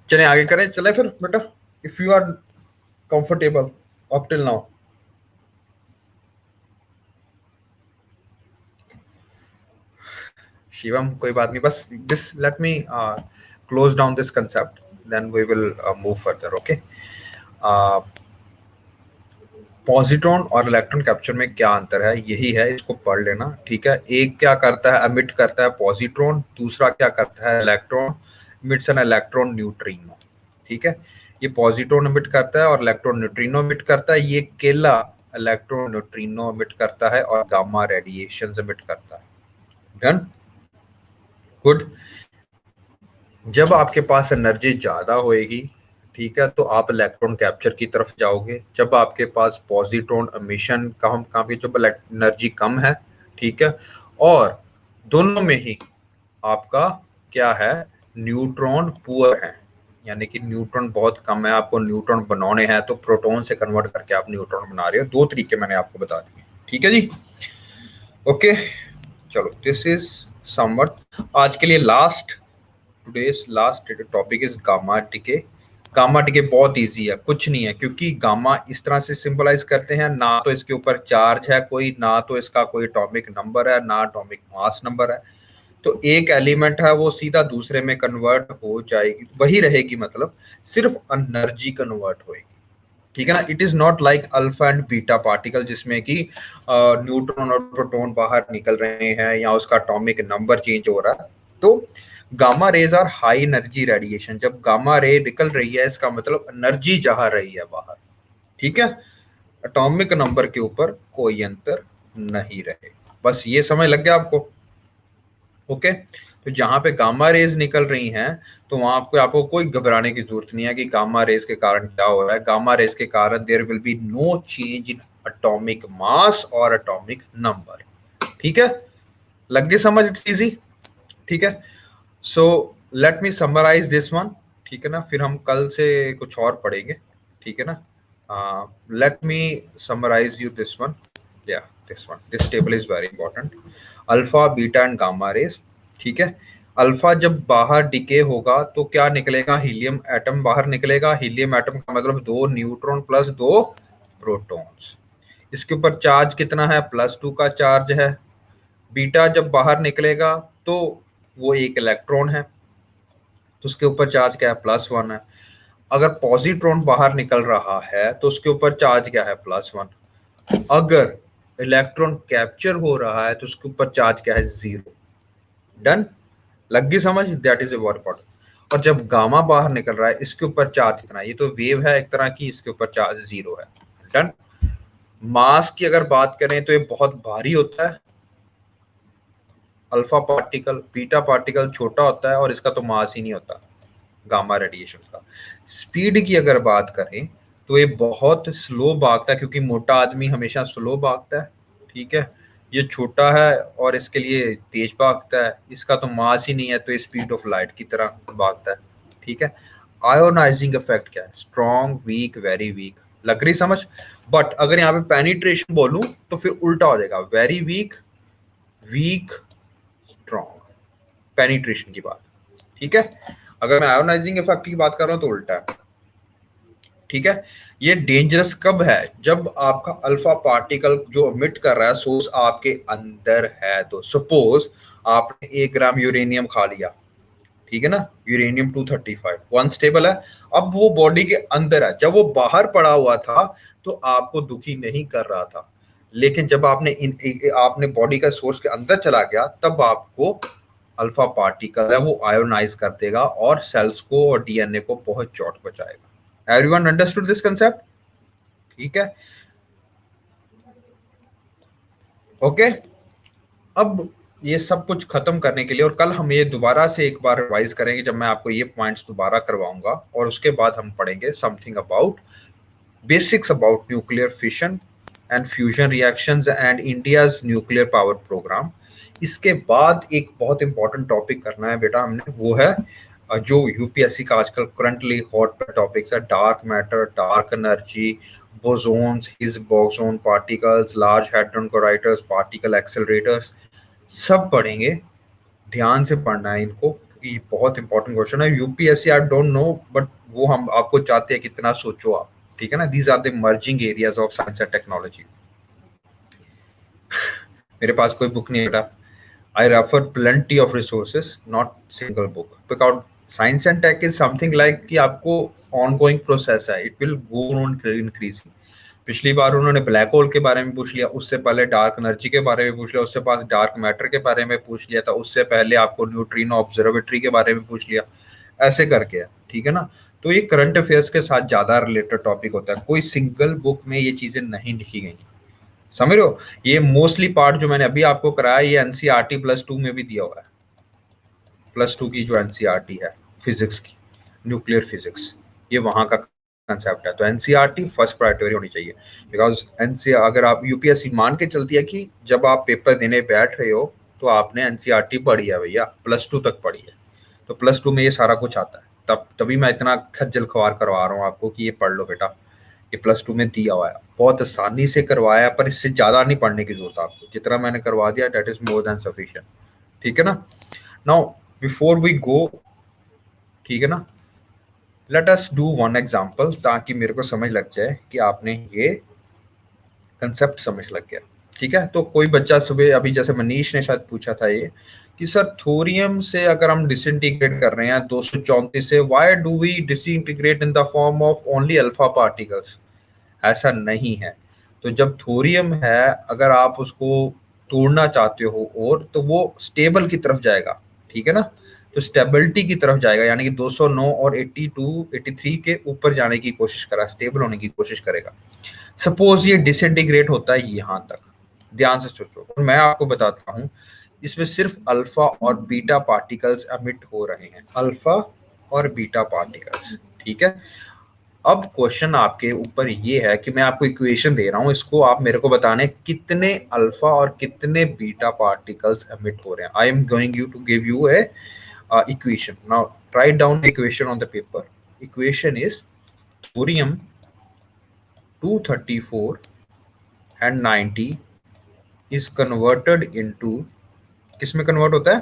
चले आगे करें, चले फिर बेटा, if you are comfortable up till now. Shivam कोई बात नहीं, बस this let me close down this concept, then we will move further. Okay, positron और इलेक्ट्रॉन कैप्चर में क्या अंतर है, यही है, इसको पढ़ लेना। ठीक है, एक क्या करता है, एमिट करता है पॉजिट्रॉन, दूसरा क्या करता है, electron emits an electron neutrino. ठीक है, ये पॉजिट्रॉन एमिट करता है और इलेक्ट्रॉन न्यूट्रिनो एमिट करता है, ये केला इलेक्ट्रॉन न्यूट्रिनो एमिट करता है और गामा रेडिएशन एमिट करता है। Done, good. जब आपके पास एनर्जी ज्यादा होएगी, ठीक है, तो आप इलेक्ट्रॉन कैप्चर की तरफ जाओगे। जब आपके पास पॉजिट्रॉन एमिशन कम काफी, जब एनर्जी कम है, ठीक है, और दोनों में ही आपका क्या है, न्यूट्रॉन पुअर है, यानी कि न्यूट्रॉन बहुत कम है, आपको न्यूट्रॉन बनाने हैं तो प्रोटॉन से कन्वर्ट करके आप न्यूट्रॉन बना रहे हो। 2 तरीके मैंने आपको बता दिए। ठीक है जी, ओके। चलो, दिस इज समवट आज के लिए last today's last topic is gamma decay. Gamma decay बहुत इजी है, कुछ नहीं है, क्योंकि गामा इस तरह से सिंबलाइज करते हैं, ना तो इसके ऊपर चार्ज है कोई, ना तो इसका कोई एटॉमिक नंबर है, ना एटॉमिक मास नंबर है। तो एक एलिमेंट है वो सीधा दूसरे में कन्वर्ट हो जाएगी, वही रहेगी, मतलब सिर्फ एनर्जी कन्वर्ट होएगी, ठीक है ना। It is not like alpha and beta particle जिसमें कि न्यूट्रॉन और प्रोटॉन बाहर निकल रहे हैं या उसका एटॉमिक नंबर चेंज हो रहा है। तो gamma rays are high energy radiation. जब गामा रे निकल रही है इसका मतलब एनर्जी जा रही है बाहर, ठीक है। एटॉमिक नंबर के ऊपर कोई अंतर नहीं रहे, बस ये समझ लग गया आपको। ओके, तो जहां पे गामा रेज निकल रही हैं तो वहां पे आपको कोई घबराने की जरूरत नहीं है कि गामा रेज के कारण क्या हो रहा है। गामा रेज के कारण there will be no change in atomic mass और एटॉमिक नंबर, ठीक है। लग गई समझ? इट्स इजी, ठीक है। So let me summarise this one, ठीक है ना, फिर हम कल से कुछ और पढ़ेंगे, ठीक है ना। Let me summarise you this one, या this one, this table is very important. Alpha beta and gamma rays, ठीक है। अल्फा जब बाहर डिके होगा तो क्या निकलेगा? हीलियम एटम बाहर निकलेगा। हीलियम एटम का मतलब 2 न्यूट्रॉन प्लस 2 प्रोटॉन्स। इसके ऊपर चार्ज कितना है? +2 का चार्ज है। बीटा जब बाहर निकलेगा तो वो एक इलेक्ट्रॉन है, तो उसके ऊपर चार्ज क्या है? +1 है। अगर पॉजिट्रॉन बाहर निकल रहा है तो उसके ऊपर चार्ज क्या है? +1। अगर इलेक्ट्रॉन कैप्चर हो रहा है तो उसके ऊपर चार्ज क्या है? 0। डन? लग गई समझ? That is a work out. और जब गामा बाहर निकल रहा है इसके ऊपर चार्ज कितना है? ये तो वेव है एक तरह की, इसके ऊपर चार्ज 0 है। डन? मास की अगर बात करें तो ये बहुत भारी होता है, अल्फा पार्टिकल। बीटा पार्टिकल छोटा होता है और इसका तो मास ही नहीं होता गामा रेडिएशन का। स्पीड की अगर बात करें तो ये बहुत स्लो भागता है, क्योंकि मोटा आदमी हमेशा स्लो भागता है, ठीक है। ये छोटा है और इसके लिए तेज भागता है, इसका तो मास ही नहीं है, तो स्पीड ऑफ लाइट की तरह भागता है, ठीक है। आयोनाइजिंग इफेक्ट क्या है? Strong, weak, very weak. लग रही समझ? बट अगर यहाँ पे पेनिट्रेशन बोलूं तो फिर उल्टा हो जाएगा, very weak, weak, strong. Penetration की बात, ठीक है। अगर मैं आयोनाइजिंग इफेक्ट की बात कर रहा हूं तो उल्टा है, ठीक है। ये डेंजरस कब है? जब आपका अल्फा पार्टिकल जो एमिट कर रहा है सोर्स आपके अंदर है। तो सपोज आपने 1 ग्राम यूरेनियम खा लिया, ठीक है ना, यूरेनियम 235 वन स्टेबल है। अब वो बॉडी के अंदर है, जब वो बाहर पड़ा हुआ था तो आपको दुखी नहीं कर रहा था, लेकिन जब आपने बॉडी का सोर्स के अंदर चला गया तब आपको अल्फा पार्टिकल है वो आयोनाइज कर देगा और सेल्स को और डीएनए को बहुत चोट पहुंचाएगा। Everyone understood this concept? ठीक है, ओके। अब ये सब कुछ खत्म करने के लिए, और कल हम ये दोबारा से एक बार रिवाइज करेंगे जब मैं आपको ये पॉइंट्स दोबारा करवाऊंगा, और उसके बाद हम पढ़ेंगे something about basics about nuclear fission and fusion reactions and India's nuclear power programme. इसके बाद एक बहुत इंपॉर्टेंट टॉपिक करना है बेटा हमने, वो है जो यूपीएससी का आजकल करंटली हॉट टॉपिक्स है, dark matter, dark energy, bosons, Higgs boson particles, large hadron colliders, particle accelerators, सब पढ़ेंगे। ध्यान से पढ़ना है इनको, क्योंकि बहुत इंपॉर्टेंट क्वेश्चन है। UPSC I don't know, but वो हम आपको चाहते हैं कितना सोचो आप, ठीक है ना। These are the merging areas of science and technology. मेरे पास कोई बुक नहीं है बेटा, I refer plenty of resources, not single book. Because science and tech is something like कि आपको ongoing process है, it will go on increasing. पिछली बार उन्होंने ब्लैक होल के बारे में पूछ लिया, उससे पहले डार्क एनर्जी के बारे में पूछ लिया, उससे पास डार्क मैटर के बारे में पूछ लिया था, उससे पहले आपको न्यूट्रिनो ऑब्जर्वेटरी के बारे में पूछ लिया, ऐसे करके है, ठीक है ना। तो ये करंट अफेयर्स के साथ ज्यादा रिलेटेड टॉपिक होता है, कोई सिंगल बुक में ये चीजें नहीं लिखी गई, समझ रहे हो। ये मोस्टली पार्ट जो मैंने अभी आपको कराया ये एनसीईआरटी +2 में भी दिया हुआ है, +2 की जो एनसीईआरटी है फिजिक्स की, न्यूक्लियर फिजिक्स, ये वहां का कंसेप्ट है। तो एनसीईआरटी फर्स्ट प्रायोरिटी होनी चाहिए, बिकॉज एनसीईआरटी अगर आप यूपीएससी मान के चलती है कि जब आप पेपर देने बैठ रहे हो तो आपने एनसीईआरटी पढ़ी है भैया, +2 तक पढ़ी है, तो +2 में ये सारा कुछ आता है। तभी मैं इतना खज्जल खुआर करवा रहा हूँ आपको कि ये पढ़ लो बेटा, ये +2 में दिया हुआ है, बहुत आसानी से करवाया, पर इससे ज्यादा नहीं पढ़ने की जरूरत आपको, जितना मैंने करवा दिया that is more than sufficient, ठीक है ना। नाउ बिफोर वी गो, ठीक है ना। Late us do one example ताकि मेरे को समझ लग जाए कि आपने ये कंसेप्ट समझ लग गया। ठीक है, तो कोई बच्चा सुबह अभी जैसे मनीष ने शायद पूछा था ये कि सर थोरियम से अगर हम डिसइंटीग्रेट कर रहे हैं 234 से, why do we disintegrate in the form of only alpha particles. ऐसा नहीं है। तो जब थोरियम है, अगर आप उसको तोड़ना चाहते हो और तो वो स्टेबल की तरफ जाएगा। ठीक है ना, तो स्टेबिलिटी की तरफ जाएगा, यानी कि 209 और 82 83 के ऊपर जाने की कोशिश करा, स्टेबल होने की कोशिश करेगा। सपोज ये डिसइंटीग्रेट होता है यहां तक, ध्यान से सोचो, और मैं आपको बताता हूं इसमें सिर्फ अल्फा और बीटा पार्टिकल्स एमिट हो रहे हैं, अल्फा और बीटा पार्टिकल्स। ठीक है, अब क्वेश्चन आपके ऊपर ये है कि मैं आपको इक्वेशन दे रहा हूं, इसको आप मेरे को बताने कितने अल्फा और कितने बीटा पार्टिकल्स एमिट हो रहे हैं। I am going you to give you a equation. Now write down the equation on the paper. Equation is thorium 234 and 90 is converted into, किस में कन्वर्ट होता है,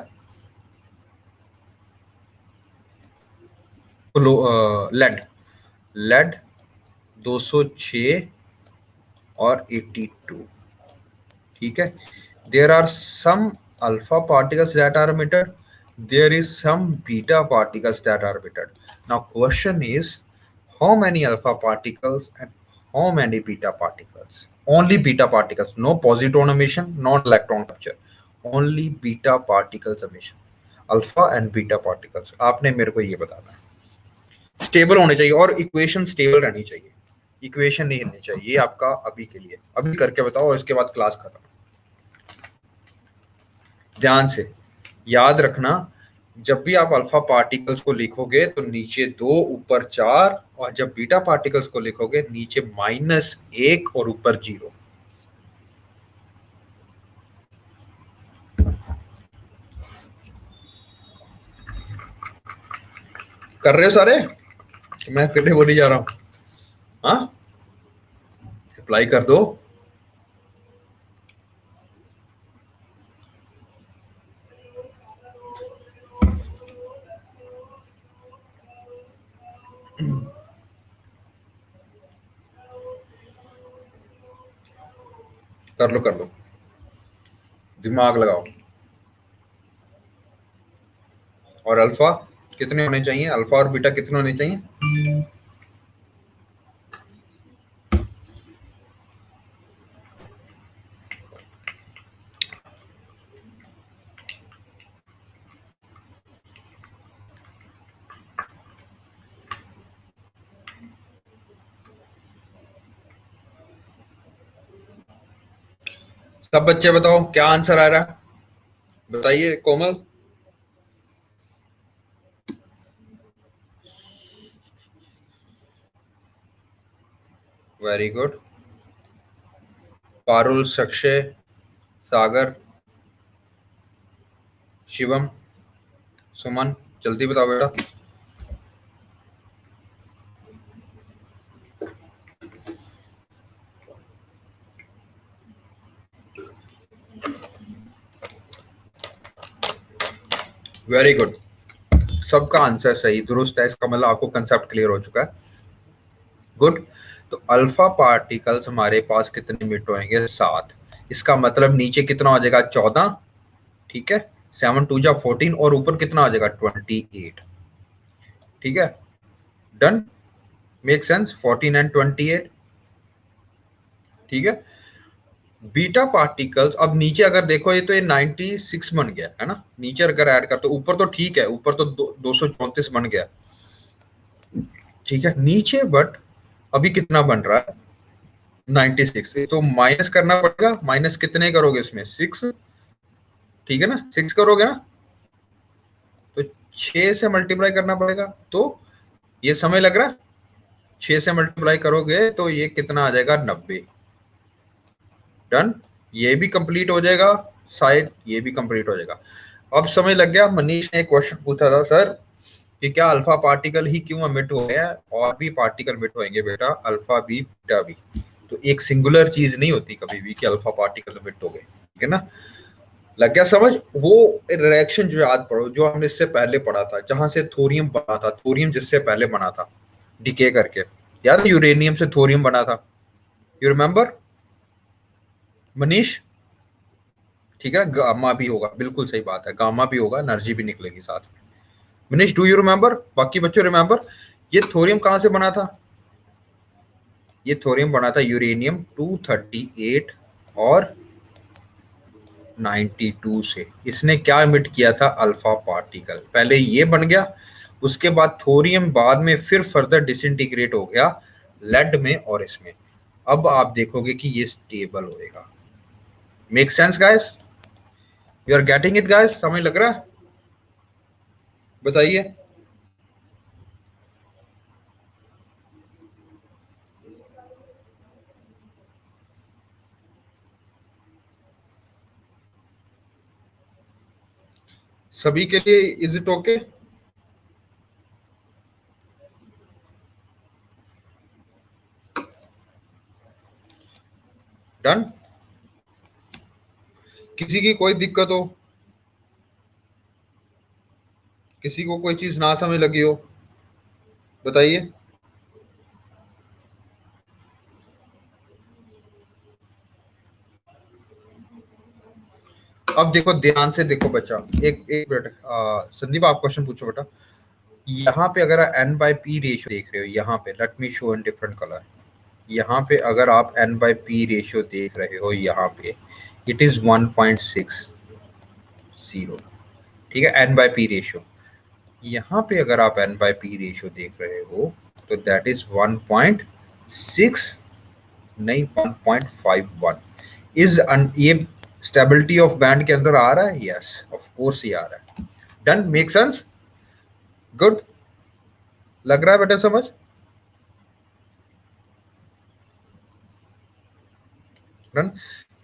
लेड, लेड 206 और 82। ठीक है, there are some alpha particles that are emitted, there is some beta particles that are emitted. Now question is how many alpha particles and how many beta particles? Only beta particles, no positron emission, not electron capture, only beta particles emission, alpha and beta particles. आपने मेरे को ये बताना है, stable होने चाहिए और equation stable रहनी चाहिए, इक्वेशन नहीं होनी चाहिए। ये आपका अभी के लिए, अभी करके बताओ और इसके बाद क्लास खत्म। ध्यान से याद रखना, जब भी आप अल्फा पार्टिकल्स को लिखोगे तो नीचे 2 ऊपर 4, और जब बीटा पार्टिकल्स को लिखोगे नीचे -1 और ऊपर 0। कर रहे हो सारे? मैं अकेले बोली जा रहा हूं? हाँ, अप्लाई कर दो। कर लो कर लो, दिमाग लगाओ। और अल्फा कितने होने चाहिए, अल्फा और बीटा कितने होने चाहिए? सब बच्चे बताओ क्या आंसर आ रहा है, बताइए। कोमल, वेरी गुड। पारुल, सक्षय, सागर, शिवम, सुमन, जल्दी बताओ बेटा। वेरी गुड, सबका आंसर सही दुरुस्त है, इसका मतलब आपको कंसेप्ट क्लियर हो चुका है। गुड। तो अल्फा पार्टिकल्स हमारे पास कितने मिट होंगे? 7। इसका मतलब नीचे कितना हो जाएगा? 14। ठीक है, 7 2 जा 14, और ऊपर कितना आ जाएगा? 28। ठीक है, डन, मेक सेंस, 14 एंड 28। ठीक है, बीटा पार्टिकल्स अब नीचे अगर देखो, ये तो ये 96 बन गया है ना, नीचे अगर ऐड कर तो ऊपर तो ठीक है, ऊपर तो 234 बन गया। ठीक है, नीचे बट अभी कितना बन रहा है? 96। तो माइनस करना पड़ेगा, माइनस कितने करोगे इसमें? 6। ठीक है ना, 6 करोगे ना, तो 6 से मल्टीप्लाई करना पड़ेगा। तो ये समय लग रहा है, 6 से मल्टीप्लाई करोगे तो ये कितना आ जाएगा? 90। डन, ये भी कंप्लीट हो जाएगा, शायद ये भी कंप्लीट हो जाएगा। अब समय लग गया। मनीष ने एक क्वेश्चन पूछा था सर कि क्या अल्फा पार्टिकल ही क्यों एमिट हो रहे हैं, और भी पार्टिकल एमिट होंगे बेटा, अल्फा भी बीटा भी। तो एक सिंगुलर चीज नहीं होती कभी भी कि अल्फा पार्टिकल एमिट हो गए। ठीक है ना, लग गया समझ? वो रिएक्शन जो याद पड़ो जो हमने इससे पहले पढ़ा था, जहां से थोरियम बना था, थोरियम जिससे पहले बना था डिके करके, याद है? यूरेनियम से थोरियम बना था, यू रिमेम्बर मनीष? ठीक है, गामा भी होगा, बिल्कुल सही बात है, गामा भी होगा, एनर्जी भी निकलेगी साथ में। Manish do you remember? बाकी बच्चों रिमेम्बर? ये थोरियम कहां से बना था? ये थोरियम बना था यूरेनियम 238 और 92 से। इसने क्या इमिट किया था? Alpha particle. पहले ये बन गया, उसके बाद थोरियम बाद में फिर फर्दर डिसइंटीग्रेट हो गया लेड में और इसमें। अब आप देखोगे कि ये स्टेबल होएगा। Make sense guys? You are getting it guys? समझ लग रहा है? बताइए। सभी के लिए इज इट ओके? डन? किसी की कोई दिक्कत हो, किसी को कोई चीज ना समझ लगी हो, बताइए। अब देखो, ध्यान से देखो बच्चा, एक एक मिनट, संदीप आप क्वेश्चन पूछो बेटा। यहाँ पे अगर एन बाई पी रेशियो देख रहे हो, यहाँ पे let me show in different colour. यहाँ पे अगर आप एन बाई पी रेशियो देख रहे हो, यहाँ पे इट इज 1.60, ठीक है, एन बाई पी रेशियो। यहाँ पे अगर आप एन बाई पी रेशियो देख रहे हो तो दैट इज 1.6, नहीं 1.51 इज, ये स्टेबिलिटी ऑफ बैंड के अंदर आ रहा है? यस ऑफ कोर्स ही आ रहा है। डन? Make sense? गुड? लग रहा है बेटा समझ? डन?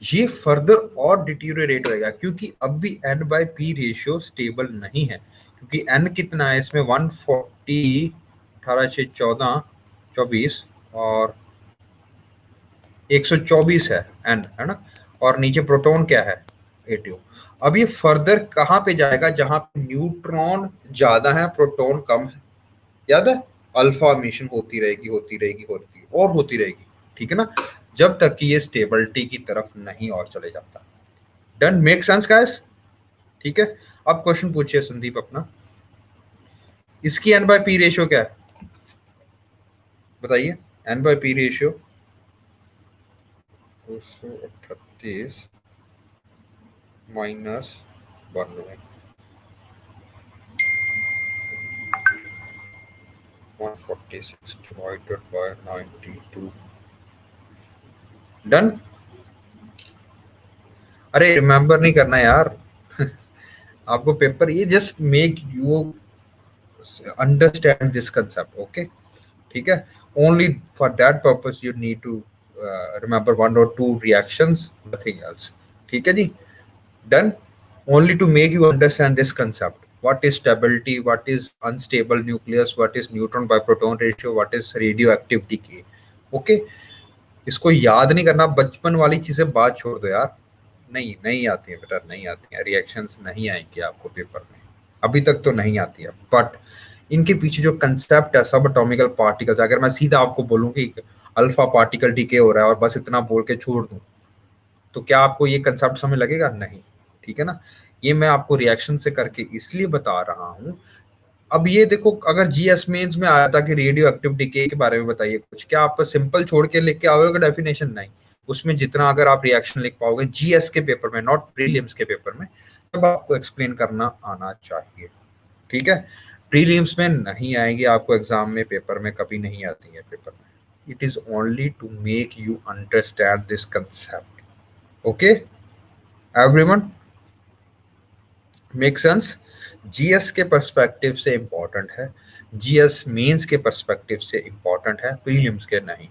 ये फर्दर और डिटीरियोरेट होएगा क्योंकि अब भी N by P ratio stable नहीं है, क्योंकि एन कितना है इसमें? 140, 18 से 14, 24 और 124 है एन, है ना? और नीचे प्रोटॉन क्या है? 80। अब ये फर्दर कहाँ पे जाएगा? जहां पे न्यूट्रॉन ज्यादा है, प्रोटॉन कम है। याद है? अल्फा मिशन होती रहेगी, होती रहेगी, होती और होती रहेगी, ठीक है ना, जब तक कि ये स्टेबिलिटी की तरफ नहीं और चले जाता। डन? Make sense guys? ठीक है, अब क्वेश्चन पूछिए संदीप अपना। इसकी एन बाय पी रेशियो क्या है बताइए? N by P ratio 238 minus 92, 146 divided by 92। Done? अरे रिमेंबर नहीं करना यार आपको पेपर, ये just make you understand this concept, okay? ठीक है, only for that purpose you need to remember one और टू रिएक्शंस, नथिंग एल्स। ठीक है जी? Done? Only to make you understand this concept, what is stability, what is unstable nucleus, what is neutron by proton ratio, what is radioactive decay। Okay, इसको याद नहीं करना, बचपन वाली चीजें बात छोड़ दो यार। नहीं, नहीं आती है बेटा, नहीं आती है, रिएक्शंस नहीं आएंगे आपको पेपर में, अभी तक तो नहीं आती है। बट इनके पीछे जो कंसेप्ट है, सब एटॉमिकल पार्टिकल्स, अगर मैं सीधा आपको बोलूं कि अल्फा पार्टिकल डीके हो रहा है और बस इतना बोल के छोड़ दूं, तो क्या आपको ये कंसेप्ट समझ लगेगा? नहीं। ठीक है ना? ये मैं आपको रिएक्शन से करके इसलिए बता रहा हूं। अब ये देखो, अगर जीएस मेंस में आया था कि रेडियो एक्टिव डिके के बारे में बताइए कुछ, क्या आप सिंपल छोड़ के लिख के आओगे डेफिनेशन? नहीं, उसमें जितना अगर आप रिएक्शन लिख पाओगे जीएस के पेपर में, नॉट प्रीलिम्स के पेपर में, तब आपको एक्सप्लेन करना आना चाहिए। ठीक है? प्रीलिम्स में नहीं आएगी आपको, एग्जाम में, पेपर में कभी नहीं आती है पेपर में। It is only to make you understand this concept. Okay everyone? Make sense? GS के पर्सपेक्टिव से इंपॉर्टेंट है, जीएस मेंस के पर्सपेक्टिव से इंपॉर्टेंट है, प्रीलिम्स के नहीं।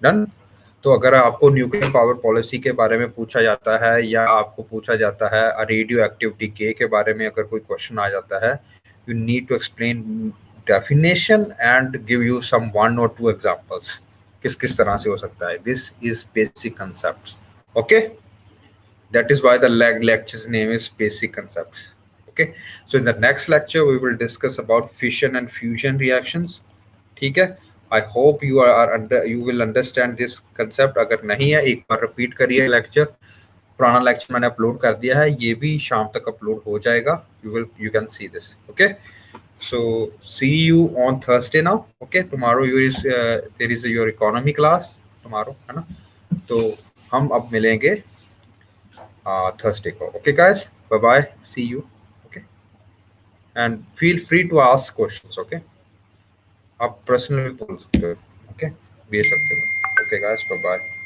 डन? तो अगर आपको न्यूक्लियर पावर पॉलिसी के बारे में पूछा जाता है, या आपको पूछा जाता है रेडियो एक्टिविटी के बारे में अगर कोई क्वेश्चन आ जाता है, you need to explain definition and give you some one और टू एग्जांपल्स, किस किस तरह से हो सकता है। This is basic concept. Okay? That is why the lecture's name is Basic Concepts. Okay, so in the next lecture we will discuss about fission and fusion reactions. ठीक है, I hope you will understand this concept. अगर नहीं है एक बार repeat करिए lecture. पुराना lecture मैंने upload कर दिया है, ये भी शाम तक upload हो जाएगा. You can see this. Okay, so see you on Thursday now. Okay, tomorrow there is your economy class tomorrow, है ना? तो हम अब मिलेंगे Thursday को. Okay guys, bye bye, see you. Okay, and feel free to ask questions. Okay, आप personally पूछ सकते हो. Okay, भेज सकते हो. Okay guys, bye bye.